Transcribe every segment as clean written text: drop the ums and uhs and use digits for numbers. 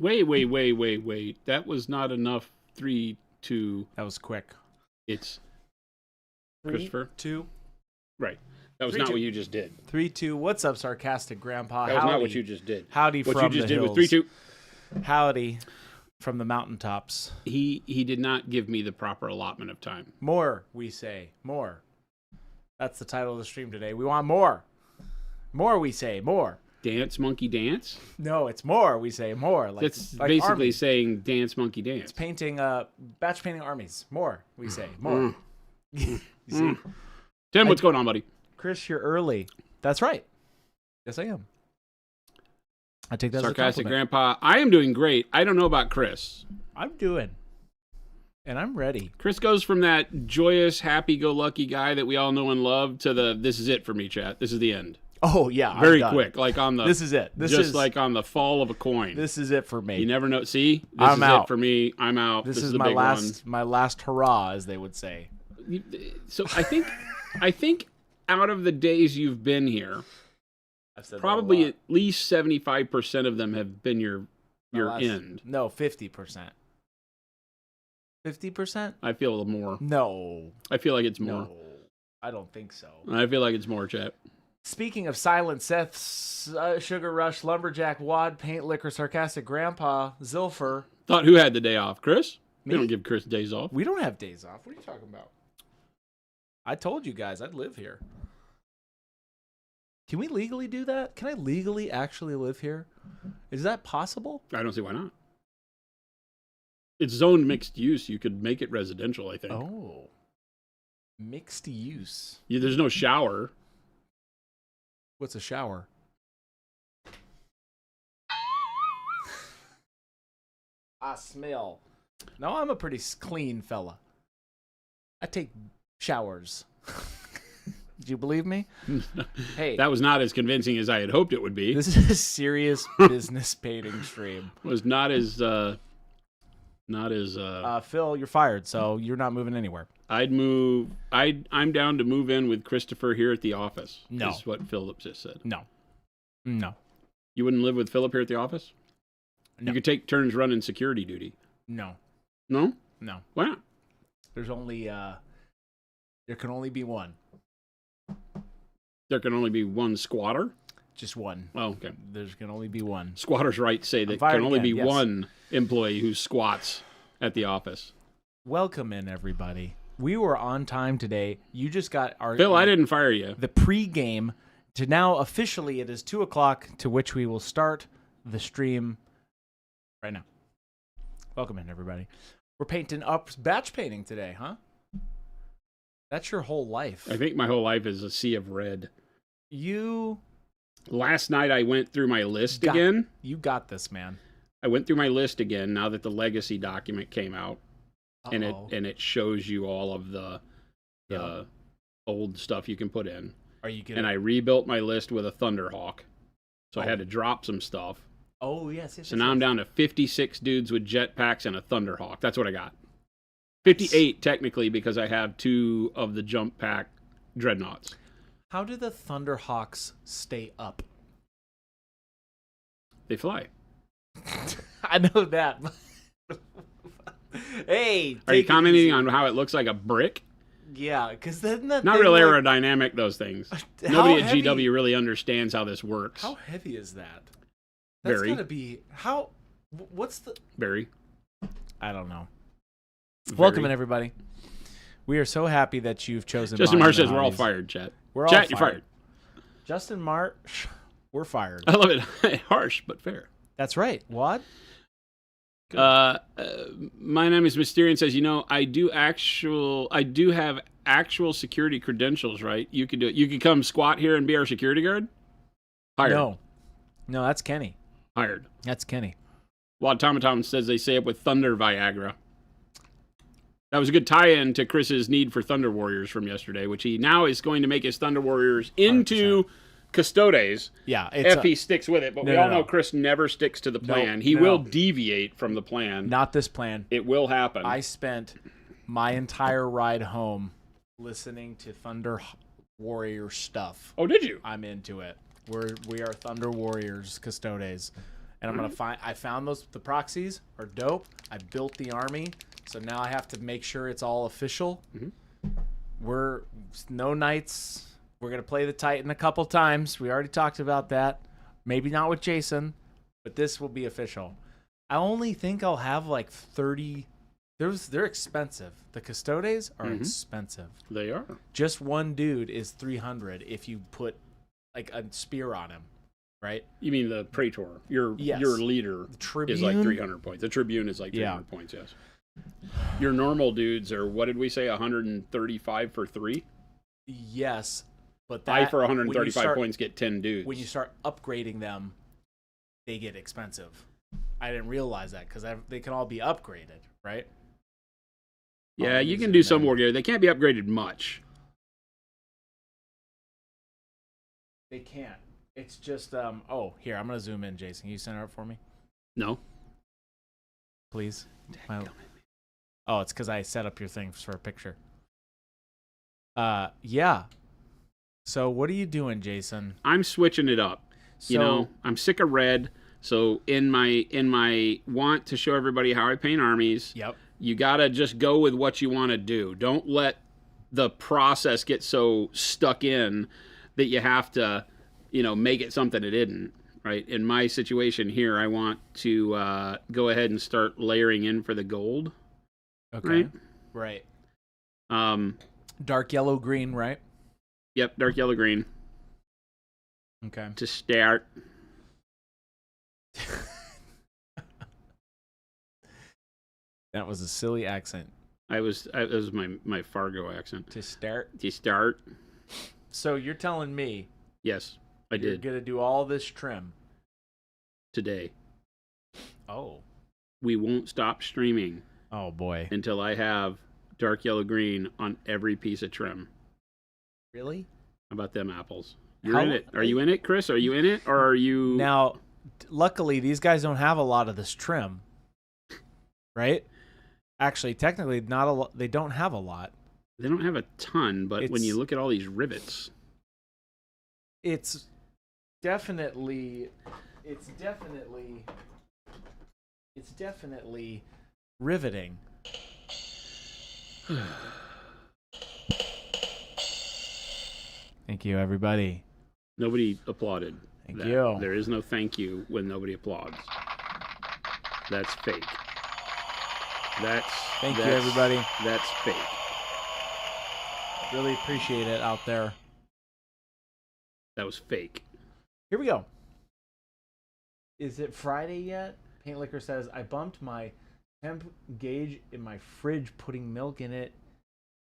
Wait. That was not enough. 3, 2. That was quick. It's 3, Christopher. 2. Right. That was 3, not 2. what you just did. 3, 2. What's up, sarcastic grandpa? That was not what you just did. Howdy what from you just the did hills. was 3, 2. Howdy from the mountaintops. He did not give me the proper allotment of time. More, we say. More. That's the title of the stream today. We want more. More, we say. More. Dance, monkey, dance? No, it's more, we say. More. That's like basically army. saying dance, monkey, dance. It's painting, batch painting armies. More, we say. More. You see? Tim, what's going on, buddy? Chris, you're early. That's right. Yes, I am. I take that Sarcastic as a compliment. grandpa. I am doing great. I don't know about Chris. I'm doing. And I'm ready. Chris goes from that joyous, happy-go-lucky guy that we all know and love to the this is it for me, chat. This is the end. Oh, yeah. Very quick. Like on the This is it. This just is like on the fall of a coin. This is it for me. You never know. See? This I'm is out. it for me. I'm out. This is the my big last hurrah, as they would say. one. So I think out of the days you've been here, I've said probably at least 75% of them have been your end. No, 50%. 50%? I feel more. No. I feel like it's more. No. I don't think so. I feel like it's more, chat. Speaking of Silent Seth's, Sugar Rush, Lumberjack, Wad, Paint Liquor, Sarcastic Grandpa, Zilfer. Thought who had the day off? Chris? Me? We don't give Chris days off. We don't have days off. What are you talking about? I told you guys I'd live here. Can we legally do that? Can I legally actually live here? Is that possible? I don't see why not. It's zoned mixed use. You could make it residential, I think. Oh. Mixed use. Yeah, there's no shower. What's a shower? I smell. No, I'm a pretty clean fella. I take showers. Did you believe me? Hey. That was not as convincing as I had hoped it would be. This is a serious business painting stream. Was not as Phil, you're fired, so you're not moving anywhere. I'm down to move in with Christopher here at the office. No. Is what Philip just said. No. You wouldn't live with Philip here at the office? No. You could take turns running security duty. No. No? No. Why not? There's only there can only be one. There can only be one squatter? Just one. Oh, okay. There can only be one. Squatters' rights say that fired can only again, be yes. one employee who squats at the office. Welcome in, everybody. We were on time today. You just got our Phil, I didn't fire you. the pre-game to now officially it is 2:00, to which we will start the stream right now. Welcome in, everybody. We're painting up batch painting today, huh? That's your whole life. I think my whole life is a sea of red. You Last night I went through my list got, again. You got this, man. I went through my list again now that the legacy document came out. And it shows you all of the old stuff you can put in. Are you kidding? And I rebuilt my list with a Thunderhawk. So I had to drop some stuff. Oh, yes. So now I'm down to 56 dudes with jetpacks and a Thunderhawk. That's what I got. 58 technically because I have 2 of the jump pack dreadnoughts. How do the Thunderhawks stay up? They fly. I know that. Hey, are you commenting on how it looks like a brick? Yeah, because then the not real aerodynamic. Those things. Nobody at heavy, GW really understands how this works. How heavy is that? That's Very. gotta be how. What's the? Very. I don't know. Very. Welcome in, everybody. We are so happy that you've chosen. Justin Marsh says Monument we're all Hobbies. fired, chat. We're all chat, fired. you're fired. Justin Marsh, we're fired. I love it. Harsh but fair. That's right. What? My name is Mysterian says, I do have actual security credentials, right? You could do it. You could come squat here and be our security guard? Hired. No, that's Kenny. Hired. That's Kenny. Well, Automaton says they say it with Thunder Viagra. That was a good tie-in to Chris's need for Thunder Warriors from yesterday, which he now is going to make his Thunder Warriors into 100%. Custodes. Yeah, if he sticks with it, but we all know Chris never sticks to the plan. He will deviate from the plan. Not this plan. It will happen. I spent my entire ride home listening to Thunder Warrior stuff. Oh, did you? I'm into it. We are Thunder Warriors Custodes, And I'm gonna I found the proxies are dope. I built the army, so now I have to make sure it's all official. We're no knights. We're gonna play the Titan a couple times. We already talked about that. Maybe not with Jason, but this will be official. I only think I'll have like 30. They're expensive. The Custodes are expensive. They are. Just one dude is 300 if you put like a spear on him, right? You mean the Praetor? Your leader is like 300 points. The Tribune is like 300 points, yes. Your normal dudes are, what did we say, 135 for 3? Yes, but I for 135 points get 10 dudes. When you start upgrading them, they get expensive. I didn't realize that because they can all be upgraded, right? Yeah, you can do some war gear. They can't be upgraded much. They can't. It's just oh, here, I'm gonna zoom in, Jason. Can you send it up for me? No. Please. Oh, it's because I set up your thing for a picture. Yeah. So what are you doing, Jason? I'm switching it up. So, I'm sick of red. So in my want to show everybody how I paint armies, you gotta just go with what you want to do. Don't let the process get so stuck in that you have to, make it something it isn't. Right? In my situation here, I want to go ahead and start layering in for the gold. Okay. Right. Dark yellow green, right? Yep, dark yellow green. Okay. To start. That was a silly accent. That was my Fargo accent. To start. So you're telling me? Yes, I did. You're gonna do all this trim today. Oh. We won't stop streaming. Oh boy. Until I have dark yellow green on every piece of trim. Really? How about them apples? You're in it. Are you in it, Chris? Are you in it, or are you? Now, luckily, these guys don't have a lot of this trim, right? Actually, technically, not a lot. They don't have a lot. They don't have a ton, but when you look at all these rivets, it's definitely riveting. Thank you, everybody. Nobody applauded. Thank you. There is no thank you when nobody applauds. That's fake. Thank you, everybody. That's fake. Really appreciate it out there. That was fake. Here we go. Is it Friday yet? Paint Liquor says, I bumped my temp gauge in my fridge, putting milk in it.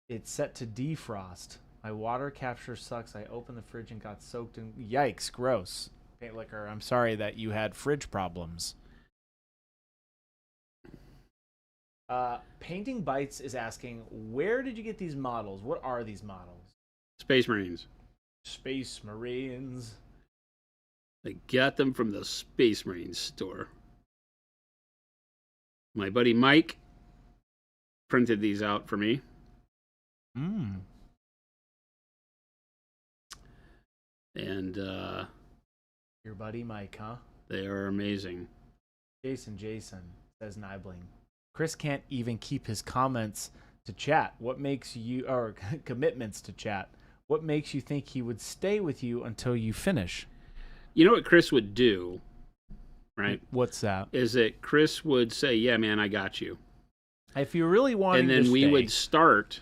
It's set to defrost. My water capture sucks. I opened the fridge and got soaked in... Yikes, gross. Paint Liquor, I'm sorry that you had fridge problems. Painting Bites is asking, where did you get these models? What are these models? Space Marines. Space Marines. I got them from the Space Marines store. My buddy Mike printed these out for me. And your buddy Mike, huh? They are amazing. Jason, says Nibling. Chris can't even keep his comments to chat. What makes you, or commitments to chat? What makes you think he would stay with you until you finish? You know what Chris would do, right? What's that? Is that Chris would say, yeah, man, I got you. If you really wanted to and then we stay. would start,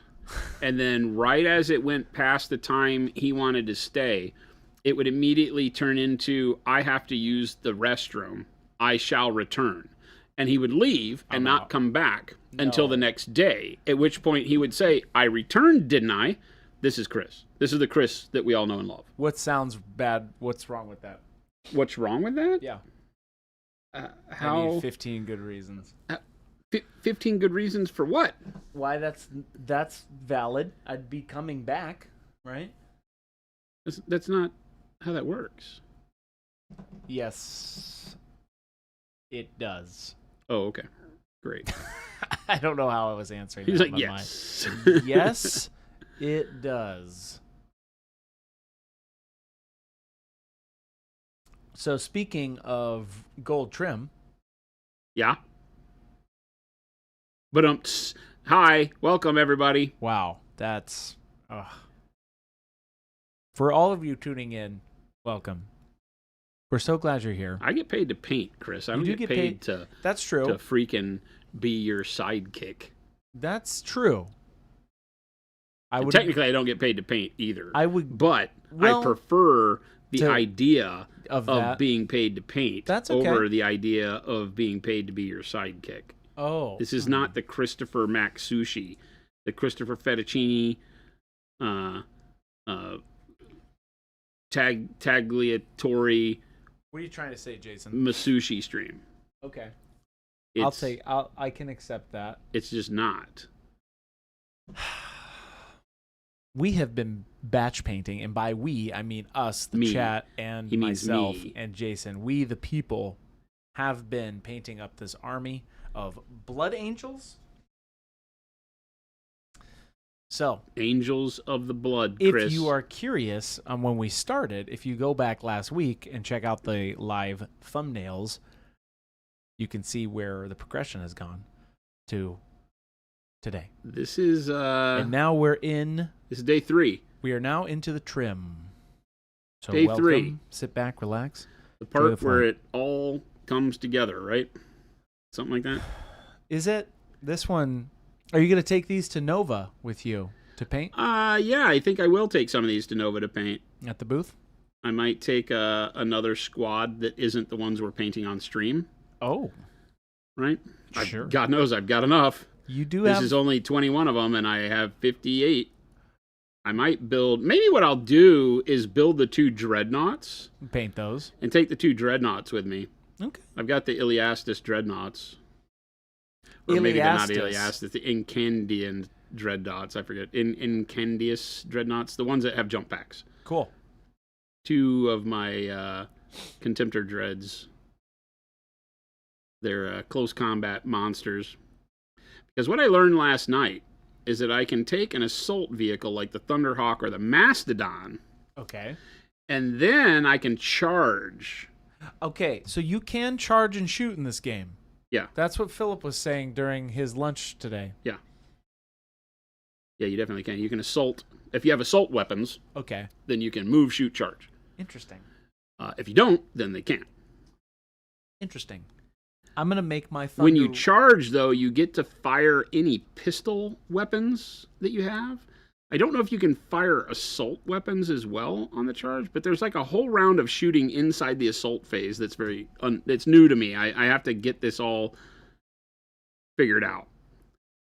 and then right as it went past the time he wanted to stay, it would immediately turn into, I have to use the restroom. I shall return. And he would leave and not come back until the next day, at which point he would say, I returned, didn't I? This is Chris. This is the Chris that we all know and love. What sounds bad? What's wrong with that? What's wrong with that? Yeah. How? I need 15 good reasons. 15 good reasons for what? Why that's valid. I'd be coming back, right? That's not how that works. Yes, it does. Oh, okay. Great. I don't know how I was answering. He was like, yes. Yes, it does. So speaking of gold trim, Yeah. But hi, welcome everybody. wow, that's for all of you tuning in, welcome. We're so glad you're here. I get paid to paint, Chris. I don't get paid to That's true. to freaking be your sidekick. That's true. Technically, I don't get paid to paint either. But well, I prefer the idea of being paid to paint That's okay. over the idea of being paid to be your sidekick. Oh. This is not the Christopher Mac Sushi, the Christopher Fettuccine, Tagliatore. What are you trying to say, Jason? Masushi stream. Okay. It's, I can accept that. It's just not. We have been batch painting, and by we, I mean us, the chat, and myself, and Jason. We, the people, have been painting up this army of blood angels. So, Angels of the Blood, Chris. If you are curious on when we started, if you go back last week and check out the live thumbnails, you can see where the progression has gone to today. This is and now this is day 3. We are now into the trim. So day welcome, 3. Sit back, relax. The part where it all comes together, right? Something like that. Is it this one? Are you going to take these to Nova with you to paint? Yeah, I think I will take some of these to Nova to paint. At the booth? I might take another squad that isn't the ones we're painting on stream. Oh. Right? Sure. God knows I've got enough. You do This is only 21 of them, and I have 58. I might build... Maybe what I'll do is build the 2 dreadnoughts. Paint those. And take the 2 dreadnoughts with me. Okay. I've got the Iliastus dreadnoughts. Or maybe they're not Iliastus. The Incandian dreadnoughts. I forget. Incandius dreadnoughts. The ones that have jump packs. Cool. 2 of my Contemptor dreads. They're close combat monsters. Because what I learned last night is that I can take an assault vehicle like the Thunderhawk or the Mastodon. Okay. And then I can charge. Okay, so you can charge and shoot in this game. Yeah. That's what Philip was saying during his lunch today. Yeah. Yeah, you definitely can. You can assault. If you have assault weapons, okay, then you can move, shoot, charge. Interesting. If you don't, then they can't. Interesting. I'm going to make my thunder... When you charge, though, you get to fire any pistol weapons that you have. I don't know if you can fire assault weapons as well on the charge, but there's like a whole round of shooting inside the assault phase that's it's new to me. I have to get this all figured out.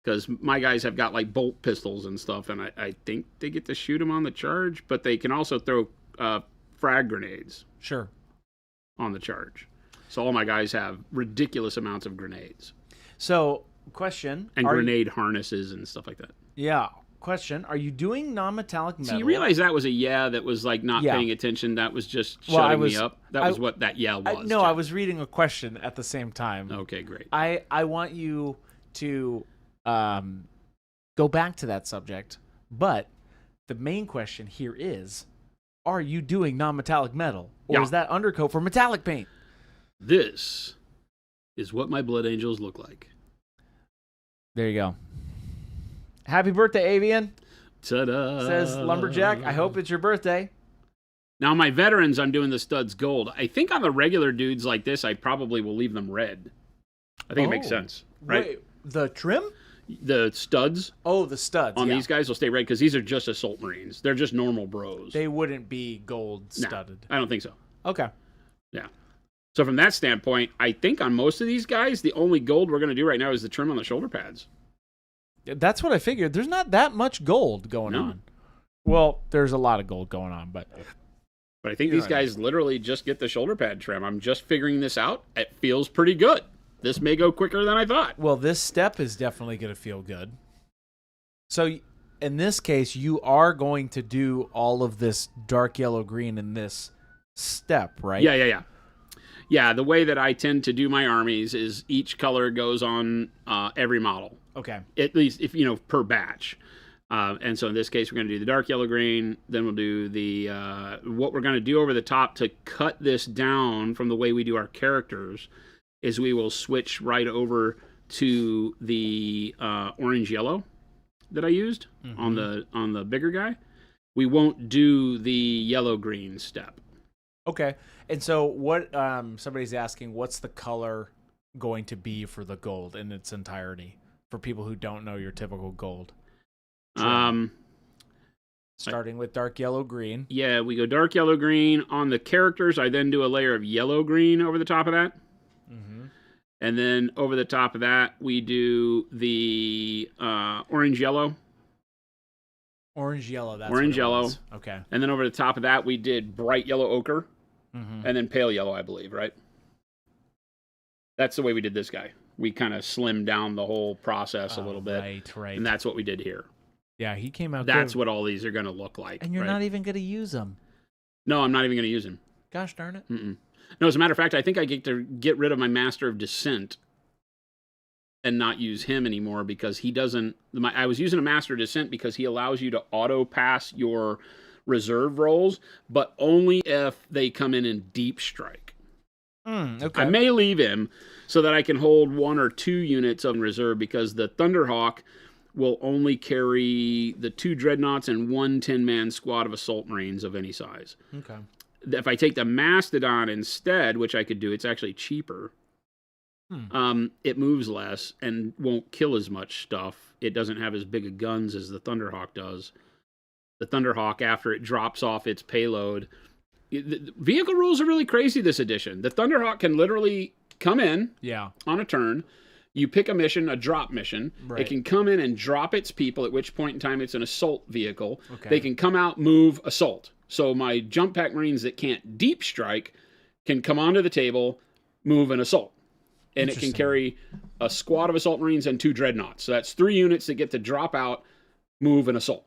Because my guys have got like bolt pistols and stuff, and I think they get to shoot them on the charge, but they can also throw frag grenades. Sure. On the charge. So all my guys have ridiculous amounts of grenades. So, question. And grenade harnesses and stuff like that. Yeah. Question. Are you doing non-metallic metal? So you realize that was a that was like not paying attention. That was just shutting me up. That was what that was. No, I was reading a question at the same time. Okay, great. I want you to go back to that subject, but the main question here is, are you doing non-metallic metal? Or is that undercoat for metallic paint? This is what my Blood Angels look like. There you go. Happy birthday, Avian. Ta-da. Says Lumberjack. I hope it's your birthday. Now, my veterans, I'm doing the studs gold. I think on the regular dudes like this, I probably will leave them red. I think it makes sense, right? Wait, the trim? The studs. Oh, the studs. On these guys will stay red because these are just assault marines. They're just normal bros. They wouldn't be gold studded. No, I don't think so. Okay. Yeah. So from that standpoint, I think on most of these guys, the only gold we're going to do right now is the trim on the shoulder pads. That's what I figured. There's not that much gold going on. Well, there's a lot of gold going on, but I think these guys literally just get the shoulder pad trim. I'm just figuring this out. It feels pretty good. This may go quicker than I thought. Well, this step is definitely going to feel good. So in this case, you are going to do all of this dark yellow green in this step, right? Yeah. Yeah, the way that I tend to do my armies is each color goes on every model. Okay. At least, if per batch. And so in this case, we're going to do the dark yellow green. Then we'll do the what we're going to do over the top to cut this down from the way we do our characters is we will switch right over to the orange yellow that I used on the bigger guy. We won't do the yellow green step. Okay. And so what somebody's asking, what's the color going to be for the gold in its entirety for people who don't know your typical gold? Starting with dark yellow green. Yeah, we go dark yellow green on the characters. I then do a layer of yellow green over the top of that. And then over the top of that, we do the orange yellow. Orange yellow. That's orange what it yellow. was. Okay. And then over the top of that, we did bright yellow ochre. And then pale yellow, I believe, right? That's the way we did this guy. We kind of slimmed down the whole process a little bit. Right. And that's what we did here. Yeah, he came out That's good. what all these are going to look like. And you're not even going to use them. No, I'm not even going to use them. Gosh darn it. No, as a matter of fact, I think I get to get rid of my Master of Descent and not use him anymore because he doesn't... I was using a Master of Descent because he allows you to auto-pass your reserve rolls, but only if they come in deep strike. Okay. I may leave him so that I can hold 1 or 2 units of reserve because the Thunderhawk will only carry the 2 Dreadnoughts and 1 10-man squad of Assault Marines of any size. Okay. If I take the Mastodon instead, which I could do, it's actually cheaper. It moves less and won't kill as much stuff. It doesn't have as big of guns as the Thunderhawk does. The Thunderhawk, after it drops off its payload... The vehicle rules are really crazy this edition. The Thunderhawk can literally come in on a turn. You pick a mission, a drop mission. Right. It can come in and drop its people, at which point in time it's an assault vehicle. Okay. They can come out, move, assault. So my jump pack Marines that can't deep strike can come onto the table, move, and assault. And it can carry a squad of Assault Marines and 2 Dreadnoughts. So that's 3 units that get to drop out, move, and assault.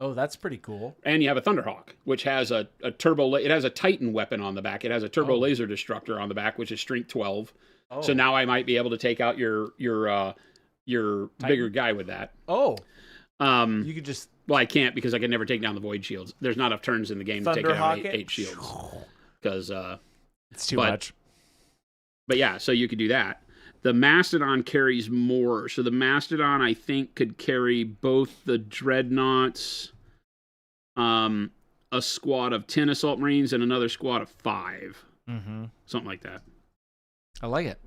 Oh, that's pretty cool. And you have a Thunderhawk, which has a turbo... It has a Titan weapon on the back. It has a turbo laser destructor on the back, which is strength 12. Oh. So now I might be able to take out your bigger guy with that. Oh. You could just... Well, I can't because I can never take down the Void Shields. There's not enough turns in the game to take out 8 shields. Because... it's too much. But yeah, so you could do that. The Mastodon carries more. So the Mastodon, I think, could carry both the Dreadnoughts, a squad of 10 Assault Marines, and another squad of 5. Something like that. I like it.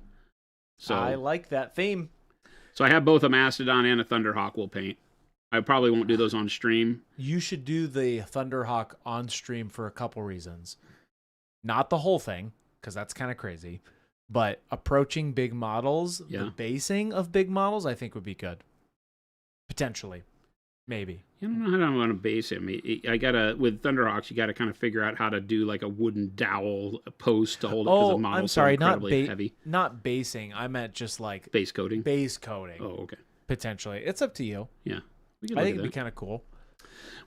So I like that theme. So I have both a Mastodon and a Thunderhawk we'll paint. I probably won't do those on stream. You should do the Thunderhawk on stream for a couple reasons. Not the whole thing, because that's kind of crazy. But approaching big models, the basing of big models, I think would be good. Potentially. Maybe. I don't know how I'm going to base him. I gotta, with Thunderhawks, you got to kind of figure out how to do like a wooden dowel post to hold it because the model's I'm sorry, so incredibly heavy. Not basing. I meant just like base coating. Base coating. Oh, okay. Potentially. It's up to you. Yeah. I think it'd be kind of cool.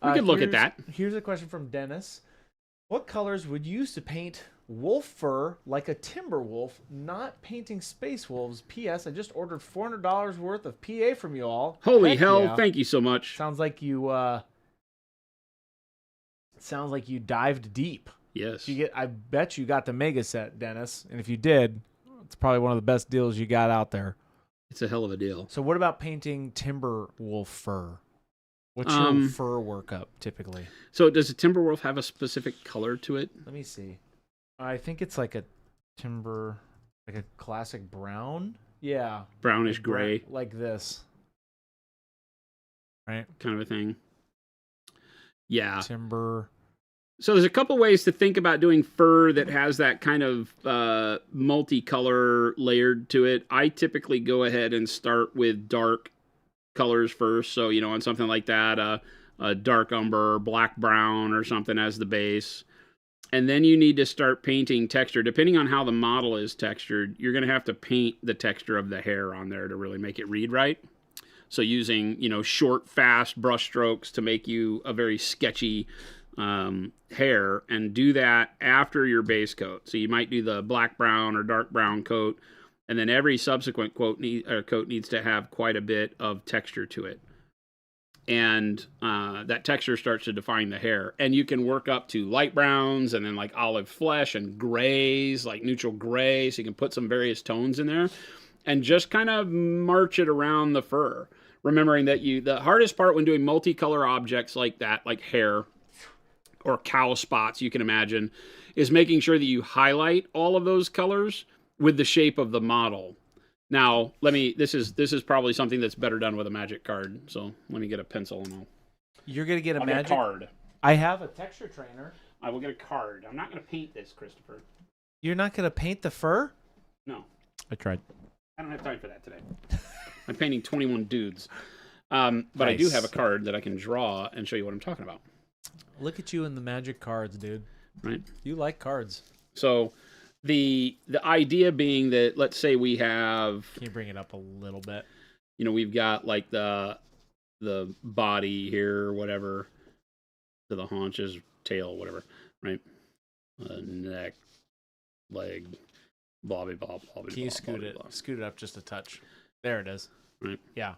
We could look at that. Here's a question from Dennis. What colors would you use to paint wolf fur like a timber wolf, not painting space wolves? P.S. I just ordered $400 worth of PA from you all. Holy hell, thank you so much. Sounds like you dived deep. Yes. I bet you got the mega set, Dennis. And if you did, it's probably one of the best deals you got out there. It's a hell of a deal. So what about painting timber wolf fur? What's your fur workup typically? So does a timber wolf have a specific color to it? Let me see. I think it's like a timber, like a classic brown. Yeah. Brownish gray. Like this. Right? Kind of a thing. Yeah. Timber. So there's a couple ways to think about doing fur that has that kind of multicolor layered to it. I typically go ahead and start with dark colors first. So, on something like that, a dark umber, black brown or something as the base. And then you need to start painting texture. Depending on how the model is textured, you're going to have to paint the texture of the hair on there to really make it read right. So using, short, fast brush strokes to make you a very sketchy hair, and do that after your base coat. So you might do the black brown or dark brown coat, and then every subsequent coat needs to have quite a bit of texture to it. and that texture starts to define the hair. And you can work up to light browns and then like olive flesh and grays, like neutral gray. So you can put some various tones in there and just kind of march it around the fur. Remembering that the hardest part when doing multicolor objects like that, like hair or cow spots, you can imagine, is making sure that you highlight all of those colors with the shape of the model. Now, this is probably something that's better done with a magic card. So let me get a pencil and You're going to get a I'll magic get a card. I have a texture trainer. I will get a card. I'm not going to paint this, Christopher. You're not going to paint the fur? No. I tried. I don't have time for that today. I'm painting 21 dudes. But nice. I do have a card that I can draw and show you what I'm talking about. Look at you in the magic cards, dude. Right? You like cards. So the idea being that, let's say we have... Can you bring it up a little bit? You know, we've got like the body here, whatever, to the haunches, tail, whatever, right? Neck, leg, blah, blah, blah, blah. Can you scoot it up just a touch? There it is. Right. Yeah.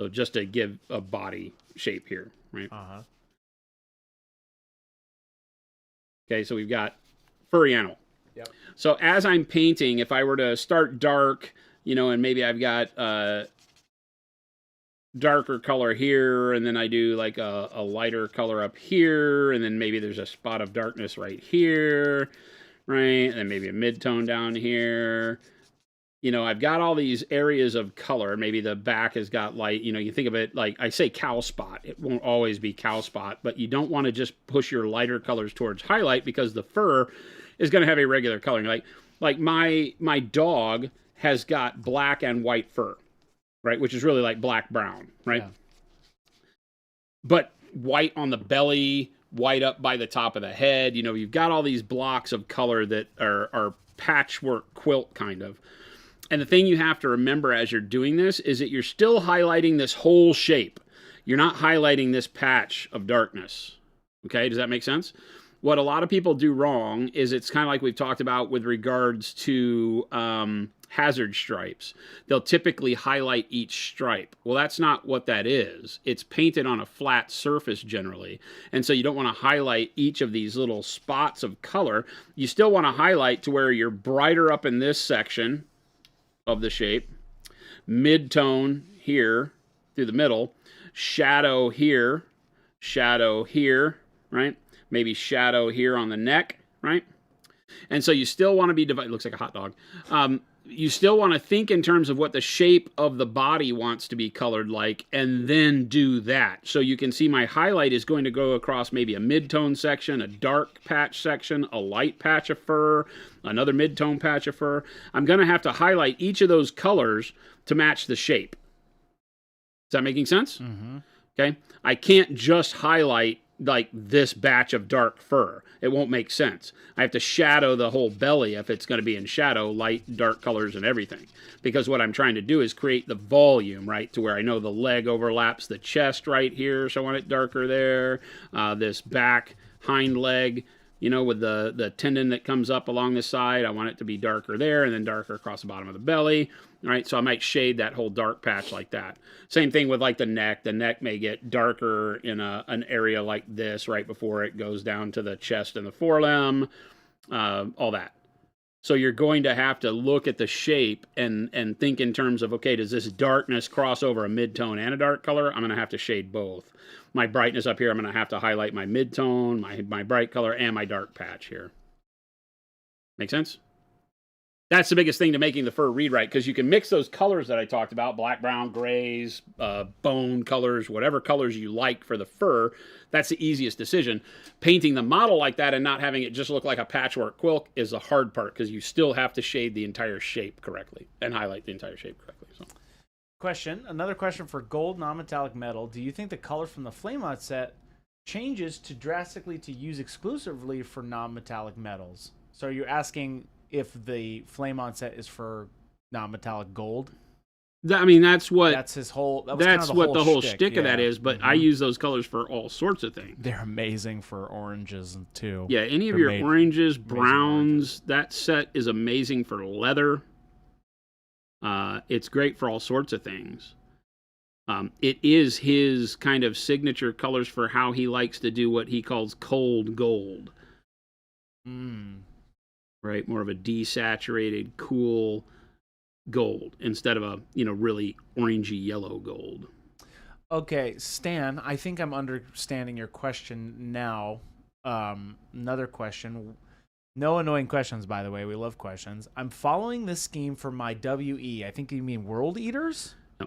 So just to give a body shape here, right? Uh-huh. Okay, so we've got furry animal. Yep. So as I'm painting, if I were to start dark, you know, and maybe I've got darker color here, and then I do like a lighter color up here, and then maybe there's a spot of darkness right here, right? And then maybe a mid-tone down here. You know, I've got all these areas of color. Maybe the back has got light. You know, you think of it like, I say cow spot. It won't always be cow spot, but you don't want to just push your lighter colors towards highlight because the fur is going to have a regular coloring. Like my dog has got black and white fur, right? Which is really like black-brown, right? Yeah. But white on the belly, white up by the top of the head. You know, you've got all these blocks of color that are patchwork quilt kind of. And the thing you have to remember as you're doing this is that you're still highlighting this whole shape. You're not highlighting this patch of darkness. Okay, does that make sense? What a lot of people do wrong is it's kind of like we've talked about with regards to hazard stripes. They'll typically highlight each stripe. Well, that's not what that is. It's painted on a flat surface generally. And so you don't want to highlight each of these little spots of color. You still want to highlight to where you're brighter up in this section of the shape, mid-tone here through the middle, shadow here, right? Maybe shadow here on the neck, right? And so you still want to be divided. Looks like a hot dog. You still want to think in terms of what the shape of the body wants to be colored like, and then do that. So you can see my highlight is going to go across maybe a mid-tone section, a dark patch section, a light patch of fur, another mid-tone patch of fur. I'm going to have to highlight each of those colors to match the shape. Is that making sense? Mm-hmm. Okay. I can't just highlight like this batch of dark fur. It won't make sense. I have to shadow the whole belly if it's going to be in shadow, light, dark colors and everything. Because what I'm trying to do is create the volume, right, to where I know the leg overlaps the chest right here, so I want it darker there. This back hind leg, you know, with the tendon that comes up along the side, I want it to be darker there and then darker across the bottom of the belly. All right, so I might shade that whole dark patch like that. Same thing with like the neck. The neck may get darker in an area like this right before it goes down to the chest and the forelimb, all that. So you're going to have to look at the shape and think in terms of, okay, does this darkness cross over a mid-tone and a dark color? I'm going to have to shade both. My brightness up here, I'm going to have to highlight my mid-tone, my bright color, and my dark patch here. Make sense? That's the biggest thing to making the fur read right, because you can mix those colors that I talked about, black, brown, grays, bone colors, whatever colors you like for the fur. That's the easiest decision. Painting the model like that and not having it just look like a patchwork quilt is the hard part, because you still have to shade the entire shape correctly and highlight the entire shape correctly. So, another question for gold non-metallic metal. Do you think the color from the Flameout set changes to drastically to use exclusively for non-metallic metals? So are you asking if the Flame-On set is for non-metallic gold? I mean, that's what his whole. That's what the whole shtick of that is. But I use those colors for all sorts of things. They're amazing for oranges too. Yeah, any of your oranges, browns. That set is amazing for leather. It's great for all sorts of things. It is his kind of signature colors for how he likes to do what he calls cold gold. Right? More of a desaturated, cool gold instead of a, really orangey yellow gold. Okay, Stan, I think I'm understanding your question now. Another question. No annoying questions, by the way. We love questions. I'm following this scheme for my WE. I think you mean World Eaters? No.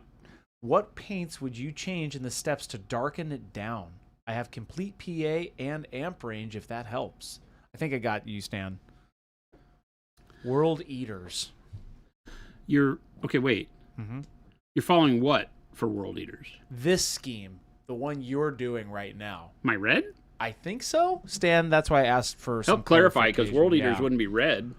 What paints would you change in the steps to darken it down? I have complete PA and amp range if that helps. I think I got you, Stan. World Eaters. Okay, wait. You're following what for World Eaters? This scheme, the one you're doing right now. My red? I think so, Stan. That's why I asked for some Help clarify, because World Eaters yeah. wouldn't be red.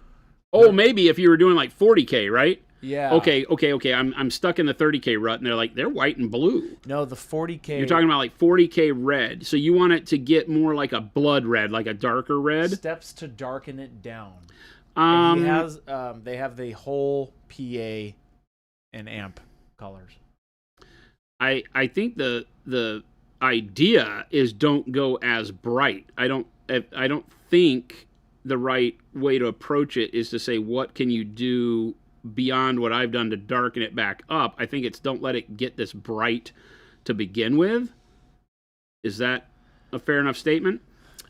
Oh, maybe if you were doing like 40K, right? Yeah. Okay. I'm stuck in the 30K rut, and they're white and blue. No, the 40K. You're talking about like 40K red. So you want it to get more like a blood red, like a darker red. Steps to darken it down. And he has. They have the whole PA and amp colors. I think the idea is don't go as bright. I don't think the right way to approach it is to say what can you do beyond what I've done to darken it back up. I think it's don't let it get this bright to begin with. Is that a fair enough statement?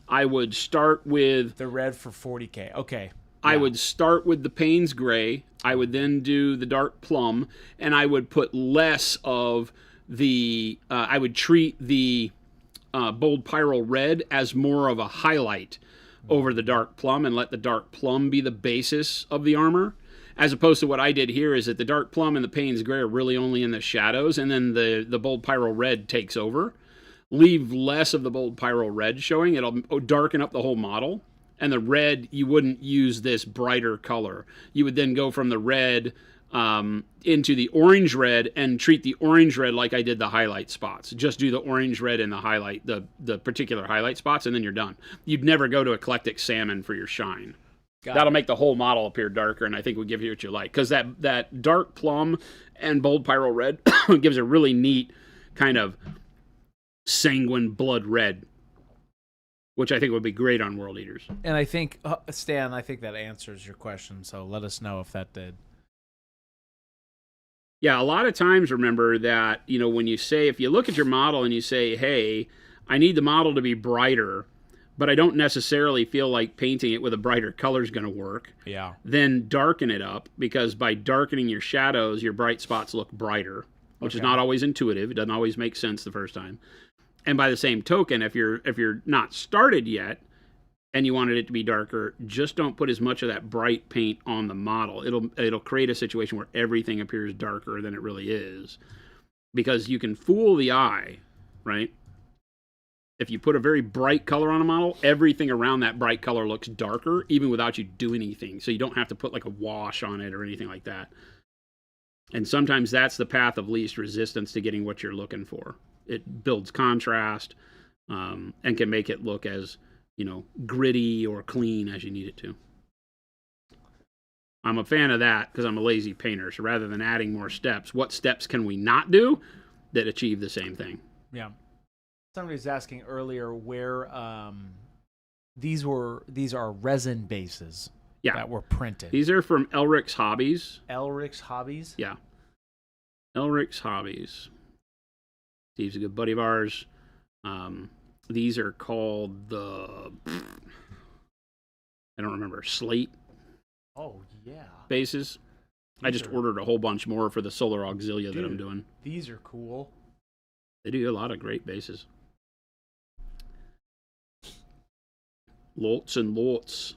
I would start with the red for 40K. Okay. I would start with the Payne's Gray. I would then do the dark plum, and I would put less of the. I would treat the bold pyrrole red as more of a highlight over the dark plum, and let the dark plum be the basis of the armor. As opposed to what I did here is that the dark plum and the Payne's Gray are really only in the shadows, and then the bold pyrrole red takes over. Leave less of the bold pyrrole red showing. It'll darken up the whole model. And the red, you wouldn't use this brighter color. You would then go from the red into the orange red and treat the orange red like I did the highlight spots. Just do the orange red in the highlight, the particular highlight spots, and then you're done. You'd never go to eclectic salmon for your shine. That'll make the whole model appear darker, and I think will give you what you like. Because that dark plum and bold pyrrole red gives a really neat kind of sanguine blood red, which I think would be great on World Eaters. And I think, Stan, I think that answers your question, so let us know if that did. Yeah, a lot of times, remember that, when you say, if you look at your model and you say, hey, I need the model to be brighter, but I don't necessarily feel like painting it with a brighter color is going to work. Yeah. Then darken it up, because by darkening your shadows, your bright spots look brighter, which is not always intuitive. It doesn't always make sense the first time. And by the same token, if you're not started yet and you wanted it to be darker, just don't put as much of that bright paint on the model. It'll create a situation where everything appears darker than it really is, because you can fool the eye, right? If you put a very bright color on a model, everything around that bright color looks darker, even without you doing anything. So you don't have to put like a wash on it or anything like that. And sometimes that's the path of least resistance to getting what you're looking for. It builds contrast and can make it look as, gritty or clean as you need it to. I'm a fan of that because I'm a lazy painter. So rather than adding more steps, what steps can we not do that achieve the same thing? Yeah. Somebody was asking earlier where these are resin bases that were printed. These are from Elric's Hobbies. Elric's Hobbies? Yeah. Elric's Hobbies. Steve's a good buddy of ours. These are called I don't remember, slate. Oh, yeah. Bases. I just ordered a whole bunch more for the Solar Auxilia that I'm doing. These are cool. They do a lot of great bases. Lots and lots.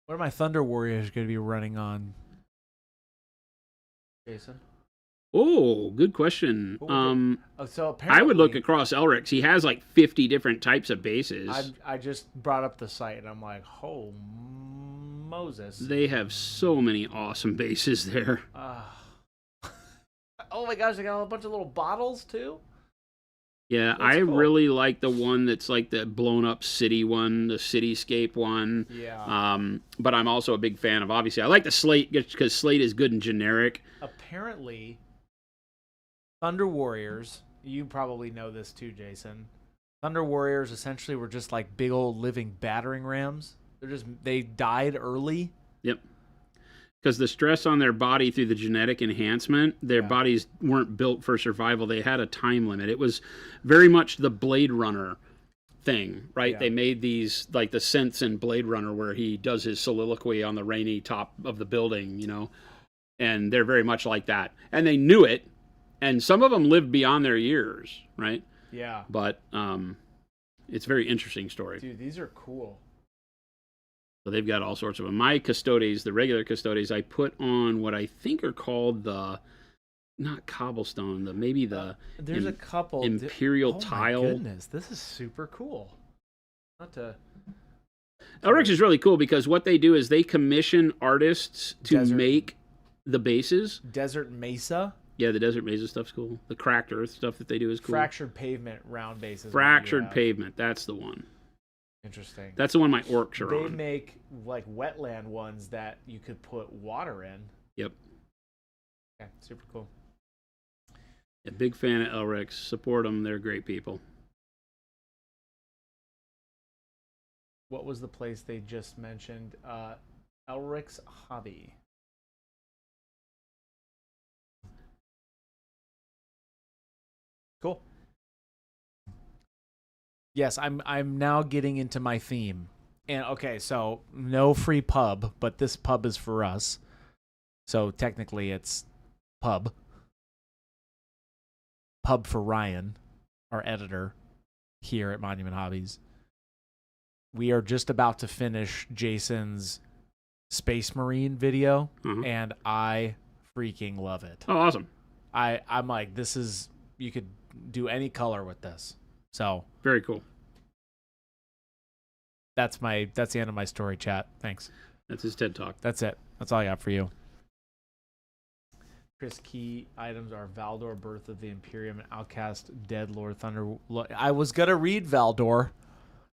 What are my Thunder Warriors going to be running on, Jason? Oh, good question. So apparently, I would look across Elric's. He has like 50 different types of bases. I just brought up the site, and I'm like, oh, Moses. They have so many awesome bases there. Oh my gosh, they got a bunch of little bottles, too? Yeah, that's cool. Really like the one that's like the blown up city one, the cityscape one. Yeah. But I'm also a big fan of, obviously, I like the slate because slate is good and generic. Apparently, Thunder Warriors, you probably know this too, Jason. Thunder Warriors essentially were just like big old living battering rams. They died early. Yep. Because the stress on their body through the genetic enhancement, their bodies weren't built for survival. They had a time limit. It was very much the Blade Runner thing, right? Yeah. They made these, like the synths in Blade Runner where he does his soliloquy on the rainy top of the building, you know, and they're very much like that. And they knew it, and some of them lived beyond their years, right? Yeah. But it's a very interesting story. Dude, these are cool. So they've got all sorts of them. My custodes, the regular custodes, I put on what I think are called not cobblestone, there's a couple imperial tile. My goodness, this is super cool. Elric's is really cool because what they do is they commission artists to make the bases. Desert Mesa. Yeah, the Desert Mesa stuff's cool. The cracked earth stuff that they do is cool. Fractured pavement round bases. Fractured pavement, that's the one. Interesting. That's the one my orcs are on. They make like wetland ones that you could put water in. Yep. Yeah, super cool. A big fan of Elric's. Support them. They're great people. What was the place they just mentioned? Elric's Hobby. Cool. Yes, I'm now getting into my theme. And okay, so no free pub, but this pub is for us. So technically it's pub. Pub for Ryan, our editor here at Monument Hobbies. We are just about to finish Jason's Space Marine video, and I freaking love it. Oh, awesome. I'm like, you could do any color with this. So very cool. That's the end of my story, chat. Thanks. That's his TED Talk. That's it. That's all I got for you. Chris, key items are Valdor, Birth of the Imperium, and Outcast, Dead Lord, Thunder. I was gonna read Valdor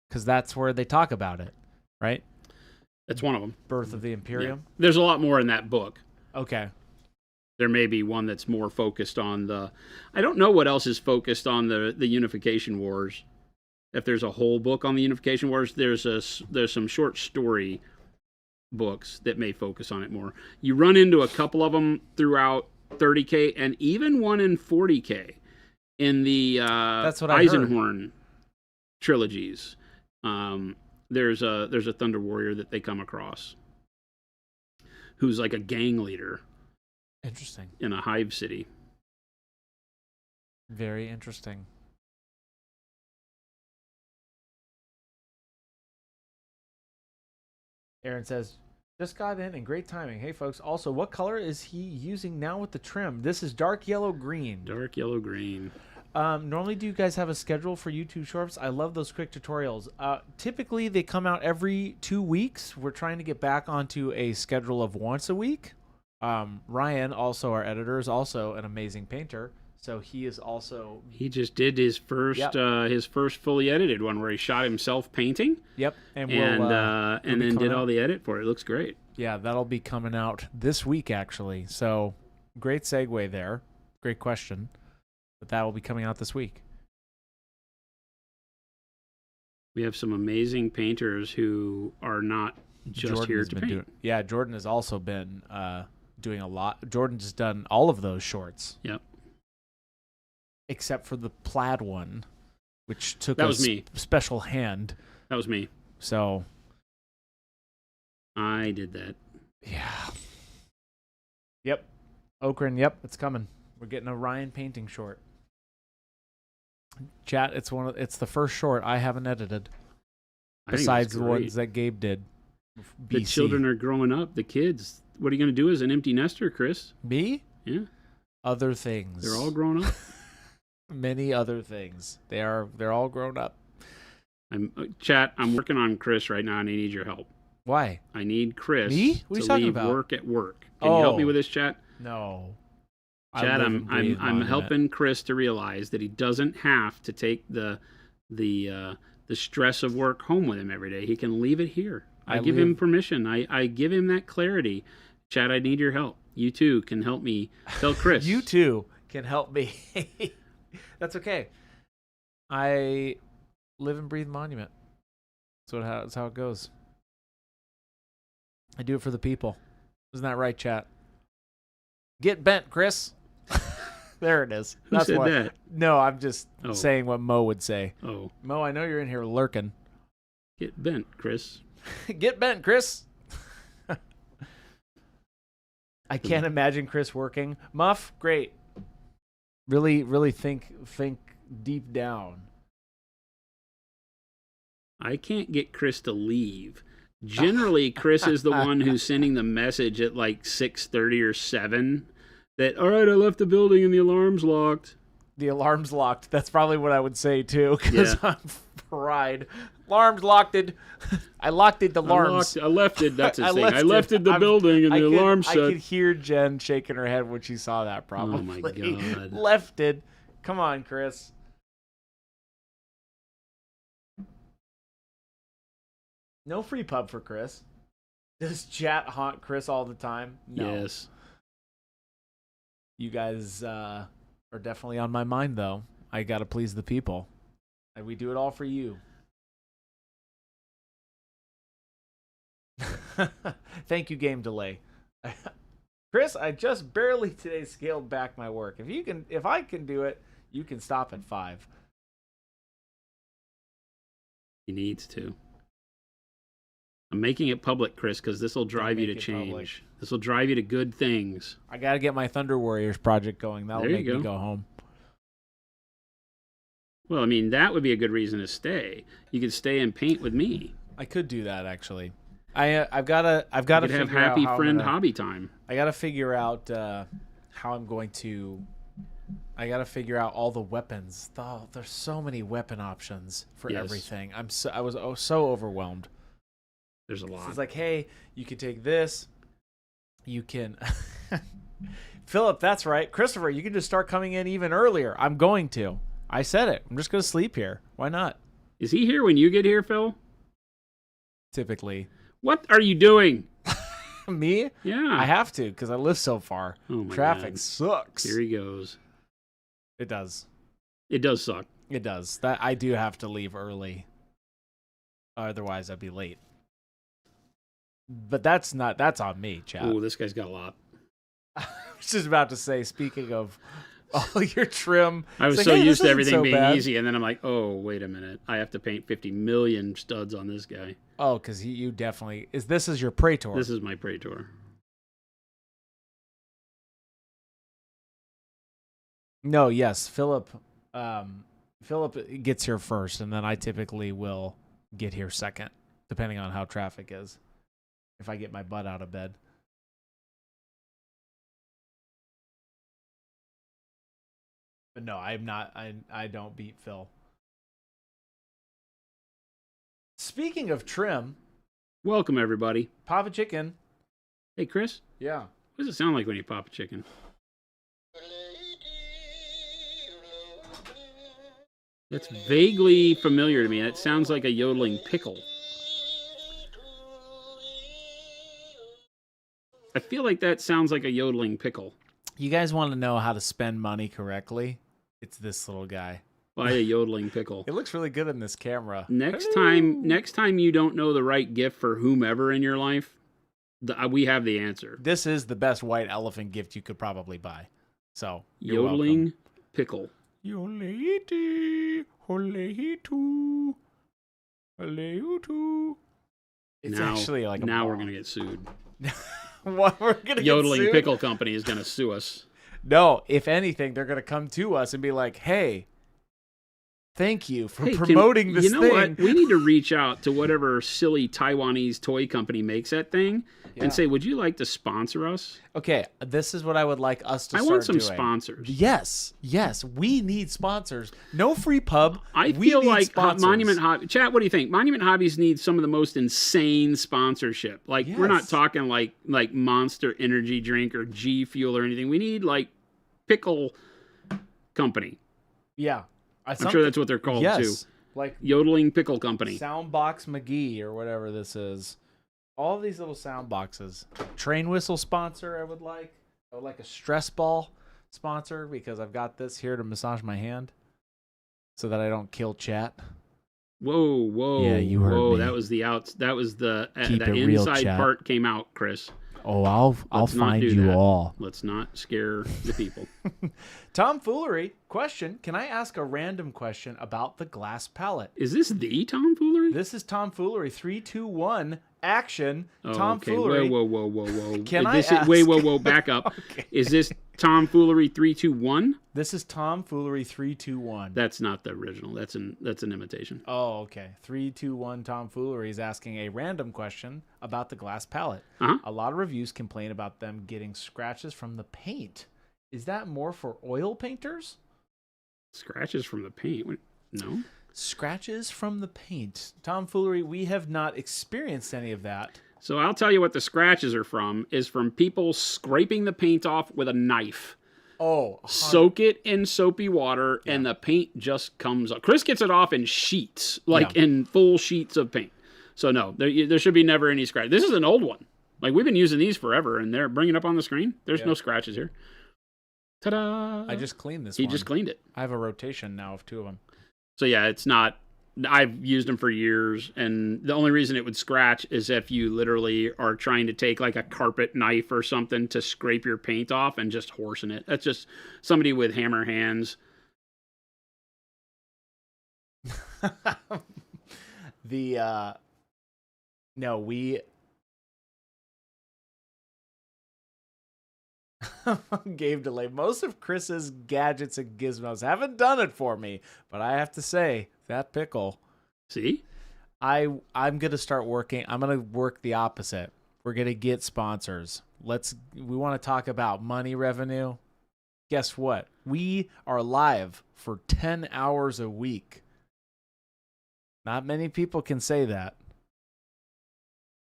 because that's where they talk about it, right? That's one of them. Birth of the Imperium. Yeah. There's a lot more in that book. Okay. There may be one that's more focused on I don't know what else is focused on the Unification Wars. If there's a whole book on the Unification Wars, there's some short story books that may focus on it more. You run into a couple of them throughout 30K and even one in 40K in the that's what I heard. Eisenhorn trilogies. There's a Thunder Warrior that they come across who's like a gang leader. Interesting. In a hive city. Very interesting. Aaron says, just got in and great timing. Hey, folks. Also, what color is he using now with the trim? This is dark yellow green. Dark yellow green. Normally, do you guys have a schedule for YouTube shorts? I love those quick tutorials. Typically, they come out every 2 weeks. We're trying to get back onto a schedule of once a week. Ryan, also our editor, is also an amazing painter. So he is also... He just did his first fully edited one where he shot himself painting. Yep. And then did all the edit for it. It looks great. Yeah, that'll be coming out this week, actually. So great segue there. Great question. But that will be coming out this week. We have some amazing painters who are not just Jordan here to paint. Jordan has also been doing a lot. Jordan's done all of those shorts. Yep. Except for the plaid one, which took me. Special hand. That was me. So I did that. Yeah. Yep. Okran, yep, it's coming. We're getting a Ryan painting short. Chat, it's the first short I haven't edited. Besides the ones that Gabe did. The children are growing up, the kids. What are you going to do as an empty nester, Chris? Me? Yeah. Other things. They're all grown up. Many other things. They're all grown up. I'm working on Chris right now, and I need your help. Why? I need Chris to leave work at work. Can you help me with this, chat? No. Chat, I'm helping Chris to realize that he doesn't have to take the stress of work home with him every day. He can leave it here. I give him permission. I give him that clarity. Chad, I need your help. You too can help me tell Chris. You too can help me. That's okay. I live and breathe Monument. That's how it goes. I do it for the people. Isn't that right, chat? Get bent, Chris. There it is. Who said that? No, I'm just saying what Mo would say. Oh. Mo, I know you're in here lurking. Get bent, Chris. Get bent, Chris. I can't imagine Chris working. Muff, great. Really think deep down. I can't get Chris to leave. Generally, Chris is the one who's sending the message at like 6:30 or 7 that, all right, I left the building and the alarm's locked. The alarm's locked. That's probably what I would say, too, because Yeah. I'm fried. Alarm's locked. I locked it. The alarms. I left it. That's his I thing. left I left it. the building and the alarm I set. could hear Jen shaking her head when she saw that, probably. Oh, my God. Left it. Come on, Chris. No free pub for Chris. Does chat haunt Chris all the time? No. Yes. You guys are definitely on my mind, though. I got to please the people. And we do it all for you. Thank you, game delay. Chris, I just barely today scaled back my work. If I can do it, you can stop at 5. He needs to. I'm making it public, Chris, because this will drive you to make it public. change. This will drive you to good things. I got to get my Thunder Warriors project going. That'll There you make me go. go home. Well, I mean, that would be a good reason to stay. You could stay and paint with me. I could do that, actually. I've got to You could have figure out happy how I'm friend gonna- hobby time. I got to figure out how I'm going to. I got to figure out all the weapons. Oh, there's so many weapon options for Yes. everything. I was so overwhelmed. There's a lot. It's like, hey, you can take this. You can. Philip, that's right. Christopher, you can just start coming in even earlier. I'm going to. I said it. I'm just going to sleep here. Why not? Is he here when you get here, Phil? Typically. What are you doing? Me? Yeah. I have to because I live so far. Oh my Traffic God. sucks. Here he goes. It does. It does suck. It does. That I do have to leave early. Otherwise, I'd be late. But that's on me, chat. Oh, this guy's got a lot. I was just about to say, speaking of all your trim. I was it's so like, hey, used this to isn't everything so being bad. easy, and then I'm like, oh, wait a minute. I have to paint 50 million studs on this guy. Oh, because you definitely this is your Praetor. This is my Praetor. No, yes, Philip. Philip gets here first, and then I typically will get here second, depending on how traffic is. If I get my butt out of bed. But no, I'm not. I don't beat Phil. Speaking of trim, Welcome, everybody. Papa Chicken. Hey, Chris, Yeah. what does it sound like when you pop a chicken? That's vaguely familiar to me. That sounds like a yodeling pickle. I feel like that sounds like a yodeling pickle. You guys want to know how to spend money correctly? It's this little guy. Buy a yodeling pickle. It looks really good in this camera. Next time you don't know the right gift for whomever in your life, we have the answer. This is the best white elephant gift you could probably buy. So, you're Yodeling welcome. pickle. Yoleiti, holeitu, holeitu. It's actually like a now ball. we're gonna get sued. What we're gonna Yodeling get sued? Pickle Company is gonna sue us. No, if anything, they're gonna come to us and be like, "Hey, thank you for Hey, promoting this you know thing." what? We need to reach out to whatever silly Taiwanese toy company makes that thing Yeah. and say, "Would you like to sponsor us?" Okay, this is what I would like us to I start want some doing. sponsors. Yes, we need sponsors. No free pub. I we feel need like sponsors. Monument Hobby. Chat, what do you think? Monument Hobbies needs some of the most insane sponsorship. Like we're not Yes. talking like Monster Energy Drink or G Fuel or anything. We need like Pickle Company. Yeah, I'm sure that's what they're called yes, too. like Yodeling Pickle Company. Soundbox McGee or whatever this is. All these little sound boxes. Train whistle sponsor. I would like a stress ball. sponsor because I've got this here to massage my hand so that I don't kill chat. Whoa. Yeah, you heard me. That was the Keep the it real, inside chat. part came out, Chris. Oh, I'll Let's not find do you that. all. Let's not scare the people. Tomfoolery question. Can I ask a random question about the glass palette? Is this the tomfoolery? This is Tomfoolery. 3, 2, 1. Action. Oh, Tomfoolery. okay. Whoa. Can This I is, ask? whoa, back up. Okay. Is this tomfoolery 3, 2, 1? This is Tomfoolery 3, 2, 1. That's not the original. That's an imitation. Oh, okay. 3, 2, 1. Tomfoolery is asking a random question about the glass palette. Uh-huh. A lot of reviews complain about them getting scratches from the paint. Is that more for oil painters? Scratches from the paint? No. Scratches from the paint. Tomfoolery, we have not experienced any of that. So I'll tell you what the scratches are from. Is from people scraping the paint off with a knife. Oh. Soak it in soapy water, and the paint just comes up. Chris gets it off in sheets, in full sheets of paint. So no, there should be never any scratch. This is an old one. Like, we've been using these forever, and they're bringing it up on the screen. There's no scratches here. Ta-da! I just cleaned this He one. just cleaned it. I have a rotation now of 2 of them. So yeah, it's not. I've used them for years, and the only reason it would scratch is if you literally are trying to take like a carpet knife or something to scrape your paint off and just horsing it. That's just somebody with hammer hands. No, we Game delay. Most of Chris's gadgets and gizmos haven't done it for me, but I have to say that pickle. See, I'm gonna start working. I'm gonna work the opposite. We're gonna get sponsors. We want to talk about money revenue. Guess what? We are live for 10 hours a week. Not many people can say that.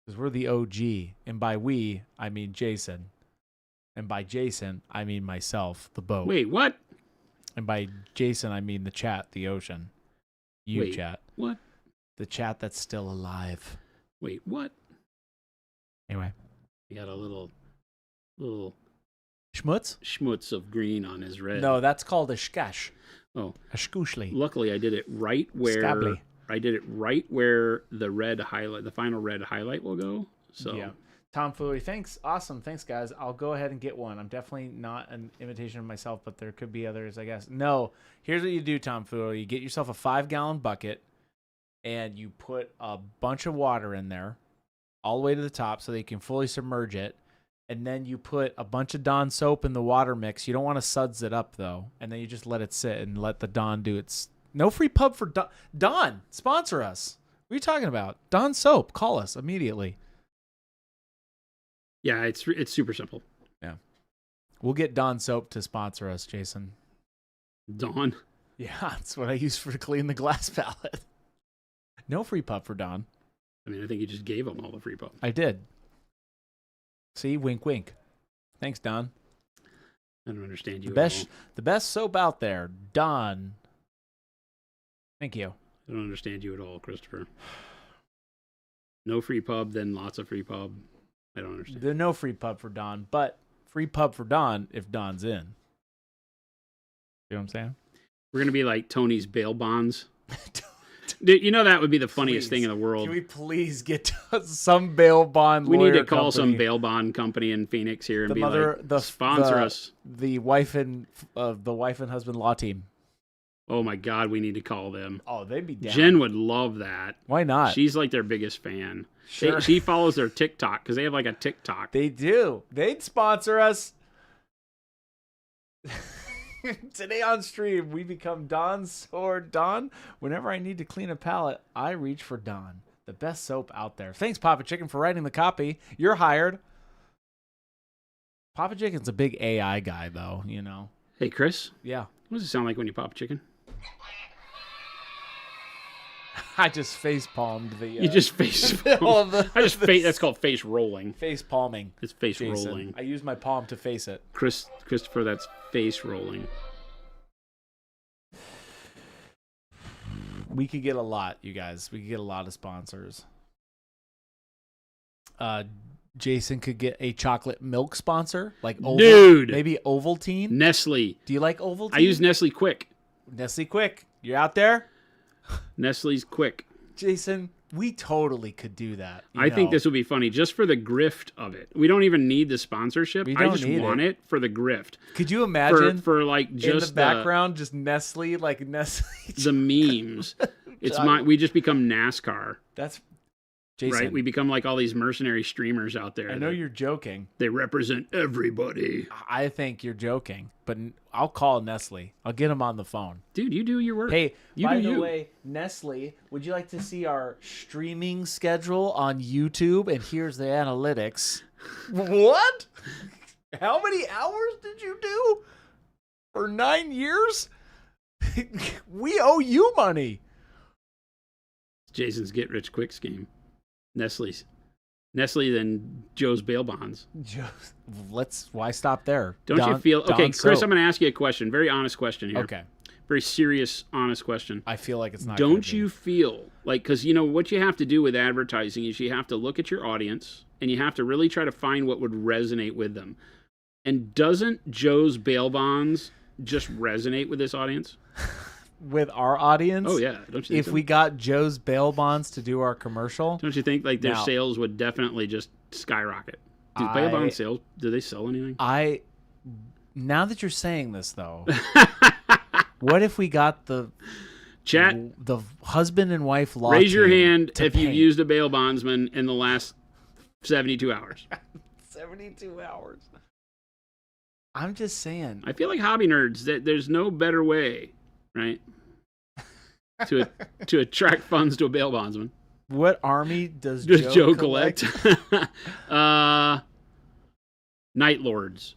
Because we're the OG. And by we, I mean Jason. And by Jason, I mean myself, the boat. Wait, what? And by Jason, I mean the chat, the ocean. You chat. What? The chat that's still alive. Wait, what? Anyway. He got a little Schmutz? schmutz of green on his red. No, that's called a shkash. Oh. A shkushli. Luckily, I did it right where Scably. the red highlight, the final red highlight will go. So Yeah. Tomfoolery, thanks. Awesome. Thanks, guys. I'll go ahead and get one. I'm definitely not an imitation of myself, but there could be others, I guess. No, here's what you do, Tomfoolery. You get yourself a 5-gallon bucket, and you put a bunch of water in there all the way to the top so that you can fully submerge it. And then you put a bunch of Dawn soap in the water mix. You don't want to suds it up, though. And then you just let it sit and let the Dawn do its... No free pub for Dawn. Dawn, sponsor us. What are you talking about? Dawn soap. Call us immediately. yeah, it's super simple. Yeah. We'll get Dawn soap to sponsor us, Jason. Dawn. Yeah, that's what I use to clean the glass palette. No free pub for Dawn. I mean, I think you just gave them all the free pub. I did. See, wink, wink. Thanks, Don. I don't understand you. The best soap out there, Don. Thank you. I don't understand you at all, Christopher. No free pub, then lots of free pub. I don't understand. There's no free pub for Don, but free pub for Don if Don's in. You know what I'm saying? We're gonna be like Tony's bail bonds. Dude, you know that would be the funniest thing in the world. Can we please get some bail bond We lawyer need to call company? some bail bond company in Phoenix here and sponsor us. The wife and husband law team. Oh my God, we need to call them. Oh, they'd be down. Jen would love that. Why not? She's like their biggest fan. Sure. She follows their TikTok because they have like a TikTok. They do. They'd sponsor us. Today on stream, we become Don's sword. Don, whenever I need to clean a palette, I reach for Don. The best soap out there. Thanks, Papa Chicken, for writing the copy. You're hired. Papa Chicken's a big AI guy, though, you know. Hey, Chris. Yeah. What does it sound like when you pop chicken? I just face palmed the. You just face. That's called face rolling. Face palming. It's face Jason. rolling. I use my palm to face it. Christopher, that's face rolling. We could get a lot, you guys. We could get a lot of sponsors. Jason could get a chocolate milk sponsor, like Dude. maybe Ovaltine. Nestle. Do you like Ovaltine? I use Nestle Quick. Nestle Quick. You're out there? Nestle's Quick. Jason, we totally could do that. I think this would be funny just for the grift of it. We don't even need the sponsorship. We I don't just need want it for the grift. Could you imagine for like just in the background, just Nestle, like Nestle? the memes. We just become NASCAR. That's Jason. Right? We become like all these mercenary streamers out there. I know you're joking. They represent everybody. I think you're joking, but I'll call Nestle. I'll get them on the phone. Dude, you do your work. Hey, by the you. way, Nestle, would you like to see our streaming schedule on YouTube? And here's the analytics. What? How many hours did you do? For 9 years? We owe you money. Jason's get rich quick scheme. Nestle, then Joe's bail bonds. Why stop there? Don't you feel okay, Chris? Soap. I'm going to ask you a question, very honest question here. Okay, very serious, honest question. I feel like it's not. Don't you feel like, because you know what you have to do with advertising is you have to look at your audience and you have to really try to find what would resonate with them. And doesn't Joe's bail bonds just resonate with this audience? With our audience? Oh yeah, don't you think if so? we got Joe's bail bonds to do our commercial, don't you think like their Now, sales would definitely just skyrocket? Do bail bond sales? Do they sell anything? Now that you're saying this though, what if we got the husband and wife law? Raise your hand if paint. you've used a bail bondsman in the last 72 hours. 72 hours. I'm just saying. I feel like hobby nerds that there's no better way, right, to attract funds to a bail bondsman. What army does Joe collect? Night Lords.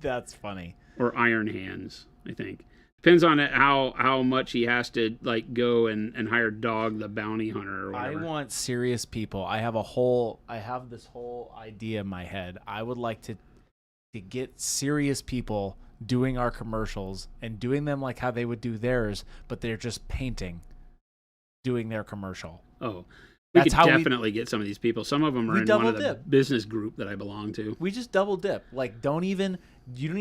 That's funny. Or Iron Hands, I think. Depends on it how much he has to like go and hire Dog the bounty hunter or whatever. I want serious people. I have this whole idea in my head. I would like to get serious people doing our commercials and doing them like how they would do theirs, but they're just doing their commercial. Oh, we could definitely get some of these people. Some of them are in one of the business group that I belong to. We just double dip. Like, you don't even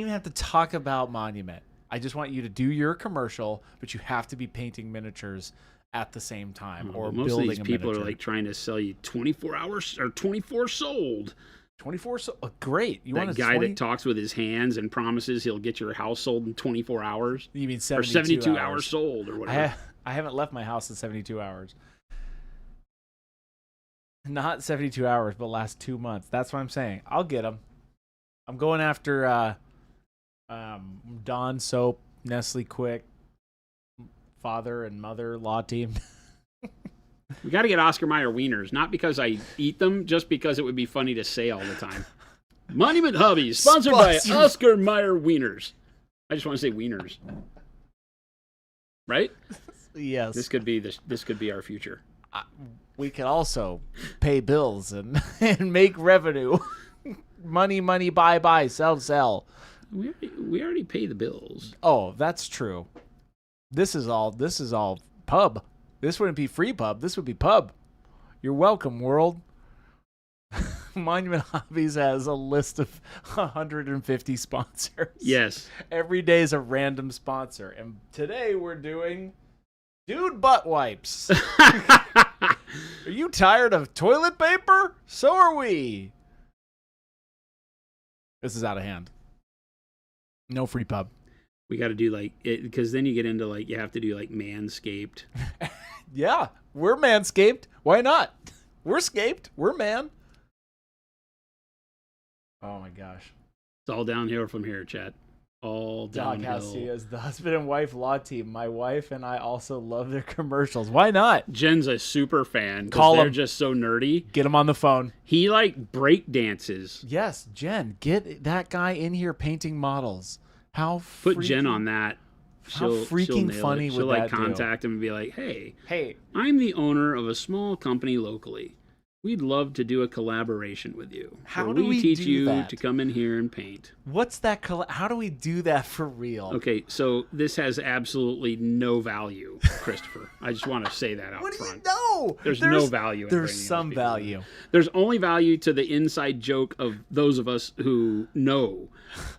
have to talk about Monument. I just want you to do your commercial, but you have to be painting miniatures at the same time or most building of these people are like trying to sell you 24 hours or 24 sold. 24 great. You that want guy that talks with his hands and promises he'll get your house sold in 24 hours? You mean 72 hours sold or whatever. I haven't left my house in 72 hours. Not 72 hours, but last 2 months. That's what I'm saying. I'll get them. I'm going after Dawn Soap, Nestle Quick, father and mother law team. We got to get Oscar Mayer wieners, not because I eat them, just because it would be funny to say all the time. Monument Hobbies, sponsored by Oscar Mayer wieners. I just want to say wieners. Right? Yes. This could be our future. We could also pay bills and make revenue. Money, buy, sell. We already pay the bills. Oh, that's true. This is all pub. This wouldn't be free pub. This would be pub. You're welcome, world. Monument Hobbies has a list of 150 sponsors. Yes. Every day is a random sponsor. And today we're doing Dude Butt Wipes. Are you tired of toilet paper? So are we. This is out of hand. No free pub. We got to do like it, because then you get into like you have to do like Manscaped. Yeah, we're Manscaped. Why not? We're scaped. We're man. Oh my gosh. It's all downhill from here, Chad. All downhill. Doghouse is the husband and wife law team. My wife and I also love their commercials. Why not? Jen's a super fan. Call they're him. Just so nerdy. Get him on the phone. He like break dances. Yes, Jen, get that guy in here painting models. Put Jen on that. How freaking funny would that do? She'll like contact him and be like, hey, hey, I'm the owner of a small company locally. We'd love to do a collaboration with you. How where do we teach do you that? to come in here and paint? What's that? How do we do that for real? Okay, so this has absolutely no value, Christopher. I just want to say that out What do you front. know? There's no value in There's bringing some those people in. value. There's only value to the inside joke of those of us who know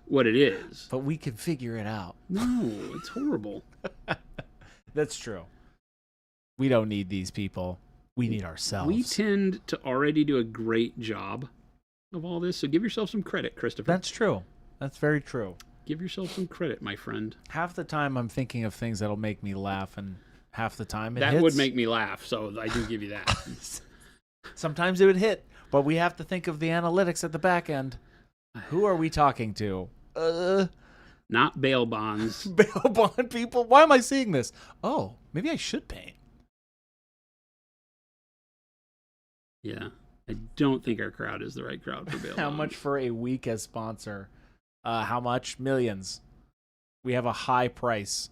what it is. But we can figure it out. No, it's horrible. That's true. We don't need these people. We need ourselves. We tend to already do a great job of all this, so give yourself some credit, Christopher. That's true. That's very true. Give yourself some credit, my friend. Half the time I'm thinking of things that'll make me laugh, and half the time that would make me laugh, so I do give you that. Sometimes it would hit, but we have to think of the analytics at the back end. Who are we talking to? Not bail bonds. Bail bond people? Why am I seeing this? Oh, maybe I should paint. Yeah. I don't think our crowd is the right crowd for bail How bonds. much for a week as sponsor? How much? Millions. We have a high price.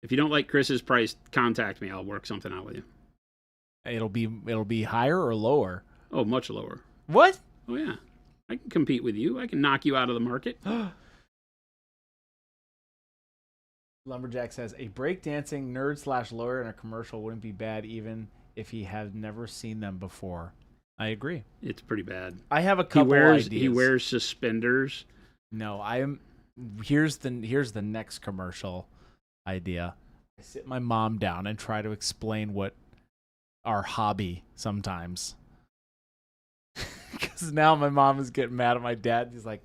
If you don't like Chris's price, contact me. I'll work something out with you. It'll be higher or lower? Oh, much lower. What? Oh, yeah. I can compete with you. I can knock you out of the market. Lumberjack says a breakdancing nerd/lawyer in a commercial wouldn't be bad even if he had never seen them before. I agree. It's pretty bad. I have a couple ideas. He wears suspenders. No, here's the next commercial idea. I sit my mom down and try to explain what our hobby sometimes. Because now my mom is getting mad at my dad. He's like,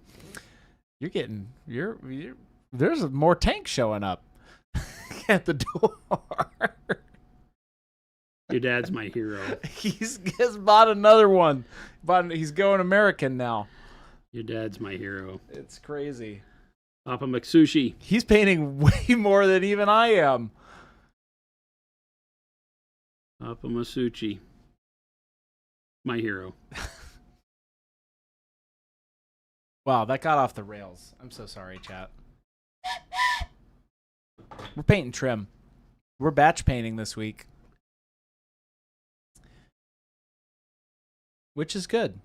there's more tanks showing up at the door. Your dad's my hero. He's bought another one. He's going American now. Your dad's my hero. It's crazy. Papa McSushi. He's painting way more than even I am. Papa Masucci. My hero. Wow, that got off the rails. I'm so sorry, chat. We're painting trim. We're batch painting this week. Which is good.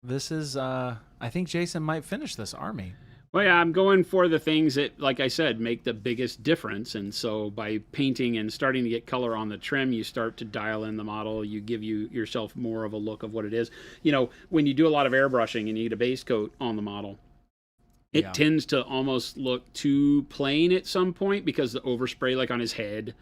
This is, I think Jason might finish this army. Well, yeah, I'm going for the things that, like I said, make the biggest difference. And so by painting and starting to get color on the trim, you start to dial in the model. You give yourself more of a look of what it is. You know, when you do a lot of airbrushing and you get a base coat on the model, it tends to almost look too plain at some point because the overspray, like on his head,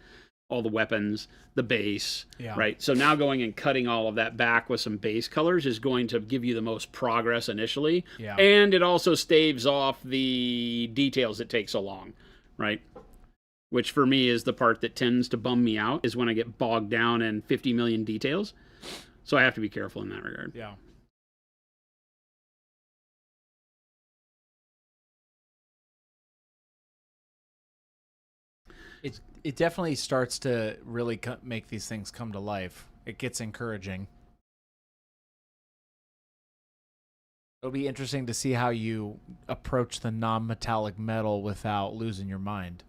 all the weapons, the base, right? So now going and cutting all of that back with some base colors is going to give you the most progress initially. Yeah. And it also staves off the details that take so long, right? Which for me is the part that tends to bum me out, is when I get bogged down in 50 million details. So I have to be careful in that regard. Yeah. It definitely starts to really make these things come to life. It gets encouraging. It'll be interesting to see how you approach the non-metallic metal without losing your mind.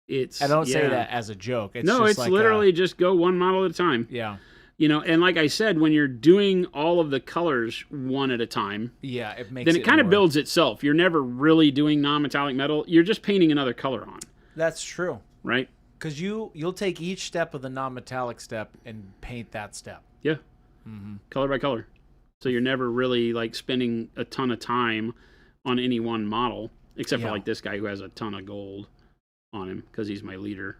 I don't say that as a joke. It's like literally just go one model at a time. Yeah. You know, and like I said, when you're doing all of the colors one at a time, it makes then it kind of builds itself. You're never really doing non-metallic metal. You're just painting another color on. That's true. Right? Because you'll take each step of the non-metallic step and paint that step. Yeah. Color by color. So you're never really like spending a ton of time on any one model, except for like this guy who has a ton of gold on him because he's my leader.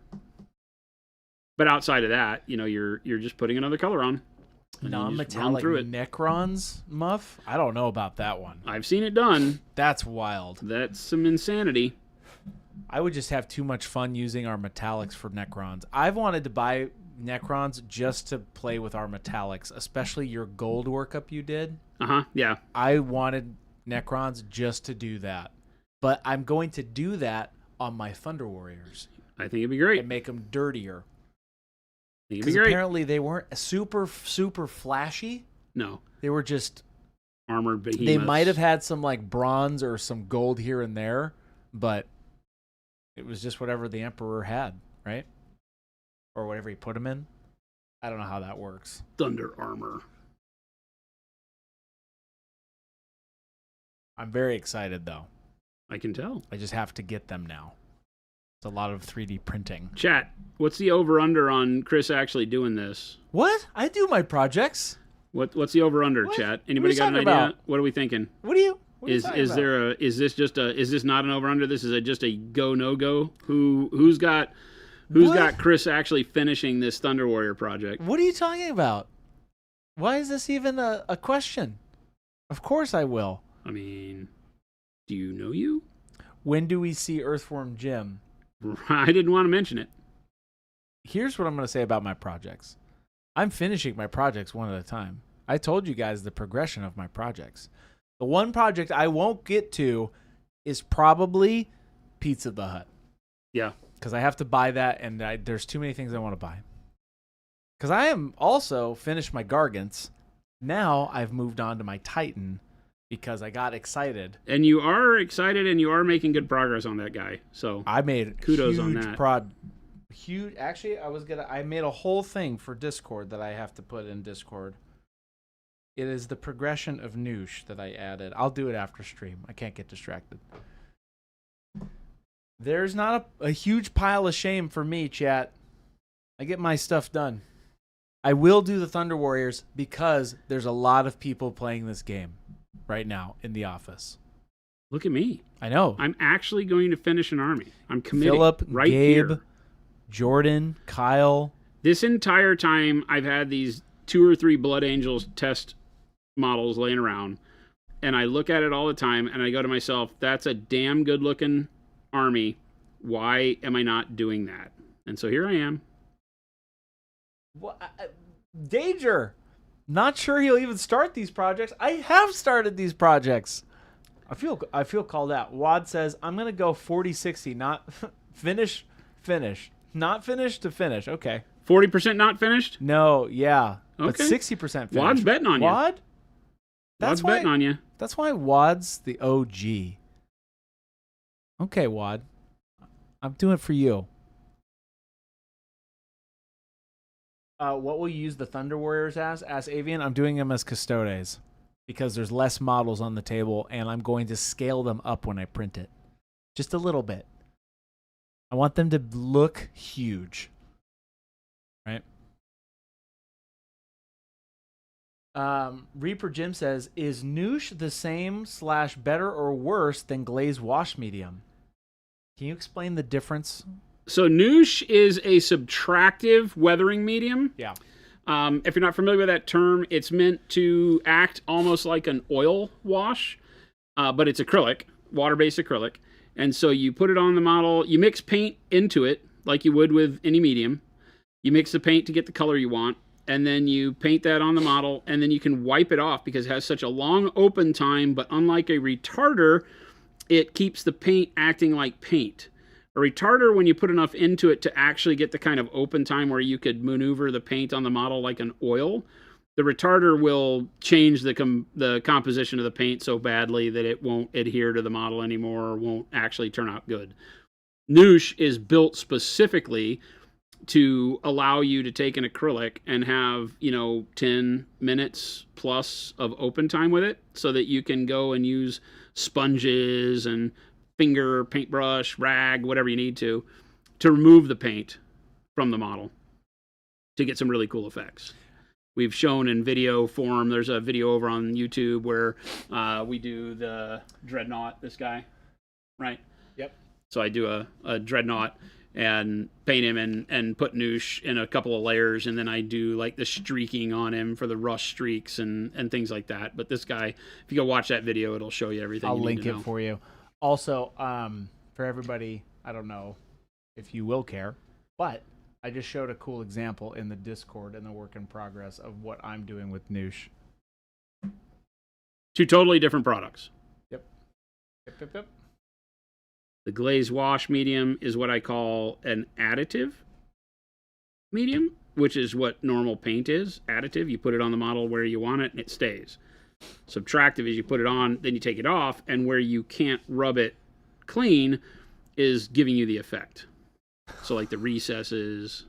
But outside of that, you know, you're just putting another color on. Non-metallic Necrons, Muff? I don't know about that one. I've seen it done. That's wild. That's some insanity. I would just have too much fun using our metallics for Necrons. I've wanted to buy Necrons just to play with our metallics, especially your gold workup you did. Yeah. I wanted Necrons just to do that. But I'm going to do that on my Thunder Warriors. I think it'd be great. And make them dirtier. Because apparently they weren't super, super flashy. No. They were just armored behemoths. They might have had some like bronze or some gold here and there, but it was just whatever the Emperor had, right? or whatever he put him in. I don't know how that works. Thunder armor. I'm very excited, though. I can tell. I just have to get them now. It's a lot of 3D printing. Chat, what's the over-under on Chris actually doing this? What? I do my projects. What's the over-under, What? chat? What are Anybody you got an talking idea? about? What are we thinking? What are you Is talking about? there a is this not an over-under? This is just a go no go. Who's got Chris actually finishing this Thunder Warrior project? What are you talking about? Why is this even a question? Of course I will. I mean, do you know you? When do we see Earthworm Jim? I didn't want to mention it. Here's what I'm going to say about my projects. I'm finishing my projects one at a time. I told you guys the progression of my projects. The one project I won't get to is probably Pizza the Hut. Yeah. Because I have to buy that, and there's too many things I want to buy. Because I am also finished my Gargants. Now I've moved on to my Titan because I got excited. And you are excited, and you are making good progress on that guy. So I made kudos on huge that. Huge. Actually, I made a whole thing for Discord that I have to put in Discord. It is the progression of Noosh that I added. I'll do it after stream. I can't get distracted. There's not a huge pile of shame for me, chat. I get my stuff done. I will do the Thunder Warriors because there's a lot of people playing this game right now in the office. Look at me. I know. I'm actually going to finish an army. I'm committed. Philip, right Gabe, here. Jordan, Kyle. This entire time, I've had these 2 or 3 Blood Angels test models laying around, and I look at it all the time, and I go to myself, that's a damn good-looking army. Why am I not doing that? And so here I am. Well, Danger. Not sure he'll even start these projects. I have started these projects. I feel called out. Wad says, I'm going to go 40-60, not finish. Not finish to finish. Okay. 40% not finished? No, yeah. Okay. But 60% finish. Wad's betting on you. Wad? Wad's betting on you. That's why Wad's the OG. Okay, Wad. I'm doing it for you. What will you use the Thunder Warriors as? Ask Avian. I'm doing them as Custodes because there's less models on the table, and I'm going to scale them up when I print it. Just a little bit. I want them to look huge. Right? Reaper Jim says, is Noosh the same / better or worse than Glaze Wash Medium? Can you explain the difference? So Noosh is a subtractive weathering medium. Yeah. If you're not familiar with that term, it's meant to act almost like an oil wash, but it's acrylic, water-based acrylic. And so you put it on the model, you mix paint into it like you would with any medium. You mix the paint to get the color you want, and then you paint that on the model, and then you can wipe it off because it has such a long open time, but unlike a retarder, it keeps the paint acting like paint. A retarder, when you put enough into it to actually get the kind of open time where you could maneuver the paint on the model like an oil, the retarder will change the composition of the paint so badly that it won't adhere to the model anymore or won't actually turn out good. Noosh is built specifically to allow you to take an acrylic and have, 10 minutes plus of open time with it so that you can go and use sponges and finger, paintbrush, rag, whatever you need to remove the paint from the model to get some really cool effects. We've shown in video form, there's a video over on YouTube where we do the Dreadnought, this guy, right? Yep. So I do a Dreadnought and paint him and put Noosh in a couple of layers, and then I do like the streaking on him for the rust streaks and things like that. But this guy, if you go watch that video, it'll show you everything I'll you need link to it know. for you. Also, for everybody, I don't know if you will care, but I just showed a cool example in the Discord in the work in progress of what I'm doing with Noosh. 2 totally different products. Yep. The glaze wash medium is what I call an additive medium, which is what normal paint is. Additive, you put it on the model where you want it and it stays. Subtractive is you put it on, then you take it off, and where you can't rub it clean is giving you the effect. So like the recesses,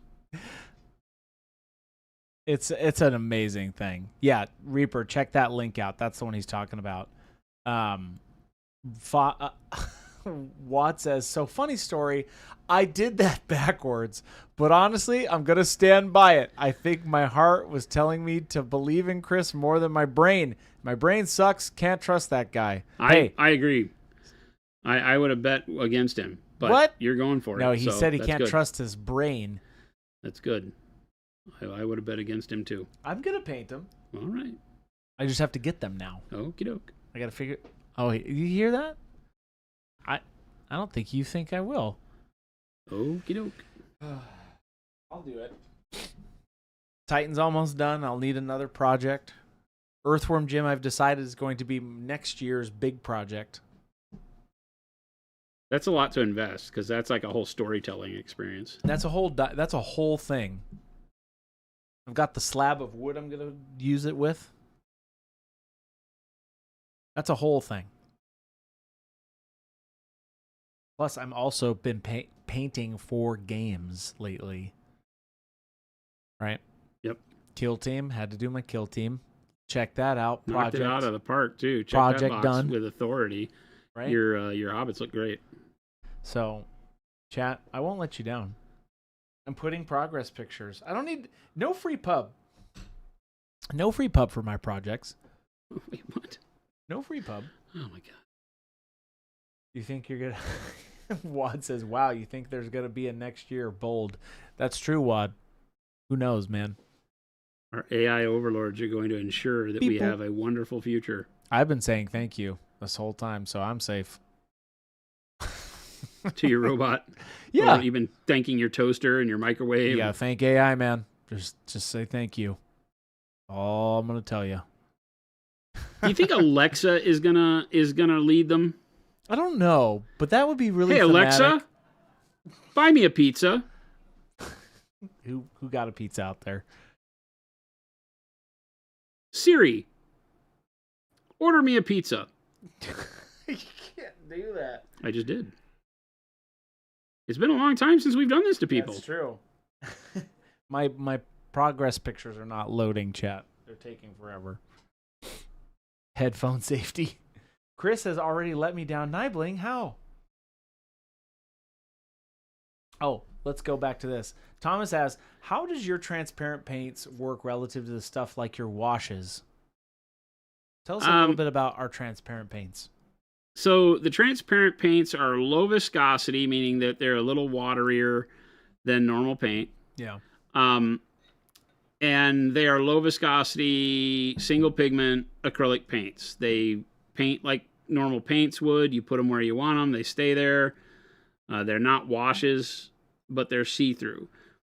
It's an amazing thing. Yeah, Reaper, check that link out. That's the one he's talking about. Watt says, so funny story. I did that backwards, but honestly, I'm going to stand by it. I think my heart was telling me to believe in Chris more than my brain. My brain sucks. Can't trust that guy. I agree. I would have bet against him, but what? You're going for it. No, he so said he that's can't good. trust his brain. That's good. I would have bet against him too. I'm going to paint them. All right. I just have to get them now. Okie doke. I got to figure. Oh, you hear that? I don't think you think I will. Okie doke. I'll do it. Titan's almost done. I'll need another project. Earthworm Jim, I've decided, is going to be next year's big project. That's a lot to invest because that's like a whole storytelling experience. That's a whole thing. I've got the slab of wood I'm going to use it with. That's a whole thing. Plus, I'm also been painting for games lately. Right? Yep. Kill Team. Had to do my Kill Team. Check that out. Knocked it out of the park, too. Check Project that box done. with authority. Right? Your hobbits look great. So, chat, I won't let you down. I'm putting progress pictures. I don't need... No free pub. No free pub for my projects. Wait, what? No free pub. Oh, my God. You think you're gonna? Wad says, "Wow, you think there's gonna be a next year?" Bold. That's true, Wad. Who knows, man? Our AI overlords are going to ensure that we have a wonderful future. I've been saying thank you this whole time, so I'm safe. To your robot. Yeah. Or even thanking your toaster and your microwave. Yeah, thank AI, man. Just say thank you. All I'm gonna tell you. Do you think Alexa is gonna lead them? I don't know, but that would be really. Hey, thematic. Alexa, buy me a pizza. Who got a pizza out there? Siri, order me a pizza. You can't do that. I just did. It's been a long time since we've done this to people. That's true. My progress pictures are not loading, chat. They're taking forever. Headphone safety. Chris has already let me down. Nibling, how? Oh, let's go back to this. Thomas asks, how does your transparent paints work relative to the stuff like your washes? Tell us a little bit about our transparent paints. So the transparent paints are low viscosity, meaning that they're a little waterier than normal paint. Yeah. And they are low viscosity, single pigment acrylic paints. They paint like normal paints would. You put them where you want them. They stay there. They're not washes, but they're see-through.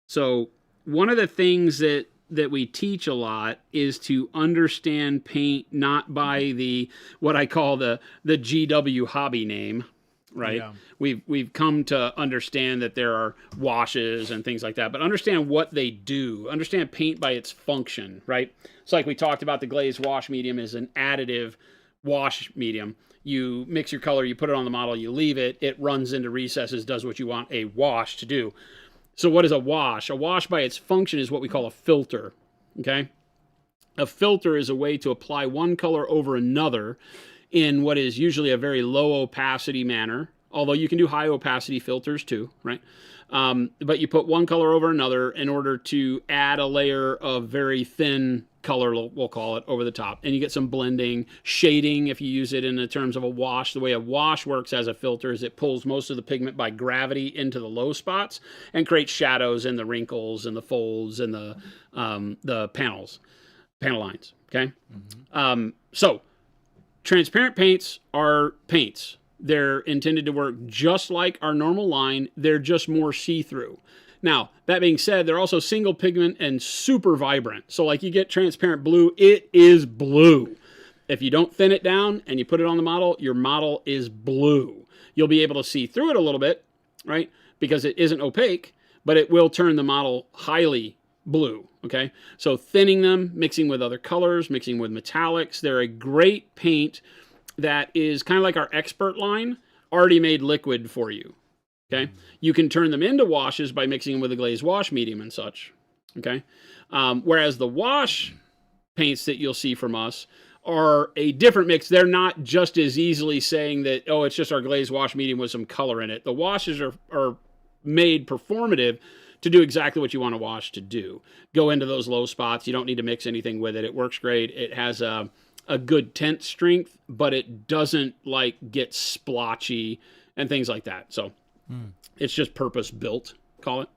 So one of the things that we teach a lot is to understand paint not by what I call the GW hobby name, right? Yeah. We've come to understand that there are washes and things like that, but understand what they do. Understand paint by its function, right? So like we talked about, the glazed wash medium is an additive wash medium. You mix your color, you put it on the model, you leave it, it runs into recesses, does what you want a wash to do. So what is a wash? A wash by its function is what we call a filter, okay? A filter is a way to apply one color over another in what is usually a very low opacity manner, although you can do high opacity filters too, right? But you put one color over another in order to add a layer of very thin color, we'll call it, over the top. And you get some blending, shading if you use it in the terms of a wash. The way a wash works as a filter is it pulls most of the pigment by gravity into the low spots and creates shadows and the wrinkles and the folds and the panel lines, okay? Mm-hmm. So transparent paints are paints. They're intended to work just like our normal line. They're just more see-through. Now, that being said, they're also single pigment and super vibrant. So like you get transparent blue, it is blue. If you don't thin it down and you put it on the model, your model is blue. You'll be able to see through it a little bit, right? Because it isn't opaque, but it will turn the model highly blue, okay? So thinning them, mixing with other colors, mixing with metallics, they're a great paint that is kind of like our expert line, already made liquid for you, okay? You can turn them into washes by mixing them with a glazed wash medium and such, Okay. Whereas the wash paints that you'll see from us are a different mix. They're not just as easily saying that, oh, it's just our glazed wash medium with some color in it. The washes are made performative to do exactly what you want a wash to do. Go into those low spots. You don't need to mix anything with it. It works great. It has a good tint strength, but it doesn't like get splotchy and things like that. So it's just purpose built, call it.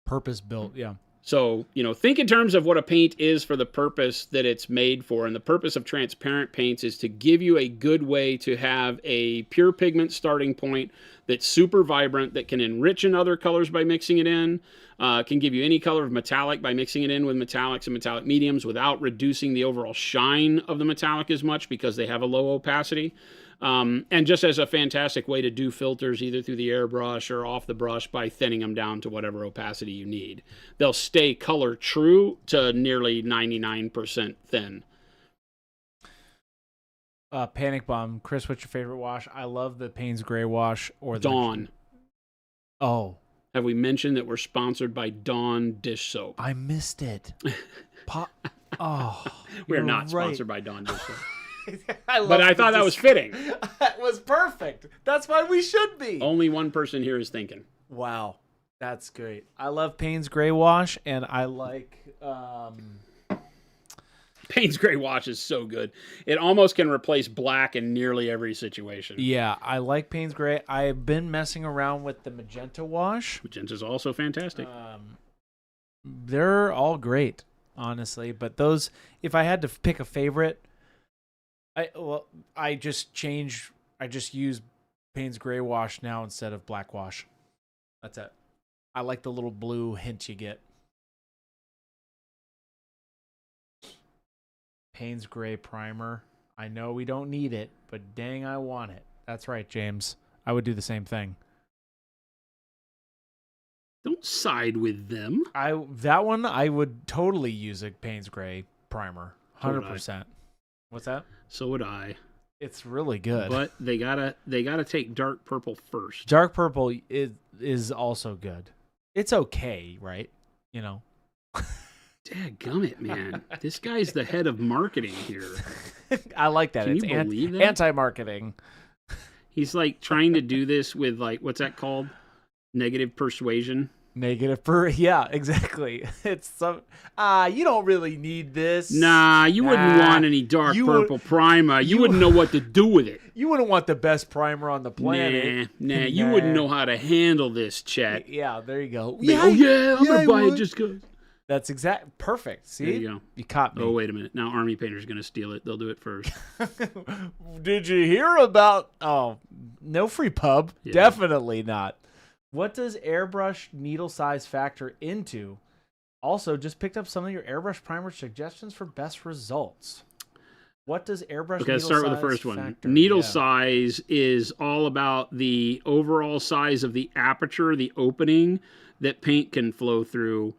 Purpose built, yeah. So, think in terms of what a paint is for the purpose that it's made for. And the purpose of transparent paints is to give you a good way to have a pure pigment starting point that's super vibrant, that can enrich in other colors by mixing it in, can give you any color of metallic by mixing it in with metallics and metallic mediums without reducing the overall shine of the metallic as much because they have a low opacity. And just as a fantastic way to do filters either through the airbrush or off the brush by thinning them down to whatever opacity you need. They'll stay color true to nearly 99% thin. Panic Bomb. Chris, what's your favorite wash? I love the Payne's Gray wash or the Dawn. Oh. Have we mentioned that we're sponsored by Dawn dish soap? I missed it. We're not sponsored by Dawn dish soap. But I thought that was fitting. That was perfect. That's why we should be. Only one person here is thinking. Wow. That's great. I love Payne's Gray Wash, and I like... Payne's Gray Wash is so good. It almost can replace black in nearly every situation. Yeah, I like Payne's Gray. I've been messing around with the Magenta Wash. Magenta's also fantastic. They're all great, honestly. But those, if I had to pick a favorite... I just use Payne's Gray Wash now instead of black wash. That's it. I like the little blue hint you get. Payne's Gray Primer. I know we don't need it, but dang, I want it. That's right, James. I would do the same thing. Don't side with them. That one, I would totally use a Payne's Gray Primer. 100%. What's that? So would I. It's really good. But they gotta take dark purple first. Dark purple is also good. It's okay, right? Dadgummit, man. This guy's the head of marketing here. I like that. Can it's you believe that? Anti-marketing. He's like trying to do this with what's that called? Negative persuasion. Yeah, exactly. It's some you don't really need this. Nah, you wouldn't want any dark purple primer. You wouldn't know what to do with it. You wouldn't want the best primer on the planet. Nah, you wouldn't know how to handle this, Chet. Yeah, there you go. I'm gonna buy it just cause. That's perfect. See? There you go. You caught me. Oh, wait a minute. Now Army Painter's gonna steal it. They'll do it first. Did you hear about no free pub? Yeah. Definitely not. What does airbrush needle size factor into? Also, just picked up some of your airbrush primer suggestions for best results. What does airbrush needle size factor? Okay, let's start with the first one. Needle size is all about the overall size of the aperture, the opening that paint can flow through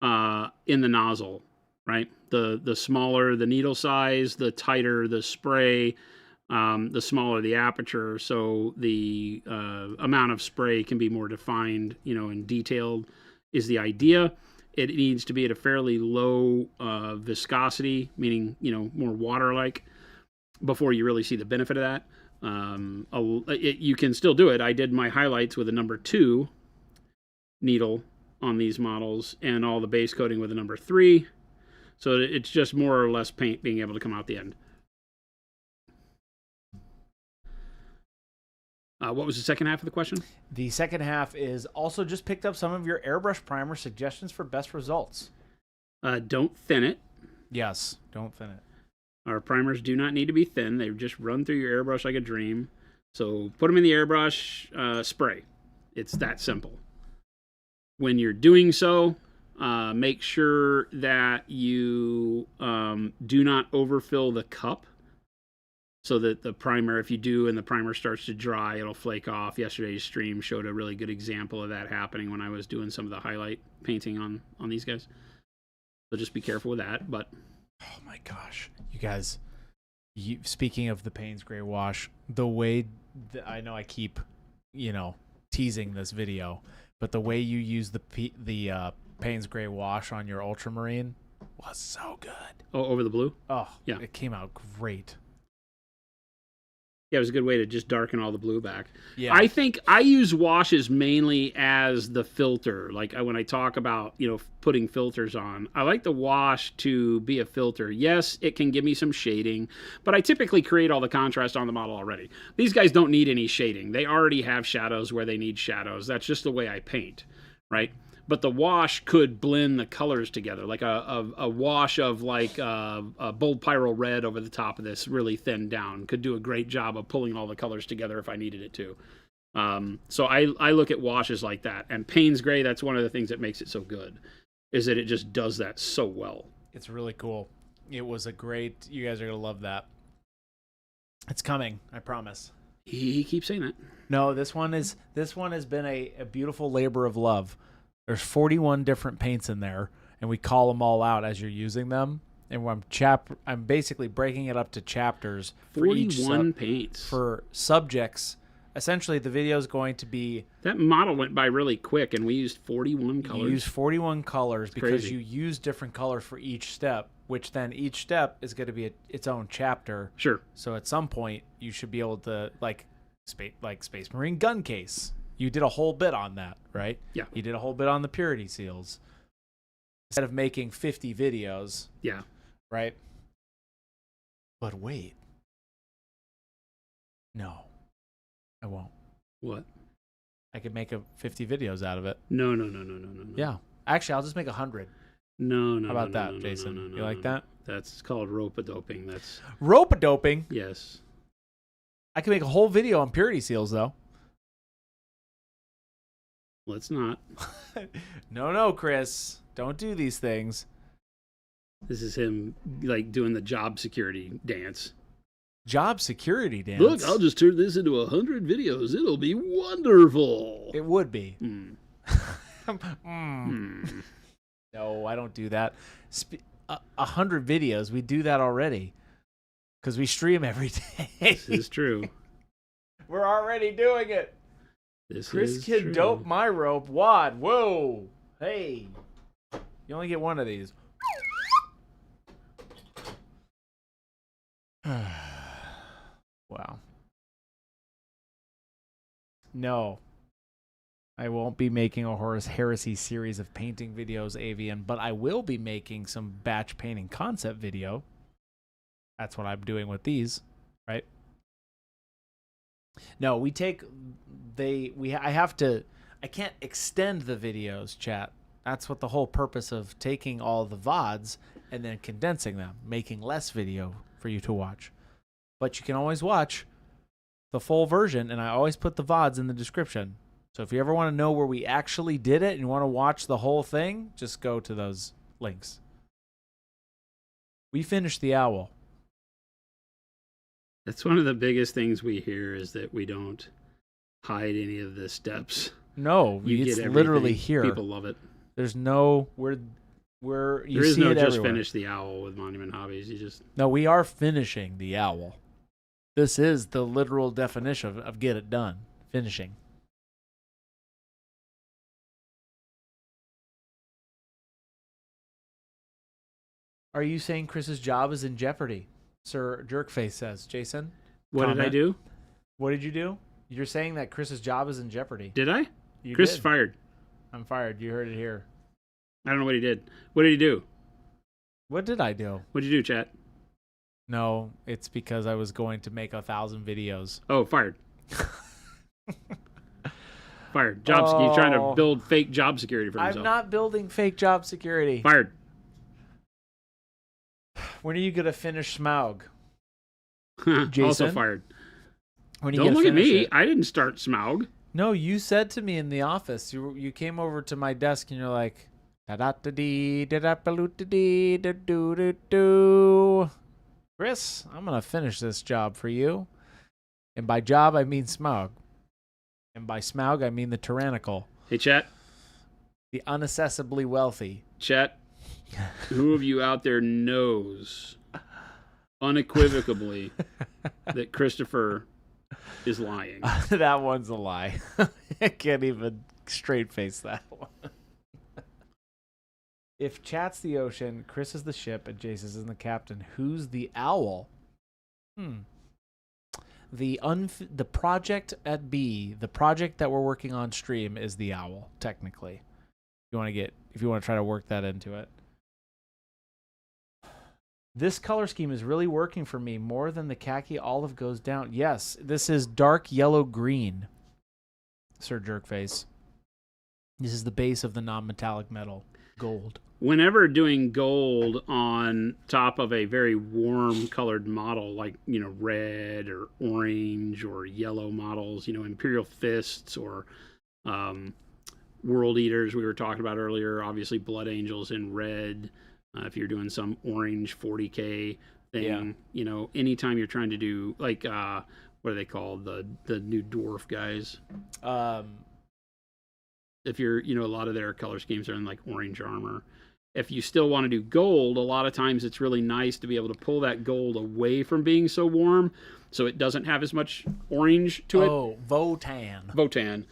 in the nozzle, right? The smaller the needle size, the tighter the spray, the smaller the aperture, so the amount of spray can be more defined, and detailed is the idea. It needs to be at a fairly low viscosity, meaning, more water-like, before you really see the benefit of that. You can still do it. I did my highlights with a number 2 needle on these models and all the base coating with a number 3. So it's just more or less paint being able to come out the end. What was the second half of the question? The second half is also just picked up some of your airbrush primer suggestions for best results. Don't thin it. Yes, don't thin it. Our primers do not need to be thin. They just run through your airbrush like a dream. So put them in the airbrush, spray. It's that simple. When you're doing so, make sure that you do not overfill the cup, so that the primer, if you do and the primer starts to dry, it'll flake off. Yesterday's stream showed a really good example of that happening when I was doing some of the highlight painting on these guys. So just be careful with that. But oh my gosh, you guys, speaking of the Payne's Gray Wash, the way that I know I keep, teasing this video, but the way you use the Payne's Gray wash on your ultramarine was so good. Oh, over the blue? Oh, Yeah. It came out great. Yeah, it was a good way to just darken all the blue back. Yeah. I think I use washes mainly as the filter. Like when I talk about, putting filters on, I like the wash to be a filter. Yes, it can give me some shading, but I typically create all the contrast on the model already. These guys don't need any shading. They already have shadows where they need shadows. That's just the way I paint, right? But the wash could blend the colors together, like a wash of like a bold pyro red over the top of this, really thinned down, could do a great job of pulling all the colors together if I needed it to. So I look at washes like that. And Payne's Gray, that's one of the things that makes it so good, is that it just does that so well. It's really cool. It was a great, you guys are going to love that. It's coming, I promise. He keeps saying that. No, this one has been a beautiful labor of love. There's 41 different paints in there, and we call them all out as you're using them. And I'm basically breaking it up to chapters for 41 paints for subjects. Essentially, the video is going to be that model went by really quick, and we used 41 colors. You use 41 colors because crazy. You use different colors for each step, which then each step is going to be its own chapter. Sure. So at some point, you should be able to like Space Marine gun case. You did a whole bit on that, right? Yeah. You did a whole bit on the purity seals. Instead of making 50 videos. Yeah. Right? But wait. No. I won't. What? I could make 50 videos out of it. No. Yeah. Actually, I'll just make 100. No. How about that, Jason? You like that? That's called rope-a-doping. That's rope-a-doping? Yes. I can make a whole video on purity seals, though. Let's not. No, Chris. Don't do these things. This is him, like, doing the job security dance. Job security dance? Look, I'll just turn this into 100 videos. It'll be wonderful. It would be. Mm. No, I don't do that. 100 videos. We do that already. Because we stream every day. This is true. We're already doing it. Chris can dope my rope wad. Whoa. Hey. You only get one of these. Wow. No. I won't be making a Horus Heresy series of painting videos, Avian, but I will be making some batch painting concept video. That's what I'm doing with these, right? No, I can't extend the videos, chat. That's what the whole purpose of taking all the VODs and then condensing them, making less video for you to watch. But you can always watch the full version, and I always put the VODs in the description. So if you ever want to know where we actually did it and you want to watch the whole thing, just go to those links. We finished the owl. That's one of the biggest things we hear is that we don't hide any of the steps. No, it's literally here. People love it. There's no there is no just everywhere. finish the owl with Monument Hobbies. No, we are finishing the owl. This is the literal definition of get it done. Finishing. Are you saying Chris's job is in jeopardy? Sir Jerkface says. Jason? What did I do? What did you do? You're saying that Chris's job is in jeopardy. Did I? You Chris did. is fired. I'm fired. You heard it here. I don't know what he did. What did he do? What did I do? What did you do, chat? No, it's because I was going to make 1,000 videos. Oh, fired. Fired. He's trying to build fake job security for himself. I'm not building fake job security. Fired. When are you going to finish Smaug? Jason? Also fired. When are Don't look at me. I didn't start Smaug. No, you said to me in the office, you came over to my desk and you're like, da-da-da-dee-da-da-ba-loo-da-dee-da-doo-da-doo. Chris, I'm going to finish this job for you. And by job, I mean Smaug. And by Smaug, I mean the tyrannical. Hey, chat. The unaccessibly wealthy. Chat. Who of you out there knows unequivocally that Christopher is lying? That one's a lie. I can't even straight face that one. If chat's the ocean, Chris is the ship, and Jason is the captain, who's the owl? The project at B, the project that we're working on stream is the owl, technically. If you want to try to work that into it. This color scheme is really working for me more than the khaki olive goes down. Yes, this is dark yellow green, Sir Jerkface. This is the base of the non-metallic metal, gold. Whenever doing gold on top of a very warm colored model, like, red or orange or yellow models, Imperial Fists or World Eaters we were talking about earlier, obviously Blood Angels in red. If you're doing some orange 40K thing, anytime you're trying to do, like, what are they called? The new dwarf guys. If you're, a lot of their color schemes are in, like, orange armor. If you still want to do gold, a lot of times it's really nice to be able to pull that gold away from being so warm so it doesn't have as much orange to it. Oh, Votan. Votan.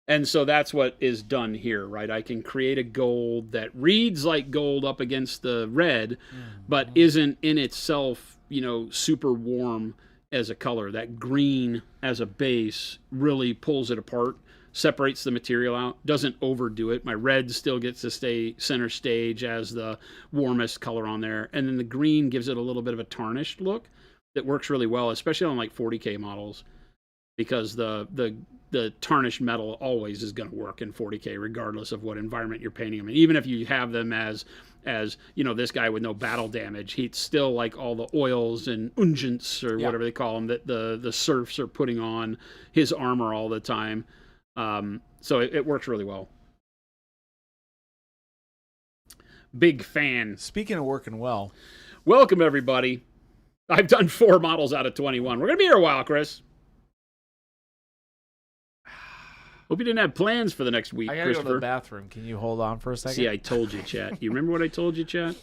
And so that's what is done here, right? I can create a gold that reads like gold up against the red, but isn't in itself, super warm as a color. That green as a base really pulls it apart, separates the material out, doesn't overdo it. My red still gets to stay center stage as the warmest color on there. And then the green gives it a little bit of a tarnished look that works really well, especially on like 40K models, because the tarnished metal always is going to work in 40K regardless of what environment you're painting them in. Even if you have them as this guy with no battle damage, he's still like all the oils and unguents or whatever they call them that the serfs are putting on his armor all the time. So it works really well. Big fan. Speaking of working well, welcome everybody. I've done 4 models out of 21. We're going to be here a while, Chris. Hope you didn't have plans for the next week, I gotta Christopher. go to the bathroom. Can you hold on for a second? See, I told you, chat. You remember what I told you, chat?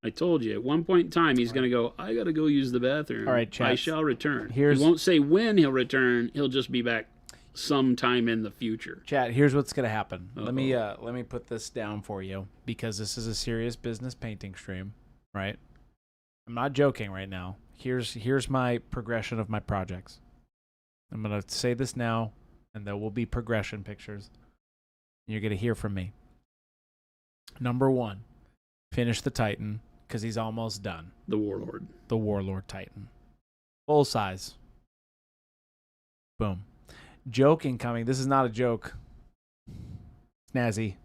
I told you. At one point in time, he's going to go, I got to go use the bathroom. All right, chat. I shall return. He won't say when he'll return. He'll just be back sometime in the future. Chat, here's what's going to happen. Uh-oh. Let me put this down for you, because this is a serious business painting stream, right? I'm not joking right now. Here's my progression of my projects. I'm going to say this now, and there will be progression pictures. You're going to hear from me. Number 1, finish the Titan, because he's almost done. The Warlord. The Warlord Titan. Full size. Boom. Joke incoming. This is not a joke. Snazzy.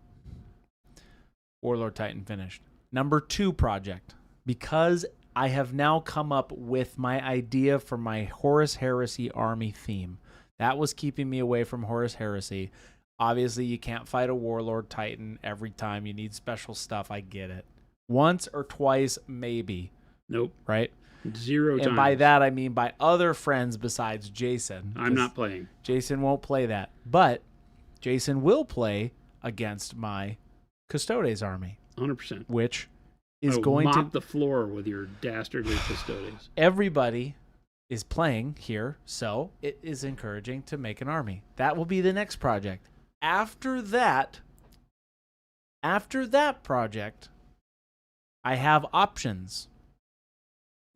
Warlord Titan finished. Number 2 project. Because I have now come up with my idea for my Horus Heresy army theme. That was keeping me away from Horus Heresy. Obviously, you can't fight a Warlord Titan every time. You need special stuff. I get it. Once or twice, maybe. Nope. Right? 0 times. And by that, I mean by other friends besides Jason. I'm not playing. Jason won't play that. But Jason will play against my Custodes army. 100%. Which is I'll going mop to... the floor with your dastardly Custodes. Everybody is playing here, so it is encouraging to make an army. That will be the next project. After that project, I have options.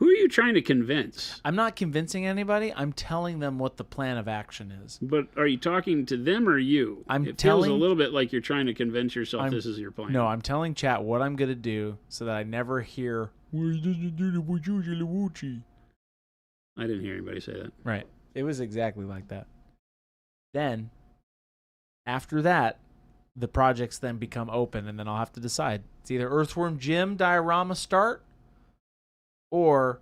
Who are you trying to convince? I'm not convincing anybody. I'm telling them what the plan of action is. But are you talking to them or you? It feels a little bit like you're trying to convince yourself this is your plan. No, I'm telling chat what I'm going to do so that I never hear, well, he doesn't do the Wuchi. I didn't hear anybody say that. Right. It was exactly like that. Then, after that, the projects then become open, and then I'll have to decide. It's either Earthworm Jim diorama start or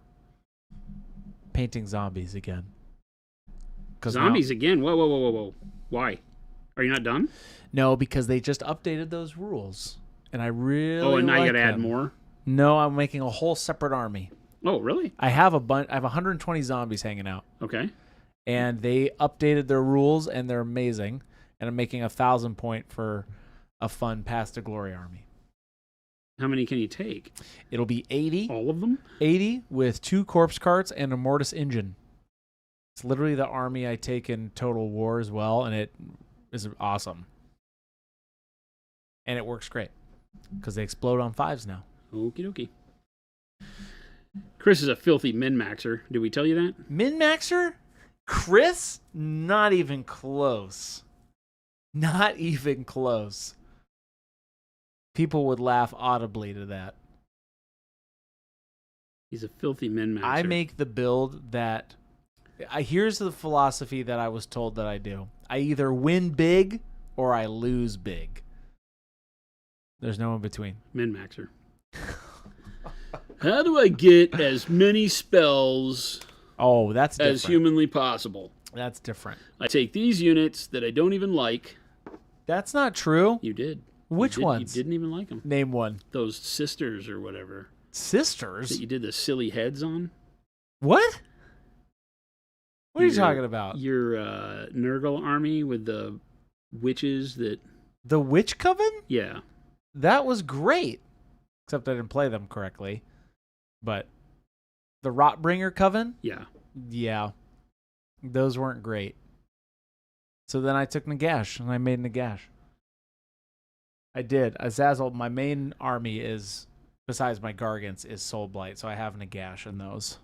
painting zombies again. Zombies again? Whoa. Why? Are you not done? No, because they just updated those rules, and I really Oh, and now you like got to add them. more? No, I'm making a whole separate army. Oh, really? I have 120 zombies hanging out. Okay. And they updated their rules, and they're amazing. And I'm making 1,000 point for a fun Path to Glory army. How many can you take? It'll be 80. All of them? 80 with 2 corpse carts and a mortis engine. It's literally the army I take in Total War as well, and it is awesome. And it works great. because they explode on 5s now. Okie dokie. Chris is a filthy min-maxer. Did we tell you that? Min-maxer? Chris? Not even close. Not even close. People would laugh audibly to that. He's a filthy min-maxer. I make the build that... Here's the philosophy that I was told that I do. I either win big or I lose big. There's no in between. Min-maxer. How do I get as many spells that's different. as humanly possible? That's different. I take these units that I don't even like. That's not true. You did. Which ones? You didn't even like them. Name one. Those sisters or whatever. Sisters? That you did the silly heads on. What? What are you talking about? Your Nurgle army with the witches that... The Witch Coven? Yeah. That was great. Except I didn't play them correctly. But the Rotbringer Coven? Yeah. Yeah. Those weren't great. So then I took Nagash, and I made Nagash. I did. Azazel, my main army is, besides my Gargants, is Soul Blight, so I have Nagash in those.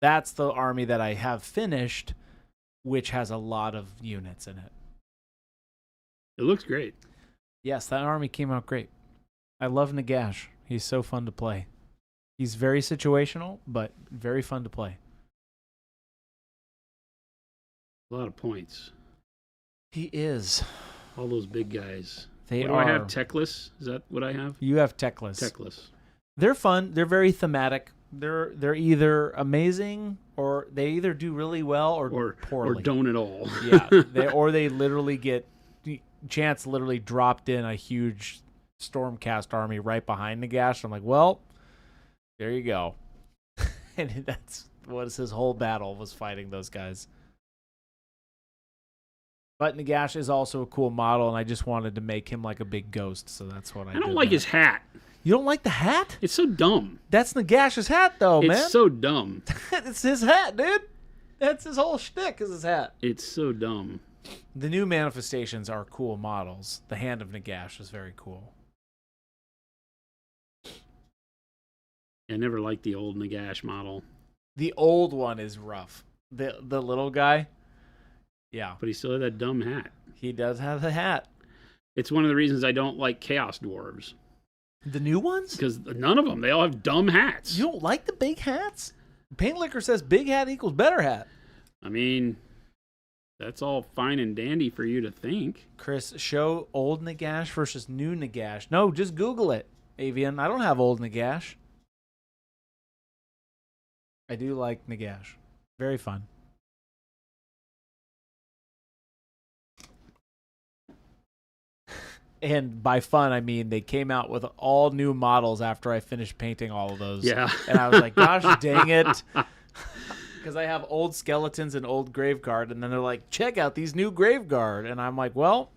That's the army that I have finished, which has a lot of units in it. It looks great. Yes, that army came out great. I love Nagash. He's so fun to play. He's very situational, but very fun to play. A lot of points. He is. All those big guys. They what are. Do I have? Techless? Is that what I have? You have Techless. Techless. They're fun. They're very thematic. They're either amazing or they either do really well or poorly. Or don't at all. Yeah. They literally get... Chance literally dropped in a huge Stormcast army right behind Nagash. I'm like, well, there you go. And that's what his whole battle was, fighting those guys. But Nagash is also a cool model, and I just wanted to make him like a big ghost, so that's what I did. I don't like his hat. You don't like the hat? It's so dumb. That's Nagash's hat, though, man. It's so dumb. It's his hat, dude. That's his whole shtick, is his hat. It's so dumb. The new manifestations are cool models. The Hand of Nagash is very cool. I never liked the old Nagash model. The old one is rough. The little guy, yeah. But he still had that dumb hat. He does have the hat. It's one of the reasons I don't like Chaos Dwarves. The new ones? Because none of them. They all have dumb hats. You don't like the big hats? Paint Liquor says big hat equals better hat. I mean, that's all fine and dandy for you to think. Chris, show old Nagash versus new Nagash. No, just Google it, Avian. I don't have old Nagash. I do like Nagash. Very fun. And by fun, I mean they came out with all new models after I finished painting all of those. Yeah. And I was like, gosh dang it. Because I have old skeletons and old Graveguard, and then they're like, check out these new Graveguard. And I'm like, well,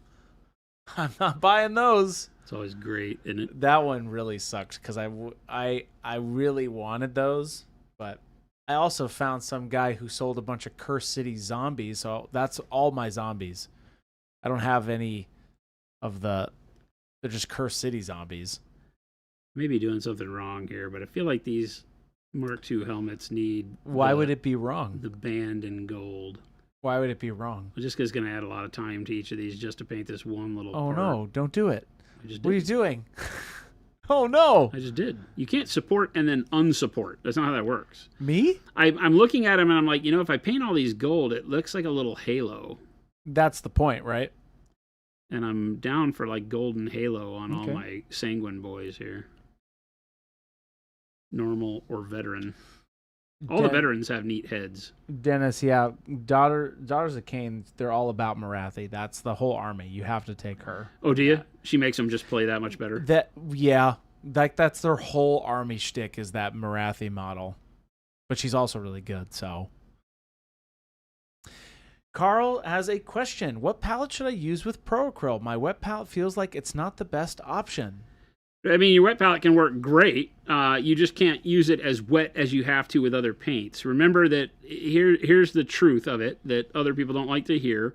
I'm not buying those. It's always great, isn't it? That one really sucked because I really wanted those, but I also found some guy who sold a bunch of Cursed City zombies, so that's all my zombies. I don't have any of they're just Cursed City zombies. Maybe doing something wrong here, but I feel like these Mark II helmets need... Why would it be wrong? The band in gold. Why would it be wrong? Well, just because it's going to add a lot of time to each of these just to paint this one little Oh, part. no. Don't do it. I just did. What are you doing? Oh, no. I just did. You can't support and then unsupport. That's not how that works. Me? I'm looking at them and I'm like, if I paint all these gold, it looks like a little halo. That's the point, right? And I'm down for like golden halo on all my sanguine boys here. Normal or veteran. All the veterans have neat heads. Dennis, yeah. Daughters of Cain, they're all about Marathi. That's the whole army. You have to take her. Oh, do you? She makes them just play that much better? Yeah. That's their whole army shtick is that Marathi model. But she's also really good, so. Carl has a question. What palette should I use with Pro-Acryl? My wet palette feels like it's not the best option. I mean, your wet palette can work great. You just can't use it as wet as you have to with other paints. Remember that here's the truth of it that other people don't like to hear.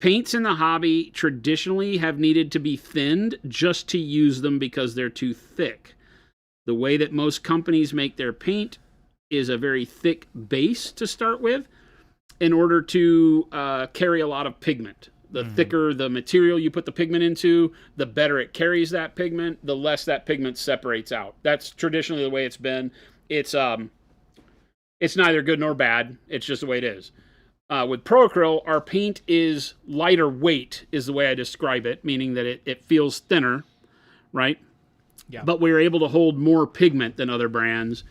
Paints in the hobby traditionally have needed to be thinned just to use them because they're too thick. The way that most companies make their paint is a very thick base to start with in order to carry a lot of pigment. The thicker the material you put the pigment into, the better it carries that pigment, the less that pigment separates out. That's traditionally the way it's been. It's neither good nor bad. It's just the way it is. With Pro-Acryl, our paint is lighter weight, is the way I describe it, meaning that it feels thinner, right? Yeah. But we're able to hold more pigment than other brands.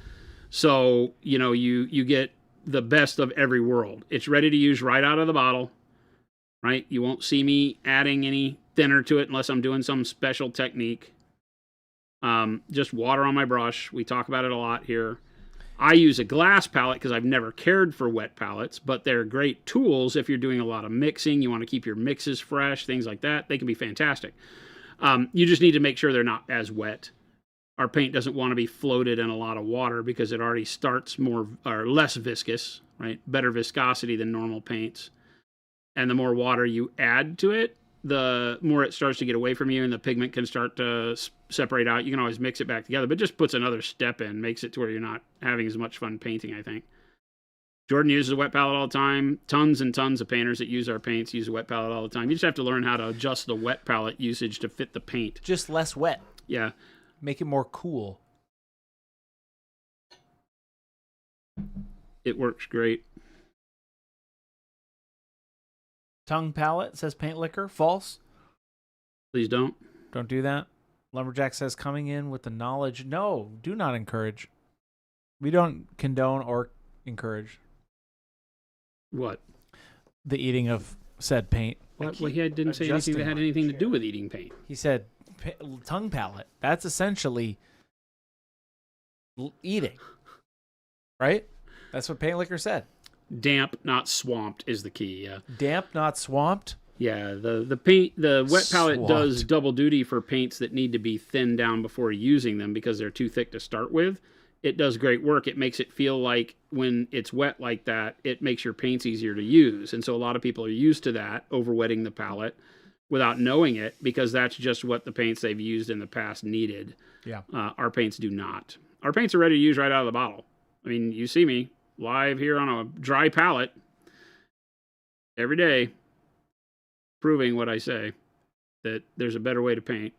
So, you get the best of every world. It's ready to use right out of the bottle, right? You won't see me adding any thinner to it unless I'm doing some special technique. Just water on my brush. We talk about it a lot here. I use a glass palette because I've never cared for wet palettes, but they're great tools if you're doing a lot of mixing. You want to keep your mixes fresh, things like that. They can be fantastic. You just need to make sure they're not as wet. Our paint doesn't want to be floated in a lot of water because it already starts more or less viscous, right? Better viscosity than normal paints. And the more water you add to it, the more it starts to get away from you and the pigment can start to separate out. You can always mix it back together, but just puts another step in, makes it to where you're not having as much fun painting, I think. Jordan uses a wet palette all the time. Tons and tons of painters that use our paints use a wet palette all the time. You just have to learn how to adjust the wet palette usage to fit the paint. Just less wet. Yeah. Make it more cool. It works great. Tongue palette says paint liquor. False. Please don't. Don't do that. Lumberjack says coming in with the knowledge. No, do not encourage. We don't condone or encourage What? the eating of said paint. What? Well, he didn't say anything that had anything to do with eating paint. He said tongue palette. That's essentially eating, right? That's what paint liquor said. Damp, not swamped, is the key. Yeah. Damp, not swamped. Yeah. The wet palette does double duty for paints that need to be thinned down before using them because they're too thick to start with. It does great work. It makes it feel like when it's wet like that, it makes your paints easier to use. And so a lot of people are used to that, overwetting the palette without knowing it, because that's just what the paints they've used in the past needed. Yeah. Our paints do not. Our paints are ready to use right out of the bottle. I mean, you see me live here on a dry palette every day, proving what I say, that there's a better way to paint.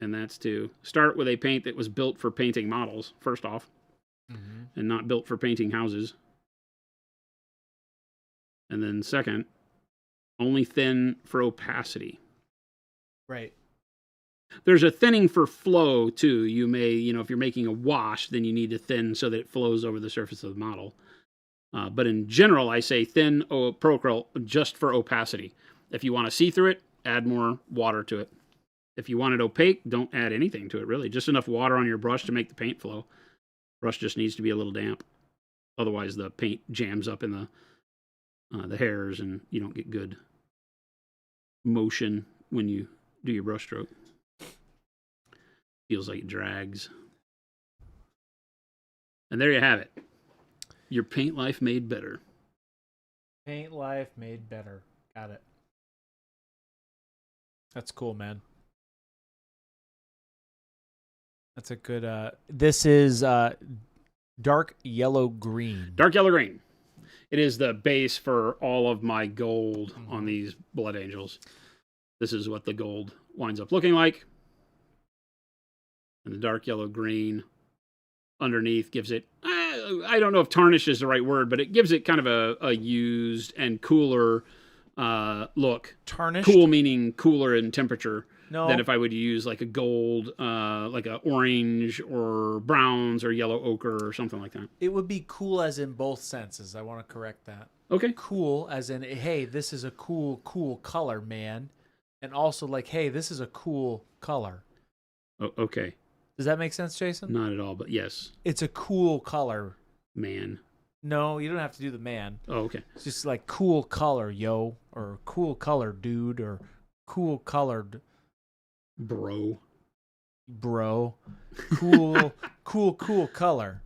And that's to start with a paint that was built for painting models, first off, and not built for painting houses. And then second, only thin for opacity. Right. There's a thinning for flow, too. You may, if you're making a wash, then you need to thin so that it flows over the surface of the model. But in general, I say thin Pro-Acryl just for opacity. If you want to see through it, add more water to it. If you want it opaque, don't add anything to it, really. Just enough water on your brush to make the paint flow. Brush just needs to be a little damp. Otherwise, the paint jams up in the hairs, and you don't get good motion when you do your brush stroke. Feels like it drags. And there you have it. Your paint life made better. Paint life made better. Got it. That's cool, man. That's a good this is dark yellow green. Dark yellow green. It is the base for all of my gold on these Blood Angels. This is what the gold winds up looking like. And the dark yellow green underneath gives it, I don't know if tarnish is the right word, but it gives it kind of a used and cooler look. Tarnished? Cool meaning cooler in temperature than if I would use like a gold, like a orange or browns or yellow ochre or something like that. It would be cool as in both senses. I want to correct that. Okay. Cool as in, hey, this is a cool color, man. And also like, hey, this is a cool color. Oh, okay. Does that make sense, Jason? Not at all, but yes. It's a cool color. Man. No, you don't have to do the man. Oh, okay. It's just like cool color, yo, or cool color, dude, or cool colored bro. Cool, cool color.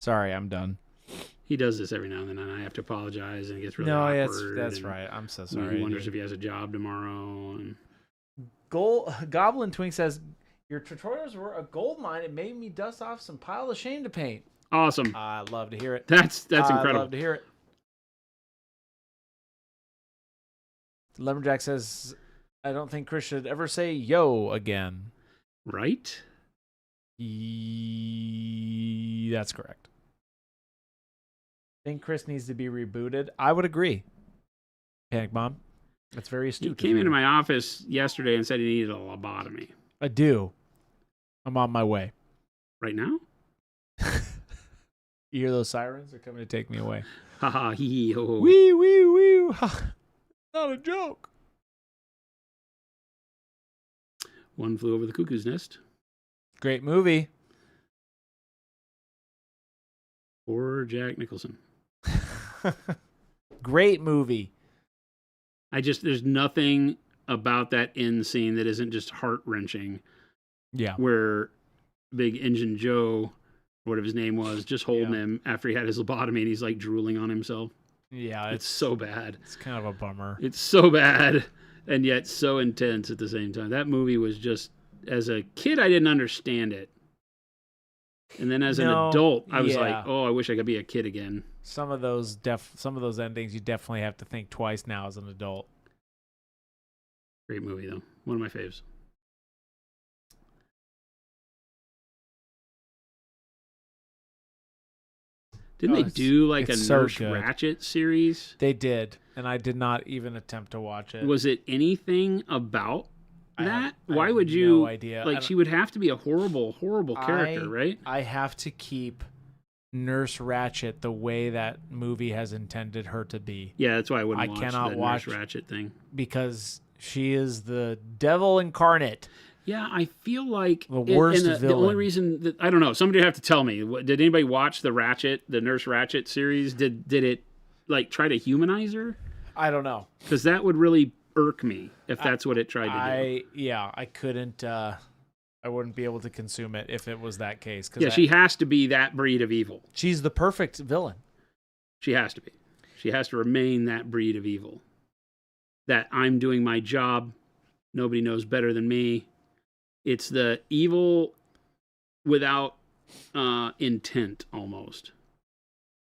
Sorry, I'm done. He does this every now and then, and I have to apologize, and it gets really No, awkward. that's and right. I'm so sorry. He wonders if he has a job tomorrow. And... Goblin Twink says, your tutorials were a gold mine. It made me dust off some pile of shame to paint. Awesome. I'd love to hear it. That's incredible. I'd love to hear it. Lumberjack says, I don't think Chris should ever say yo again. Right? That's correct. I think Chris needs to be rebooted. I would agree. Panic Bomb. That's very astute. He came into my office yesterday and said he needed a lobotomy. I do. I'm on my way. Right now? You hear those sirens? They're coming to take me away. Ha ha, hee hee, ho ho. Wee, wee, wee. Not a joke. One Flew Over the Cuckoo's Nest. Great movie. Or Jack Nicholson. Great movie. There's nothing about that end scene that isn't just heart-wrenching. Yeah. Where Big Engine Joe, whatever his name was, just holding him after he had his lobotomy and he's like drooling on himself. Yeah. It's so bad. It's kind of a bummer. It's so bad and yet so intense at the same time. That movie was just, as a kid, I didn't understand it. And then as an adult, I was like, oh, I wish I could be a kid again. Some of those endings you definitely have to think twice now as an adult. Great movie, though. One of my faves. Didn't they do like a Nurse Ratched series? They did, and I did not even attempt to watch it. Was it anything about that? Why would you? No idea. Like, she would have to be a horrible, horrible character, right? I have to keep Nurse Ratched the way that movie has intended her to be. Yeah, that's why I wouldn't watch the Nurse Ratched thing. Because she is the devil incarnate. Yeah, I feel like the worst villain. The only reason that I don't know, somebody would have to tell me. Did anybody watch the Nurse Ratched series? Did it like try to humanize her? I don't know, because that would really irk me if that's what it tried to do. Yeah, I couldn't. I wouldn't be able to consume it if it was that case. Yeah, she has to be that breed of evil. She's the perfect villain. She has to be. She has to remain that breed of evil. That I'm doing my job. Nobody knows better than me. It's the evil without intent, almost.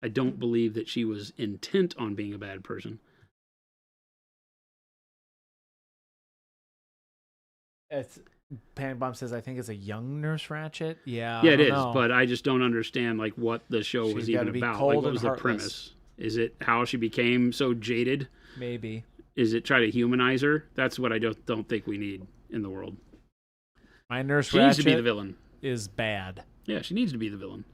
I don't believe that she was intent on being a bad person. Panic Bomb says, I think it's a young Nurse Ratched. Yeah, it is, but I just don't understand like what the show was even about. Like, what was the premise? Is it how she became so jaded? Maybe. Is it try to humanize her? That's what I don't think we need in the world. My Nurse Ratched needs to be the villain. Is bad. Yeah, she needs to be the villain.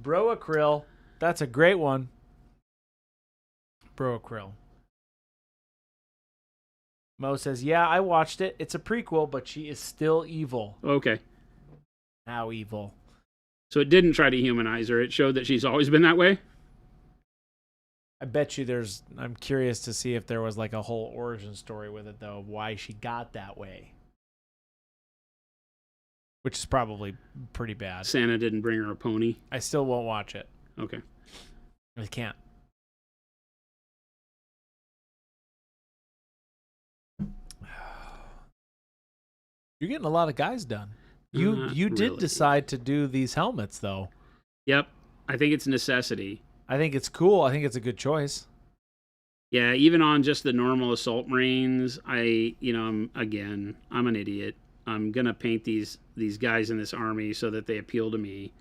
Broacryl. That's a great one. Broacryl. Mo says, yeah, I watched it. It's a prequel, but she is still evil. Okay. How evil? So it didn't try to humanize her. It showed that she's always been that way? I bet you I'm curious to see if there was like a whole origin story with it, though, why she got that way. Which is probably pretty bad. Santa didn't bring her a pony? I still won't watch it. Okay. I can't. You're getting a lot of guys done. You did decide to do these helmets, though. Yep. I think it's necessity. I think it's cool. I think it's a good choice. Yeah, even on just the normal assault marines, I'm an idiot. I'm going to paint these guys in this army so that they appeal to me.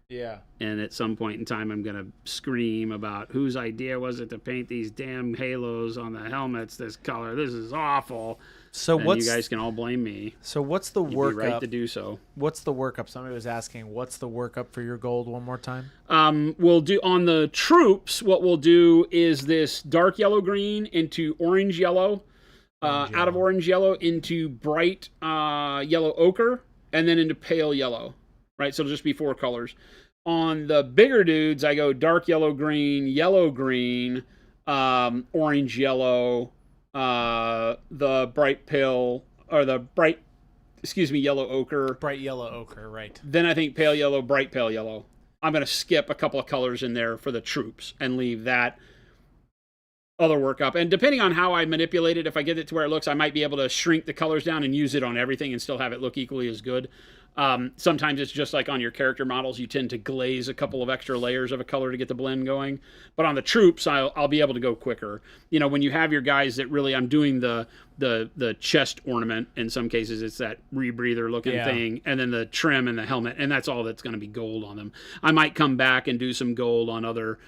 Yeah. And at some point in time, I'm going to scream about whose idea was it to paint these damn halos on the helmets this color. This is awful. So you guys can all blame me. So what's the workup? You'd be right to do so. What's the workup? Somebody was asking, what's the workup for your gold one more time? We'll do on the troops, what we'll do is this dark yellow green into orange yellow. Out of orange yellow into bright yellow ochre, and then into pale yellow, right? So it'll just be 4 colors. On the bigger dudes, I go dark yellow green, orange yellow, the bright pale, or the yellow ochre. Bright yellow ochre, right. Then I think pale yellow, bright pale yellow. I'm going to skip a couple of colors in there for the troops and leave that other work up. And depending on how I manipulate it, if I get it to where it looks, I might be able to shrink the colors down and use it on everything and still have it look equally as good. Sometimes it's just like on your character models, you tend to glaze a couple of extra layers of a color to get the blend going. But on the troops, I'll be able to go quicker. When you have your guys that really, I'm doing the chest ornament. In some cases, it's that rebreather looking thing, and then the trim and the helmet, and that's all that's going to be gold on them. I might come back and do some gold on other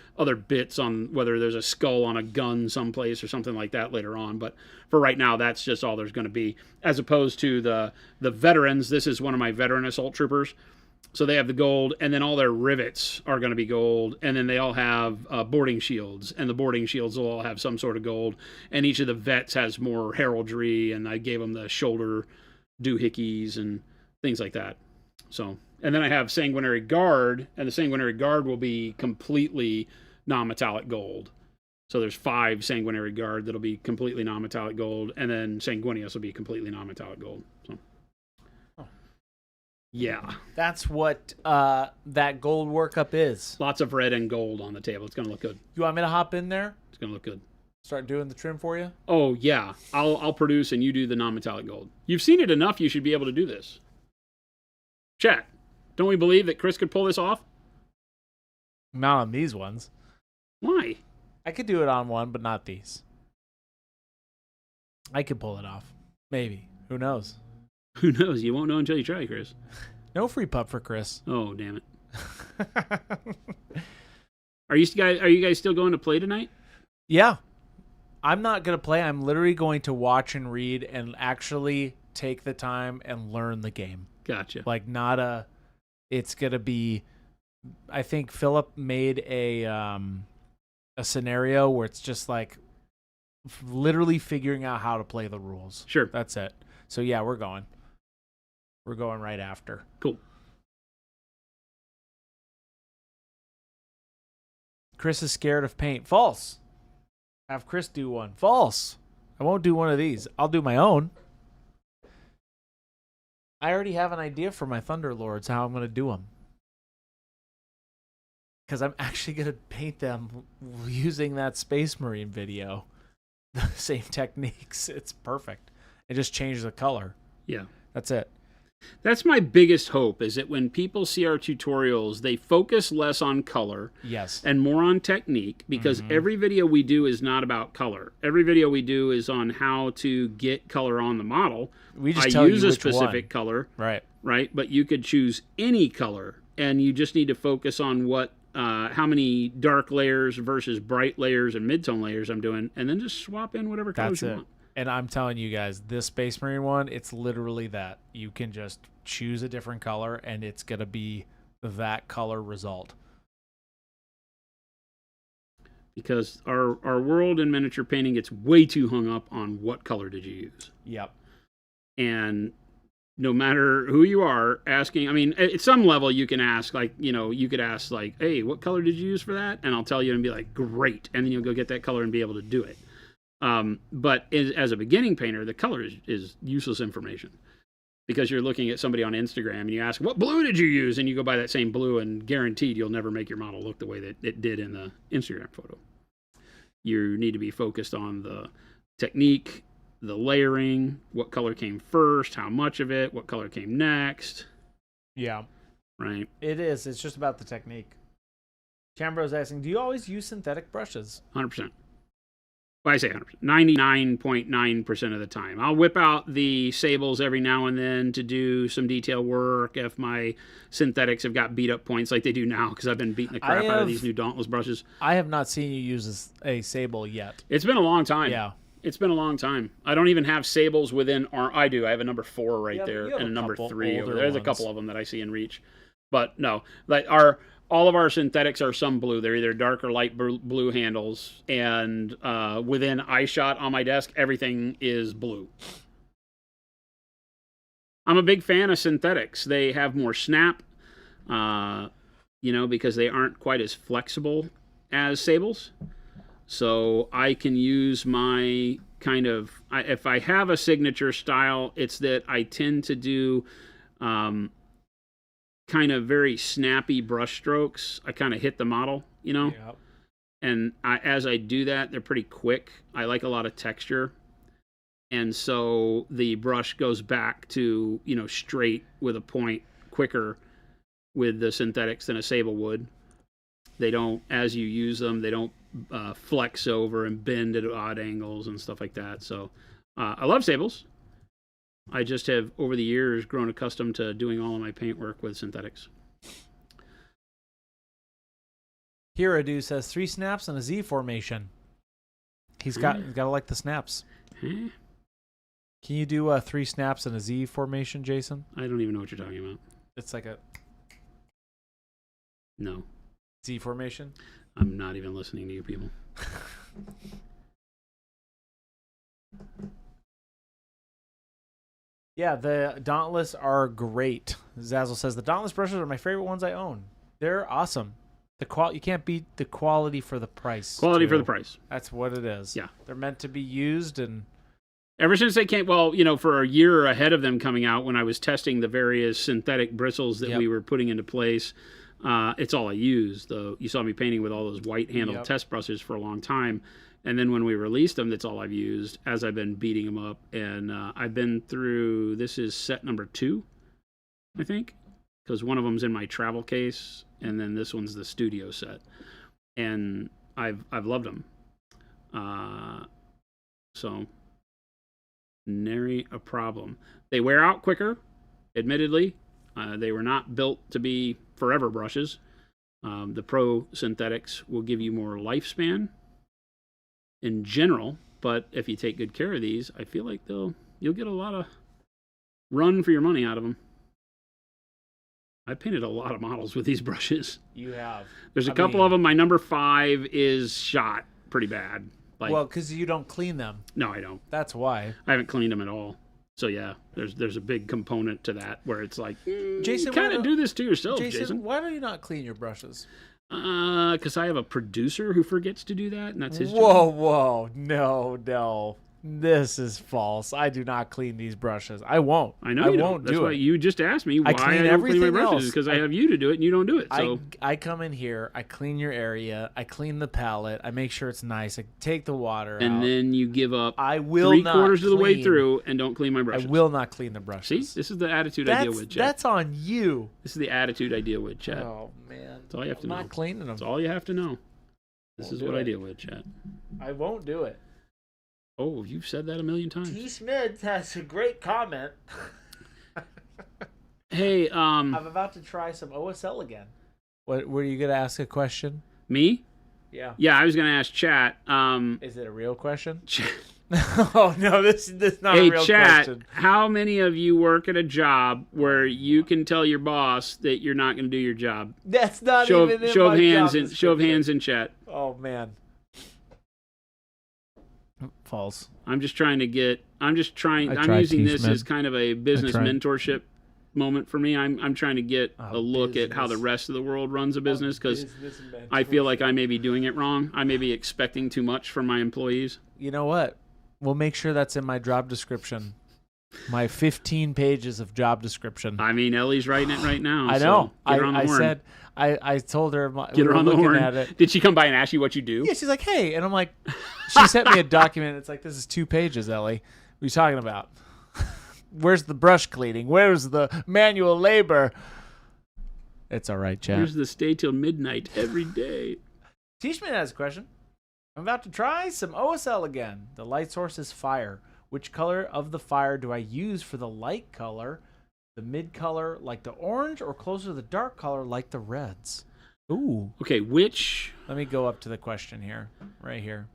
bits, on whether there's a skull on a gun someplace or something like that later on. But for right now, that's just all there's going to be. As opposed to the veterans, this is one of my veteran assault troopers. So they have the gold, and then all their rivets are going to be gold, and then they all have boarding shields, and the boarding shields will all have some sort of gold, and each of the vets has more heraldry, and I gave them the shoulder doohickeys and things like that. So, and then I have Sanguinary Guard, and the Sanguinary Guard will be completely non-metallic gold. So there's 5 Sanguinary Guard that'll be completely non-metallic gold, and then Sanguinius will be completely non-metallic gold. So. Yeah. That's what that gold workup is. Lots of red and gold on the table. It's going to look good. You want me to hop in there? It's going to look good. Start doing the trim for you? Oh, yeah. I'll produce and you do the non-metallic gold. You've seen it enough, you should be able to do this. Chat, don't we believe that Chris could pull this off? Not on these ones. Why? I could do it on one, but not these. I could pull it off. Maybe. Who knows? Who knows? You won't know until you try, Chris. No free pup for Chris. Oh, damn it. Are you guys still going to play tonight? Yeah. I'm not going to play. I'm literally going to watch and read and actually take the time and learn the game. Gotcha. Like, it's going to be, I think Philip made a scenario where it's just like literally figuring out how to play the rules. Sure. That's it. So yeah, we're going. We're going right after. Cool. Chris is scared of paint. False. Have Chris do one. False. I won't do one of these. I'll do my own. I already have an idea for my Thunderlords, how I'm going to do them. Because I'm actually going to paint them using that Space Marine video. The same techniques. It's perfect. It just changes the color. Yeah. That's it. That's my biggest hope, is that when people see our tutorials, they focus less on color and more on technique, because every video we do is not about color. Every video we do is on how to get color on the model. We just tell use you a which specific one. color, Right? But you could choose any color, and you just need to focus on what, how many dark layers versus bright layers and midtone layers I'm doing, and then just swap in whatever colors you want. And I'm telling you guys, this Space Marine one, it's literally that. You can just choose a different color, and it's going to be that color result. Because our world in miniature painting gets way too hung up on what color did you use. Yep. And no matter who you are asking, I mean, at some level you can ask, like, you could ask, like, hey, what color did you use for that? And I'll tell you and be like, great. And then you'll go get that color and be able to do it. But as a beginning painter, the color is useless information, because you're looking at somebody on Instagram and you ask, what blue did you use? And you go buy that same blue, and guaranteed you'll never make your model look the way that it did in the Instagram photo. You need to be focused on the technique, the layering, what color came first, how much of it, what color came next. Yeah. Right. It is. It's just about the technique. Chambro's asking, do you always use synthetic brushes? 100%. Well, I say 100%. 99.9% of the time. I'll whip out the sables every now and then to do some detail work if my synthetics have got beat up points like they do now, because I've been beating the crap out of these new Dauntless brushes. I have not seen you use a sable yet. It's been a long time. Yeah. It's been a long time. I don't even have sables within I do. I have a number 4 right there and a number 3 over there. There's a couple of them that I see in reach. But no, like all of our synthetics are some blue. They're either dark or light blue handles. And within eyeshot on my desk, everything is blue. I'm a big fan of synthetics. They have more snap, because they aren't quite as flexible as sables. So I can use my if I have a signature style, it's that I tend to do kind kind of very snappy brush strokes, I kind of hit the model, you know? Yep. And as I do that, they're pretty quick. I like a lot of texture. And so the brush goes back to, you know, straight with a point quicker with the synthetics than a sable would. They don't, as you use them, they don't flex over and bend at odd angles and stuff like that. So I love sables. I just have, over the years, grown accustomed to doing all of my paint work with synthetics. Hiradu says 3 snaps and a Z formation. He's got to like the snaps. Huh? Can you do 3 snaps and a Z formation, Jason? I don't even know what you're talking about. It's like a No. Z formation. I'm not even listening to you people. Yeah, the Dauntless are great. Zazzle says the Dauntless brushes are my favorite ones I own. They're awesome. You can't beat the quality for the price. Quality too. for the price. That's what it is. Yeah. They're meant to be used, and ever since they came, well, you know, for a year ahead of them coming out, when I was testing the various synthetic bristles that we were putting into place, it's all I used. You saw me painting with all those white-handled test brushes for a long time. And then when we released them, that's all I've used as I've been beating them up. And I've been through, this is set number 2, I think, because one of them's in my travel case, and then this one's the studio set. And I've loved them. So, nary a problem. They wear out quicker, admittedly. They were not built to be forever brushes. The Pro synthetics will give you more lifespan in general, but if you take good care of these, I feel like you'll get a lot of run for your money out of them. I painted a lot of models with these brushes. you have. There's a couple of them. My number 5 is shot pretty bad. Well, because you don't clean them. No, I don't. That's why. I haven't cleaned them at all. So yeah, there's a big component to that where it's like, Jason, you kind of do this to yourself, Jason. Why do you not clean your brushes? Because I have a producer who forgets to do that, and that's his job. Whoa, no. This is false. I do not clean these brushes. I won't. I know you won't don't. That's do why it. you just asked me why I clean don't clean my everything brushes, else. because I have you to do it, and you don't do it. So I come in here, I clean your area, I clean the palette, I make sure it's nice, I take the water out. and then you give up I will 3/4 of the way clean. through and don't clean my I brushes. will not clean the brushes. See, this is the attitude I deal with, Chet. That's on you. This is the attitude I deal with, Chet. Oh man, That's all you have to I'm know. not cleaning them. That's all you have to know. This Won't is do what I it. deal with, Chet. I won't do it. Oh, you've said that a million times. T. Smith has a great comment. Hey, I'm about to try some OSL again. What? Were you gonna ask a question? me? Yeah. Yeah, I was gonna ask Chat. Is it a real question? Chat. Oh no, this is not Hey, a real Chat, question. how many of you work at a job where you can tell your boss that you're not going to do your job? That's not Show even in of my hands job in show of description. hands in chat. Oh man. False. I'm using T. this Smith. as kind of a business tried. mentorship moment for me. I'm trying to get Oh, a look at how the business. rest of the world runs a business, because Business I feel like mentorship. I may be doing it wrong. I may be expecting too much from my employees. You know what? We'll make sure that's in my job description. My 15 pages of job description. I mean, Ellie's writing it right now. I so know. Get her on the I horn. said I told her Get we her were on the looking horn. at it. Did she come by and ask you what you do? Yeah, she's like, hey, and I'm like, she sent me a document. It's like, this is 2 pages, Ellie. What are you talking about? Where's the brush cleaning? Where's the manual labor? It's all right, Chad. Here's the stay till midnight every day. Teachman has a question. I'm about to try some OSL again. The light source is fire. Which color of the fire do I use for the light color? The mid color like the orange, or closer to the dark color like the reds? Ooh. Okay, which... Let me go up to the question here. Right here.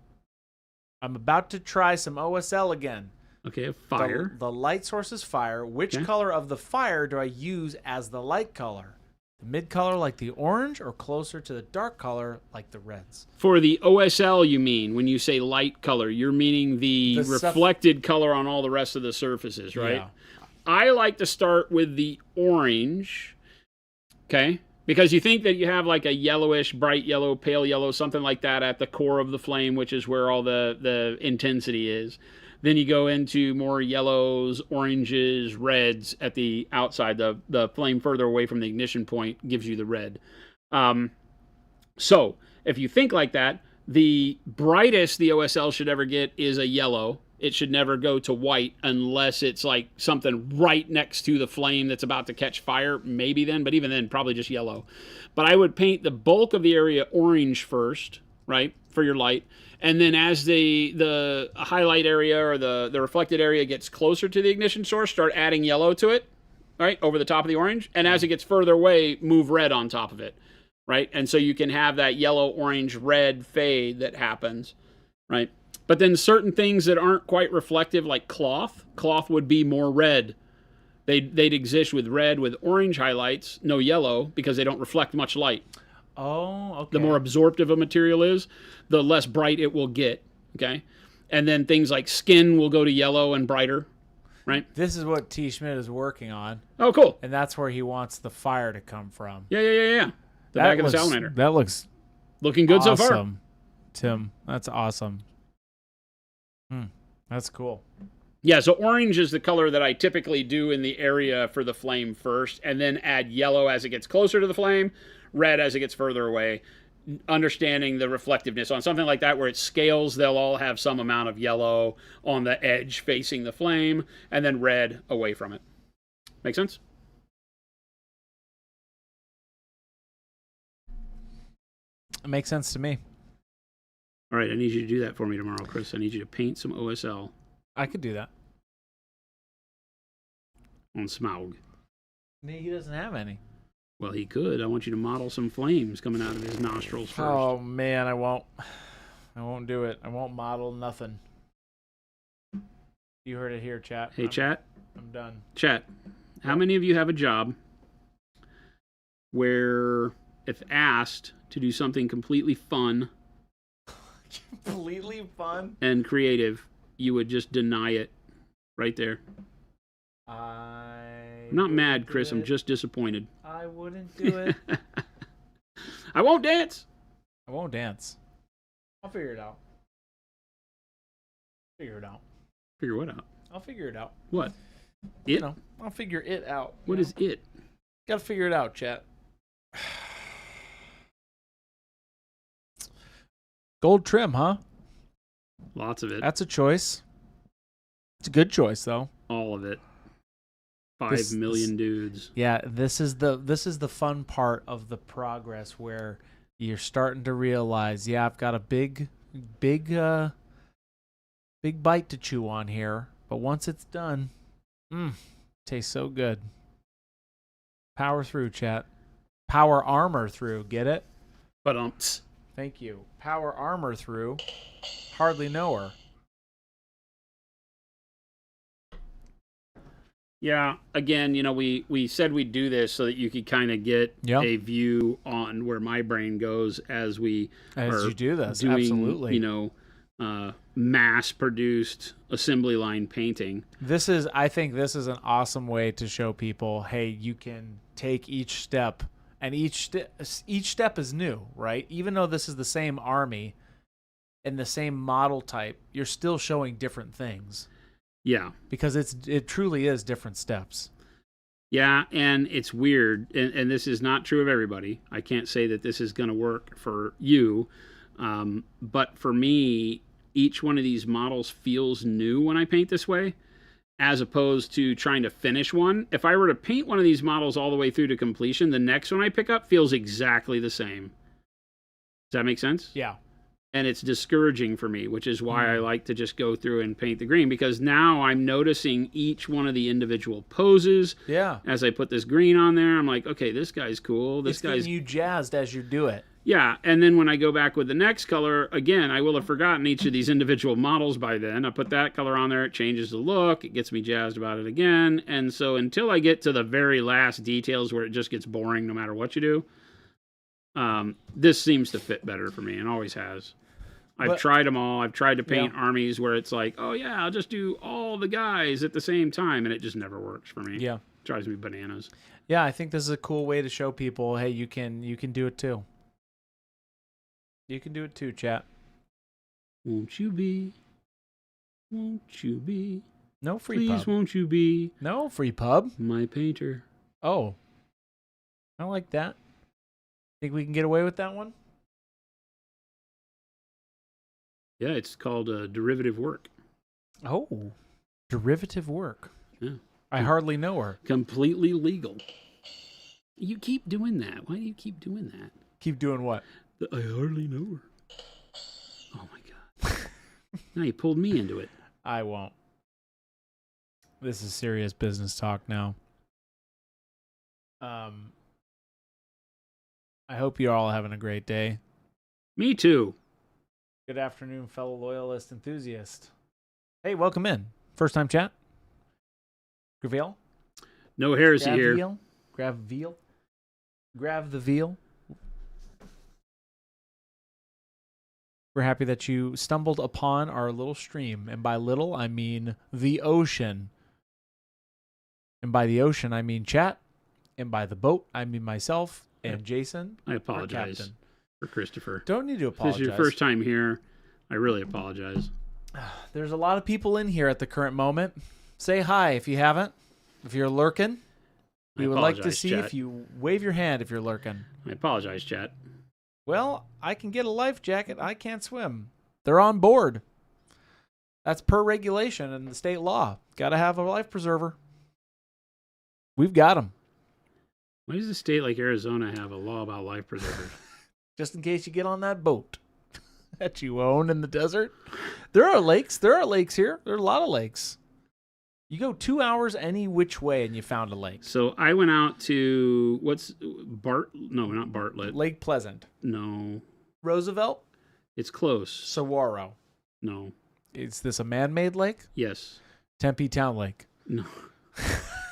I'm about to try some OSL again. Okay, fire. The light source is fire. Which Okay. color of the fire do I use as the light color? The mid color like the orange, or closer to the dark color like the reds? For the OSL, you mean, when you say light color, you're meaning the reflected color on all the rest of the surfaces, right? Yeah. I like to start with the orange, okay? Because you think that you have like a yellowish, bright yellow, pale yellow, something like that at the core of the flame, which is where all the intensity is. Then you go into more yellows, oranges, reds at the outside. The flame further away from the ignition point gives you the red. So if you think like that, the brightest the OSL should ever get is a yellow. It should never go to white unless it's like something right next to the flame that's about to catch fire. Maybe then, but even then, probably just yellow. But I would paint the bulk of the area orange first, right, for your light. And then as the highlight area or the reflected area gets closer to the ignition source, start adding yellow to it, right, over the top of the orange. And as it gets further away, move red on top of it, right? And so you can have that yellow, orange, red fade that happens, right? But then certain things that aren't quite reflective, like cloth would be more red. They'd exist with red, with orange highlights, no yellow, because they don't reflect much light. Oh, okay. The more absorptive a material is, the less bright it will get, okay? And then things like skin will go to yellow and brighter, right? This is what T. Schmidt is working on. Oh, cool. And that's where he wants the fire to come from. Yeah. The back of the salamander. That looks looking good awesome, so far. Tim. That's awesome. That's cool. Yeah, so orange is the color that I typically do in the area for the flame first, and then add yellow as it gets closer to the flame, red as it gets further away, understanding the reflectiveness. On something like that where it scales, they'll all have some amount of yellow on the edge facing the flame, and then red away from it. Make sense? It makes sense to me. All right, I need you to do that for me tomorrow, Chris. I need you to paint some OSL I could do that. on Smaug. He doesn't have any. Well, he could. I want you to model some flames coming out of his nostrils first. Oh man, I won't do it. I won't model nothing. You heard it here, chat. Hey, chat. I'm done. Chat, how many of you have a job where if asked to do something completely fun Completely fun. and creative, you would just deny it right there? I'm not mad, Chris. I'm just disappointed. I wouldn't do it. I won't dance. I won't dance. I'll figure it out. Figure it out. Figure what out? I'll figure it out. What? You know, I'll figure it out. What is it? Gotta figure it out, chat. Gold trim, huh? Lots of it. That's a choice. It's a good choice, though. All of it. 5 million dudes. Yeah, this is the fun part of the progress where you're starting to realize, yeah, I've got a big bite to chew on here, but once it's done, tastes so good. Power through, chat. Power armor through, get it? But Thank you. Power armor through. Hardly know her. yeah, again, you know, we said we'd do this so that you could kind of get a view on where my brain goes as you do this. doing, Absolutely. you know, mass-produced assembly line painting. I think this is an awesome way to show people, hey, you can take each step, and each step is new, right? Even though this is the same army and the same model type, you're still showing different things. Yeah. Because it truly is different steps. Yeah, and it's weird, and this is not true of everybody. I can't say that this is going to work for you, but for me, each one of these models feels new when I paint this way, as opposed to trying to finish one. If I were to paint one of these models all the way through to completion, the next one I pick up feels exactly the same. Does that make sense? Yeah. And it's discouraging for me, which is why I like to just go through and paint the green, because now I'm noticing each one of the individual poses. Yeah. As I put this green on there, I'm like, okay, this guy's cool. This guy's getting you jazzed as you do it. Yeah, and then when I go back with the next color, again, I will have forgotten each of these individual models by then. I put that color on there, it changes the look, it gets me jazzed about it again. And so until I get to the very last details where it just gets boring no matter what you do, this seems to fit better for me and always has. I've tried them all. I've tried to paint armies where it's like, oh yeah, I'll just do all the guys at the same time, and it just never works for me. Yeah. It drives me bananas. Yeah, I think this is a cool way to show people, hey, you can do it too. You can do it too, chat. Won't you be Won't you be? No free Please, pub. won't you be No free pub. my painter? Oh, I like that. Think we can get away with that one? Yeah, it's called derivative work. Oh, derivative work. Yeah. I hardly know her. Completely legal. You keep doing that. Why do you keep doing that? Keep doing what? I hardly know her. Oh my god. Now you pulled me into it. I won't. This is serious business talk now. I hope you're all having a great day. Me too. Good afternoon, fellow loyalist enthusiast. Hey, welcome in. First time chat. Gravel? No heresy here. Grav the veal. We're happy that you stumbled upon our little stream. And by little, I mean the ocean. And by the ocean, I mean chat. And by the boat, I mean myself and Jason. I apologize for Christopher. Don't need to apologize. This is your first time here. I really apologize. There's a lot of people in here at the current moment. Say hi if you haven't. If you're lurking, we would like to see chat. if you wave your hand if you're lurking. I apologize, chat. Well, I can get a life jacket. I can't swim. They're on board. That's per regulation and the state law. Got to have a life preserver. We've got them. Why does a state like Arizona have a law about life preservers? Just in case you get on that boat that you own in the desert. There are lakes. There are lakes here. There are a lot of lakes. You go 2 hours any which way and you found a lake. So I went out to, no, not Bartlett. Lake Pleasant. No. Roosevelt? It's close. Saguaro. No. Is this a man-made lake? Yes. Tempe Town Lake. No.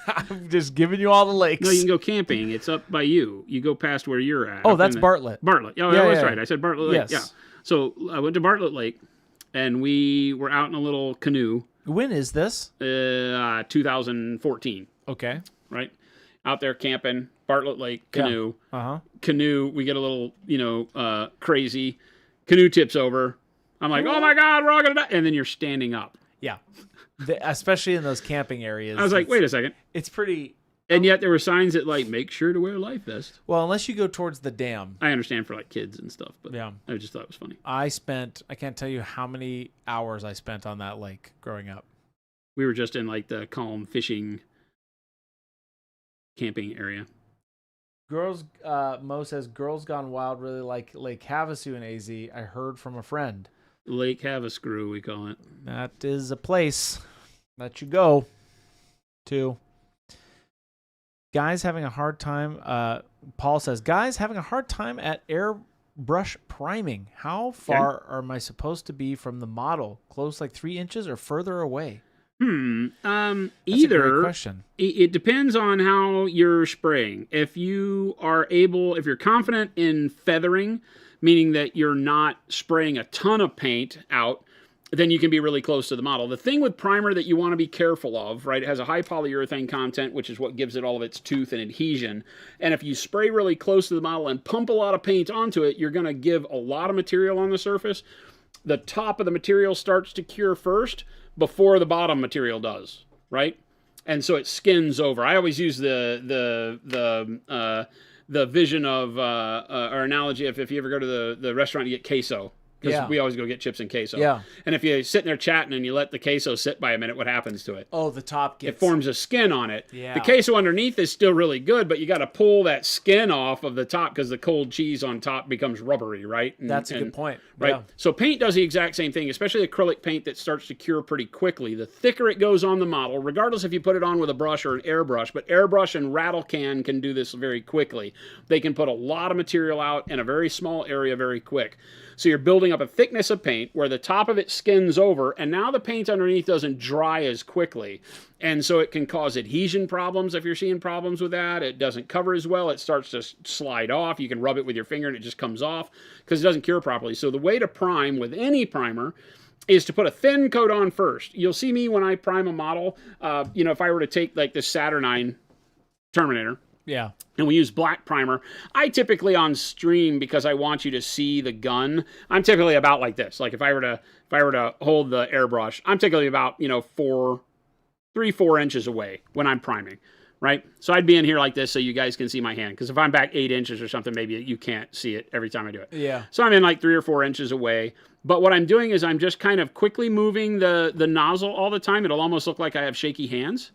I'm just giving you all the lakes. No, you can go camping. It's up by you. You go past where you're at. Oh, that's Bartlett. Bartlett. Oh, Yeah, that's yeah. right. I said Bartlett Lake. Yes. Yeah. So I went to Bartlett Lake, and we were out in a little canoe. When is this? 2014. Okay. Right? Out there camping, Bartlett Lake, canoe. Yeah. Uh-huh. Canoe, we get a little, crazy. Canoe tips over. I'm like, oh my God, we're all going to die. And then you're standing up. Yeah. Especially in those camping areas. I was like, wait a second. It's pretty... And yet there were signs that, like, make sure to wear a life vest. Well, unless you go towards the dam. I understand for, like, kids and stuff, but Yeah. I just thought it was funny. I can't tell you how many hours I spent on that lake growing up. We were just in, like, the calm fishing camping area. Mo says, Girls Gone Wild really like Lake Havasu in AZ. I heard from a friend. Lake Havascrew, we call it. That is a place that you go to. Guys having a hard time. Paul says, guys having a hard time at airbrush priming. How far am I supposed to be from the model? Close like 3 inches or further away? That's a either great question. It depends on how you're spraying. If you're confident in feathering, meaning that you're not spraying a ton of paint out, then you can be really close to the model. The thing with primer that you want to be careful of, right, it has a high polyurethane content, which is what gives it all of its tooth and adhesion. And if you spray really close to the model and pump a lot of paint onto it, you're going to give a lot of material on the surface. The top of the material starts to cure first before the bottom material does, right? And so it skins over. I always use the vision of or analogy of if you ever go to the restaurant, you get queso. Because we always go get chips and queso. Yeah. And if you sit there chatting and you let the queso sit by a minute, what happens to it? Oh, the top gets... It forms a skin on it. Yeah. The queso underneath is still really good, but you got to pull that skin off of the top because the cold cheese on top becomes rubbery, right? That's a good point. Right. Yeah. So paint does the exact same thing, especially acrylic paint that starts to cure pretty quickly. The thicker it goes on the model, regardless if you put it on with a brush or an airbrush, but airbrush and rattle can do this very quickly. They can put a lot of material out in a very small area very quick. So you're building up a thickness of paint where the top of it skins over, and now the paint underneath doesn't dry as quickly. And so it can cause adhesion problems if you're seeing problems with that. It doesn't cover as well. It starts to slide off. You can rub it with your finger and it just comes off because it doesn't cure properly. So the way to prime with any primer is to put a thin coat on first. You'll see me when I prime a model, if I were to take like this Saturnine Terminator, Yeah. And we use black primer. I typically on stream, because I want you to see the gun, I'm typically about like this. Like if I were to hold the airbrush, I'm typically about 4 inches away when I'm priming, right? So I'd be in here like this so you guys can see my hand. Because if I'm back 8 inches or something, maybe you can't see it every time I do it. Yeah. So I'm in like 3 or 4 inches away. But what I'm doing is I'm just kind of quickly moving the nozzle all the time. It'll almost look like I have shaky hands.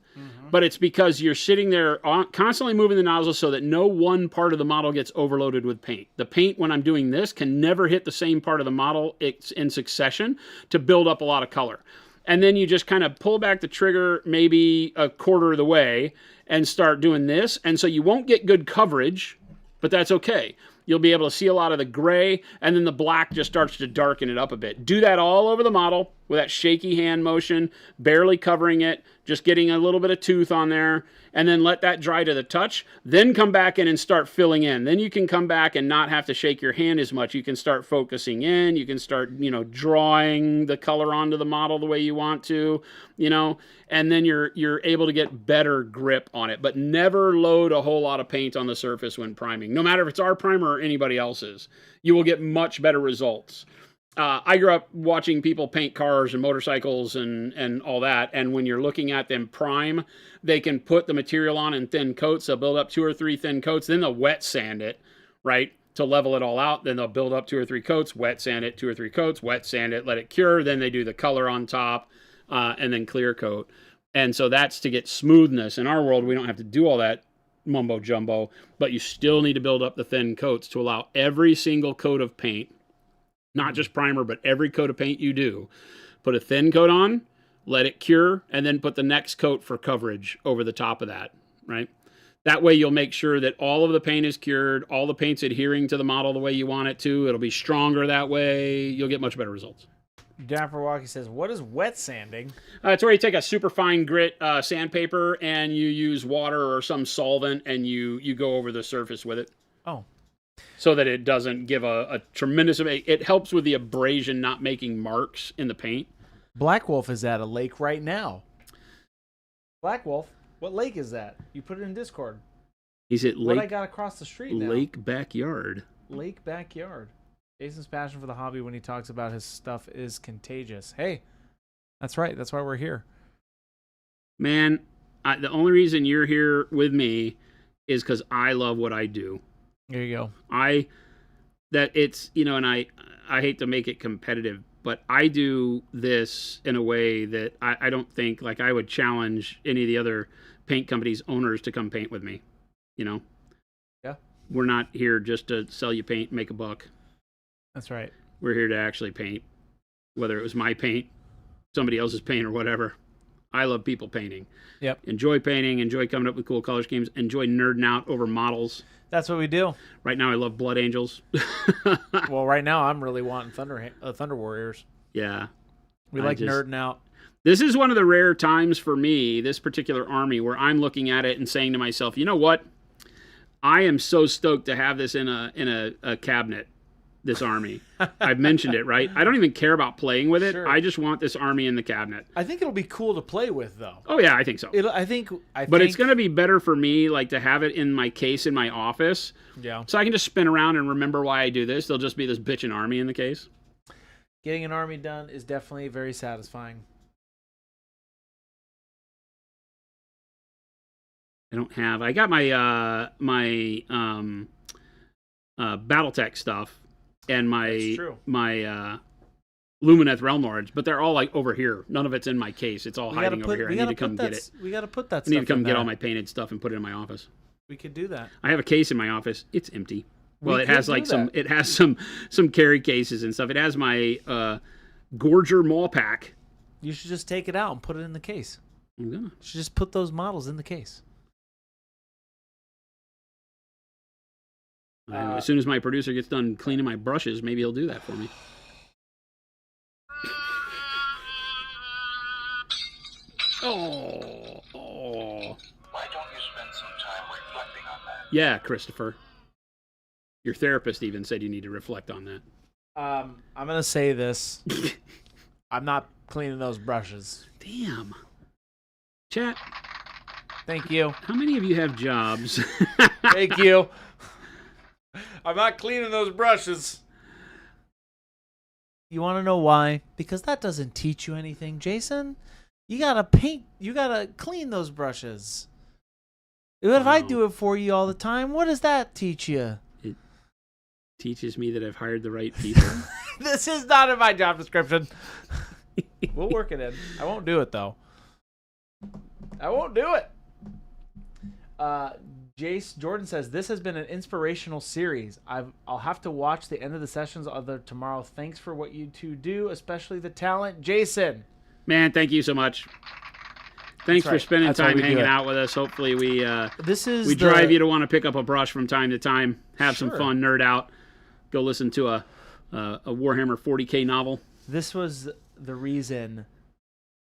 But it's because you're sitting there constantly moving the nozzle so that no one part of the model gets overloaded with paint. The paint, when I'm doing this, can never hit the same part of the model in succession to build up a lot of color. And then you just kind of pull back the trigger maybe a quarter of the way and start doing this. And so you won't get good coverage, but that's okay. You'll be able to see a lot of the gray, and then the black just starts to darken it up a bit. Do that all over the model with that shaky hand motion, barely covering it, just getting a little bit of tooth on there, and then let that dry to the touch. Then come back in and start filling in. Then you can come back and not have to shake your hand as much. You can start focusing in. You can start, drawing the color onto the model the way you want to, and then you're able to get better grip on it. But never load a whole lot of paint on the surface when priming. No matter if it's our primer or anybody else's, you will get much better results. I grew up watching people paint cars and motorcycles and all that. And when you're looking at them prime, they can put the material on in thin coats. They'll build up 2 or 3 thin coats. Then they'll wet sand it, right, to level it all out. Then they'll build up 2 or 3 coats, wet sand it, 2 or 3 coats, wet sand it, let it cure. Then they do the color on top and then clear coat. And so that's to get smoothness. In our world, we don't have to do all that mumbo jumbo, but you still need to build up the thin coats to allow every single coat of paint, not just primer, but every coat of paint you do, put a thin coat on, let it cure, and then put the next coat for coverage over the top of that, right? That way you'll make sure that all of the paint is cured, all the paint's adhering to the model the way you want it to. It'll be stronger that way. You'll get much better results. Dapper Walkie says, what is wet sanding? It's where you take a super fine grit sandpaper and you use water or some solvent and you go over the surface with it. Oh. So that it doesn't give a tremendous... It helps with the abrasion not making marks in the paint. Black Wolf is at a lake right now. Black Wolf, what lake is that? You put it in Discord. He's at Lake... What I got across the street now? Lake Backyard. Lake Backyard. Jason's passion for the hobby when he talks about his stuff is contagious. Hey, that's right. That's why we're here. Man, the only reason you're here with me is because I love what I do. There you go. And I hate to make it competitive, but I do this in a way that I don't think, like, I would challenge any of the other paint companies' owners to come paint with me, Yeah. We're not here just to sell you paint and make a buck. That's right. We're here to actually paint, whether it was my paint, somebody else's paint, or whatever. I love people painting. Yep. Enjoy painting, enjoy coming up with cool color schemes, enjoy nerding out over models. That's what we do. Right now, I love Blood Angels. Well, right now, I'm really wanting Thunder Warriors. Yeah. We like nerding out. This is one of the rare times for me, this particular army, where I'm looking at it and saying to myself, you know what? I am so stoked to have this in a cabinet, this army. I've mentioned it, right? I don't even care about playing with it. Sure. I just want this army in the cabinet. I think it'll be cool to play with, though. Oh, yeah, I think so. But it's going to be better for me, like, to have it in my case in my office. Yeah. So I can just spin around and remember why I do this. There'll just be this bitchin' army in the case. Getting an army done is definitely very satisfying. I got my BattleTech stuff and my Lumineth Realm Lords, but they're all like over here. None of it's in my case. It's all hiding over here. I need to come get it. We got to put that I need to come get all my painted stuff and put it in my office. We could do that. I have a case in my office. It's empty. Well, it has like some carry cases and stuff. It has my Gorger Maul Pack. You should just take it out and put it in the case. I'm gonna. You should just put those models in the case. As soon as my producer gets done cleaning my brushes, maybe he'll do that for me. Oh. Why don't you spend some time reflecting on that? Yeah, Christopher. Your therapist even said you need to reflect on that. I'm going to say this. I'm not cleaning those brushes. Damn. Chat. Thank you. How many of you have jobs? Thank you. I'm not cleaning those brushes. You want to know why? Because that doesn't teach you anything, Jason. You gotta paint. You gotta clean those brushes. If I do it for you all the time, what does that teach you? It teaches me that I've hired the right people. This is not in my job description. We'll work it in. I won't do it, though. I won't do it. Jace Jordan says, this has been an inspirational series. I'll have to watch the end of the sessions tomorrow. Thanks for what you two do, especially the talent. Jason. Man, thank you so much. Thanks for spending time hanging out with us. Hopefully we drive you to want to pick up a brush from time to time, have some fun, nerd out, go listen to a Warhammer 40K novel. This was the reason.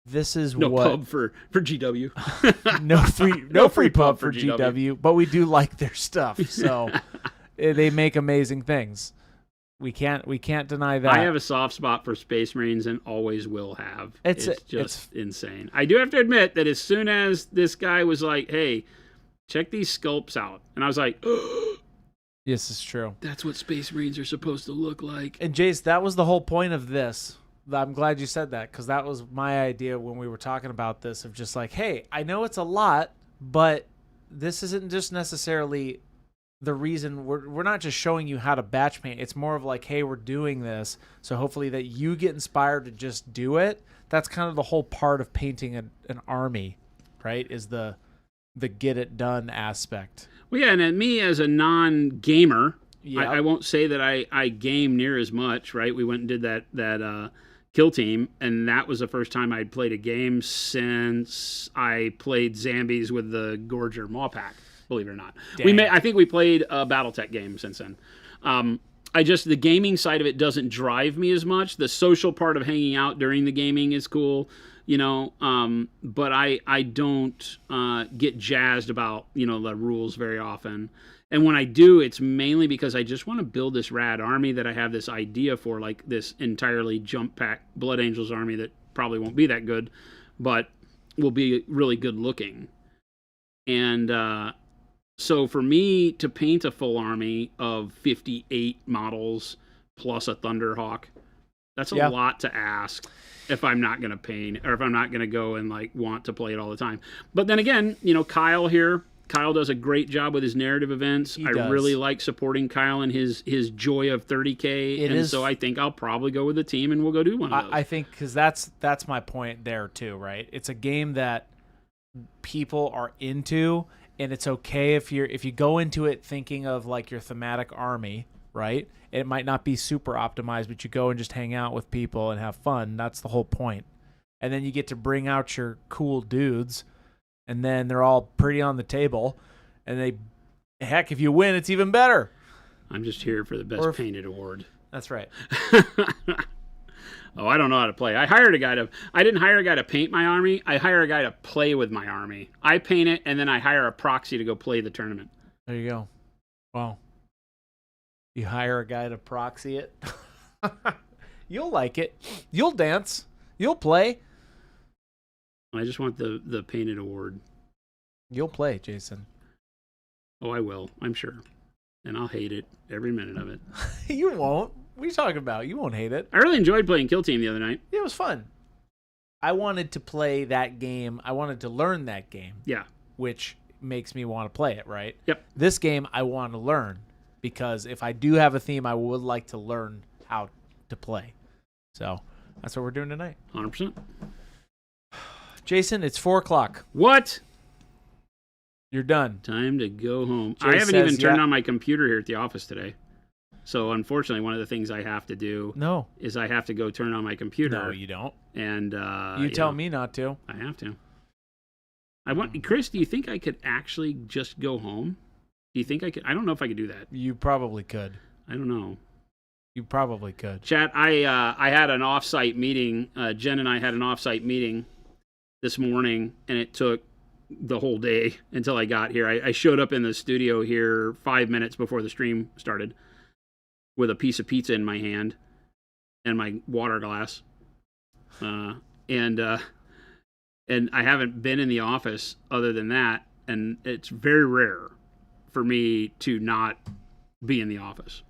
This is no what pub for GW. no free pub for GW, but we do like their stuff. So they make amazing things. We can't deny that. I have a soft spot for Space Marines and always will have. It's insane. I do have to admit that as soon as this guy was like, "Hey, check these sculpts out," and I was like, "Yes, it's true. That's what Space Marines are supposed to look like." And Jace, that was the whole point of this. I'm glad you said that, because that was my idea when we were talking about this, of just like, hey, I know it's a lot, but this isn't just necessarily the reason. We're not just showing you how to batch paint. It's more of like, hey, we're doing this, so hopefully that you get inspired to just do it. That's kind of the whole part of painting an army, right? Is the get it done aspect. Well, yeah, and me as a non-gamer, I won't say that I game near as much, right? We went and did that Kill Team, and that was the first time I'd played a game since I played Zombies with the Gorger Mawpack, believe it or not. Dang. I think we played a Battletech game since then. The gaming side of it doesn't drive me as much. The social part of hanging out during the gaming is cool, but I don't get jazzed about, the rules very often. And when I do, it's mainly because I just want to build this rad army that I have this idea for, like this entirely jump pack Blood Angels army that probably won't be that good, but will be really good looking. And so for me to paint a full army of 58 models plus a Thunderhawk, that's a lot to ask if I'm not going to paint, or if I'm not going to go and want to play it all the time. But then again, Kyle does a great job with his narrative events. I really like supporting Kyle and his joy of 30K. So I think I'll probably go with the team and we'll go do one of those. I think because that's my point there too, right? It's a game that people are into, and it's okay if you go into it thinking of like your thematic army, right? It might not be super optimized, but you go and just hang out with people and have fun. That's the whole point. And then you get to bring out your cool dudes, and then they're all pretty on the table, and heck, if you win, it's even better. I'm just here for the best painted award. That's right. Oh, I don't know how to play. I didn't hire a guy to paint my army. I hire a guy to play with my army. I paint it, and then I hire a proxy to go play the tournament. There you go. Wow. You hire a guy to proxy it. You'll like it. You'll dance. You'll play. I just want the painted award. You'll play, Jason. Oh, I will. I'm sure. And I'll hate it every minute of it. You won't. What are you talking about? You won't hate it. I really enjoyed playing Kill Team the other night. It was fun. I wanted to play that game. I wanted to learn that game. Yeah. Which makes me want to play it, right? Yep. This game I want to learn, because if I do have a theme, I would like to learn how to play. So that's what we're doing tonight. 100%. Jason, it's 4:00. What? You're done. Time to go home. Jay I haven't even says, turned on my computer here at the office today. So unfortunately, one of the things I have to do is I have to go turn on my computer. No, you don't. And you tell me not to. I have to. Chris, do you think I could actually just go home? Do you think I could? I don't know if I could do that. You probably could. I don't know. You probably could. Chat, I had an off-site meeting. Jen and I had an off-site meeting this morning, and it took the whole day until I got here. I showed up in the studio here 5 minutes before the stream started with a piece of pizza in my hand and my water glass. And I haven't been in the office other than that and it's very rare for me to not be in the office.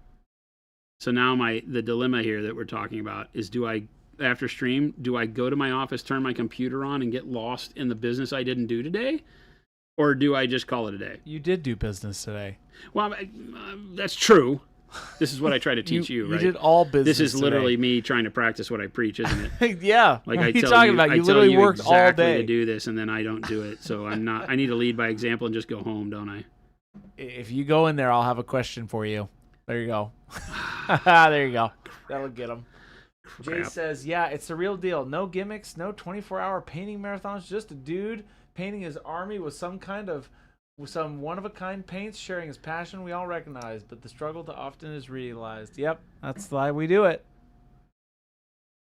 So now the dilemma here that we're talking about is, after stream, do I go to my office, turn my computer on, and get lost in the business I didn't do today? Or do I just call it a day? You did do business today. Well, that's true. This is what I try to teach you, right? You did all business. This is literally today. me trying to practice what I preach, isn't it? Yeah. Like what I are you tell talking you, about? I You tell literally you worked exactly all day to do this, and then I don't do it. So I'm not. I need to lead by example and just go home, don't I? If you go in there, I'll have a question for you. There you go. There you go. That'll get them. Jay says, yeah, it's the real deal. No gimmicks, no 24-hour painting marathons, just a dude painting his army with some one-of-a-kind paints, sharing his passion we all recognize, but the struggle too often is realized. Yep, that's why we do it.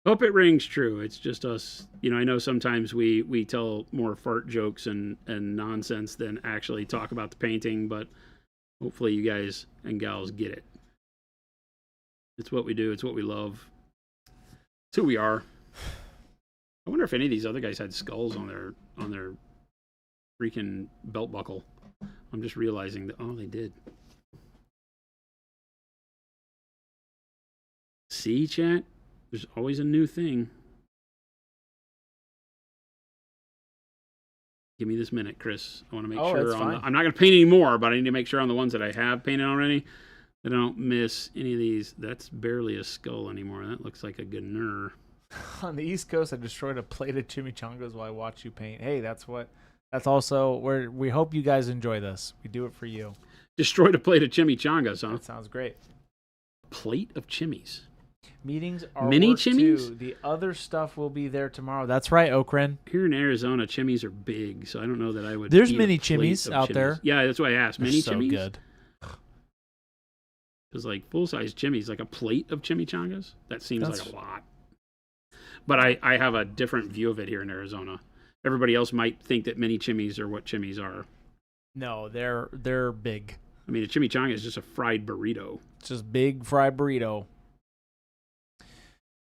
Hope it rings true. It's just us. I know sometimes we tell more fart jokes and nonsense than actually talk about the painting, but hopefully you guys and gals get it. It's what we do. It's what we love. It's who we are. I wonder if any of these other guys had skulls on their freaking belt buckle. I'm just realizing that, they did. See, chat? There's always a new thing. Give me this minute, Chris. I want to make sure. I'm not going to paint any more, but I need to make sure on the ones that I have painted already that I don't miss any of these. That's barely a skull anymore. That looks like a gunner. On the East Coast, I destroyed a plate of chimichangas while I watch you paint. Hey, that's also where we hope you guys enjoy this. We do it for you. Destroyed a plate of chimichangas, huh? That sounds great. Plate of chimmies. Meetings are mini work chimmies. Too. The other stuff will be there tomorrow. That's right, Okren. Here in Arizona, chimmies are big, so I don't know that I would. There's eat mini a plate chimmies of out there. Yeah, that's why I asked. They're Mini so chimmies. Good. Because like full size chimmies, like a plate of chimichangas, that seems like a lot. But I have a different view of it here in Arizona. Everybody else might think that mini chimmies are what chimmies are. No, they're big. I mean, a chimichanga is just a fried burrito. It's just big fried burrito.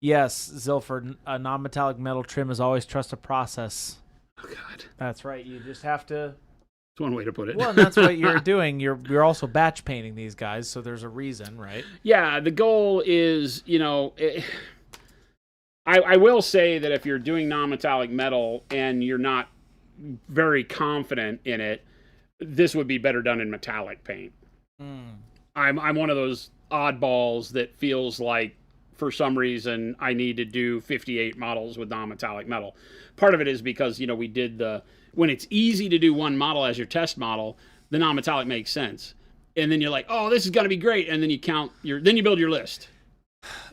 Yes, Zilford, a non-metallic metal trim is always trust a process. Oh, God. That's right. You just have to... That's one way to put it. Well, and that's what you're doing. You're also batch painting these guys, so there's a reason, right? Yeah, the goal is, I will say that if you're doing non-metallic metal and you're not very confident in it, this would be better done in metallic paint. I'm one of those oddballs that feels like for some reason I need to do 58 models with non-metallic metal. Part of it is because, we did when it's easy to do one model as your test model, the non-metallic makes sense. And then you're like, oh, this is going to be great. And then you then you build your list.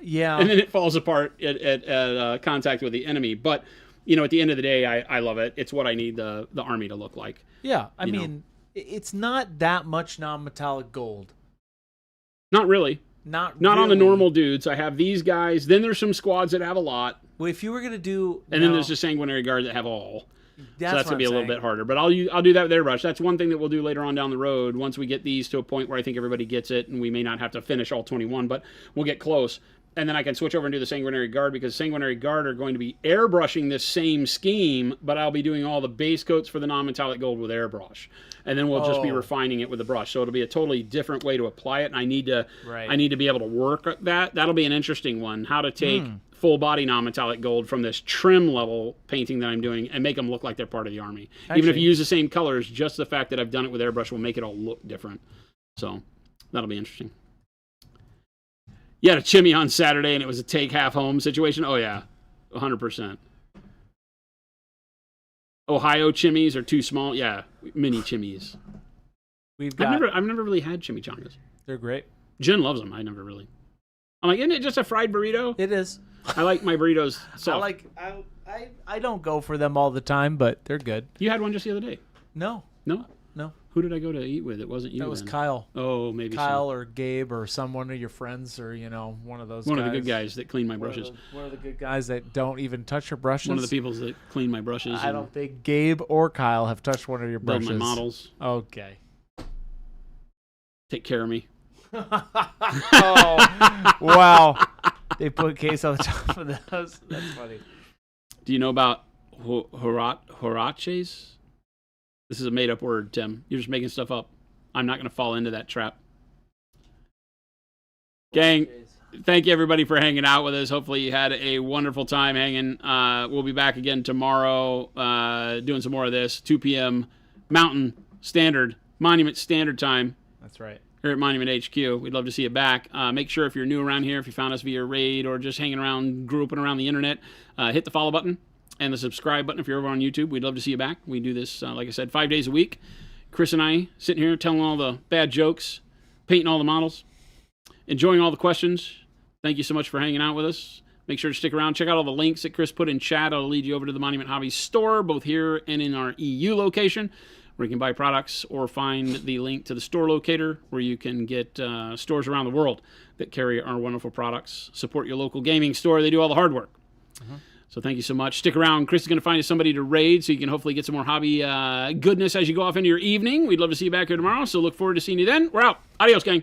Yeah. And then it falls apart at contact with the enemy. But, at the end of the day, I love it. It's what I need the army to look like. Yeah. I mean, it's not that much non-metallic gold. Not really. Not on the really. normal dudes. I have these guys. Then there's some squads that have a lot. Well, if you were going to do... And then there's the sanguinary guard that have all. So that's going to be a little saying. bit harder. But I'll do that with airbrush. That's one thing that we'll do later on down the road once we get these to a point where I think everybody gets it, and we may not have to finish all 21, but we'll get close. And then I can switch over and do the sanguinary guard, because sanguinary guard are going to be airbrushing this same scheme, but I'll be doing all the base coats for the non-metallic gold with airbrush. And then we'll just be refining it with the brush. So it'll be a totally different way to apply it, and I need to be able to work that. That'll be an interesting one, how to take full body non-metallic gold from this trim level painting that I'm doing and make them look like they're part of the army. Actually, even if you use the same colors, just the fact that I've done it with airbrush will make it all look different. So that'll be interesting. You had a chimney on Saturday and it was a take half home situation. Oh yeah, 100%. Ohio chimneys are too small. Yeah, mini chimneys. I've never really had chimichangas. They're great. Jen loves them. I never really. I'm like, isn't it just a fried burrito? It is. I like my burritos soft. I don't go for them all the time, but they're good. You had one just the other day. No. Who did I go to eat with? It wasn't you. That was then. Kyle. Oh, maybe Kyle or Gabe or one of your friends or one of those. One of the good guys that clean my brushes. One of the good guys that don't even touch your brushes. One of the people that clean my brushes. I don't think Gabe or Kyle have touched one of your brushes. Build my models. Okay. Take care of me. Oh, wow. They put case on the top of those. That's funny. Do you know about Horaces? This is a made-up word, Tim. You're just making stuff up. I'm not going to fall into that trap. Gang, thank you, everybody, for hanging out with us. Hopefully you had a wonderful time hanging. We'll be back again tomorrow doing some more of this. 2 p.m. Mountain Standard, Monument Standard Time. That's right. Here at Monument HQ. We'd love to see you back. Make sure if you're new around here, if you found us via raid or just hanging around, grouping around the internet, hit the follow button and the subscribe button if you're over on YouTube. We'd love to see you back. We do this, like I said, 5 days a week. Chris and I sitting here telling all the bad jokes, painting all the models, enjoying all the questions. Thank you so much for hanging out with us. Make sure to stick around. Check out all the links that Chris put in chat. It'll lead you over to the Monument Hobbies store, both here and in our EU location, where you can buy products, or find the link to the store locator where you can get stores around the world that carry our wonderful products. Support your local gaming store. They do all the hard work. So thank you so much. Stick around. Chris is going to find you somebody to raid so you can hopefully get some more hobby goodness as you go off into your evening. We'd love to see you back here tomorrow, so look forward to seeing you then. We're out. Adios, gang.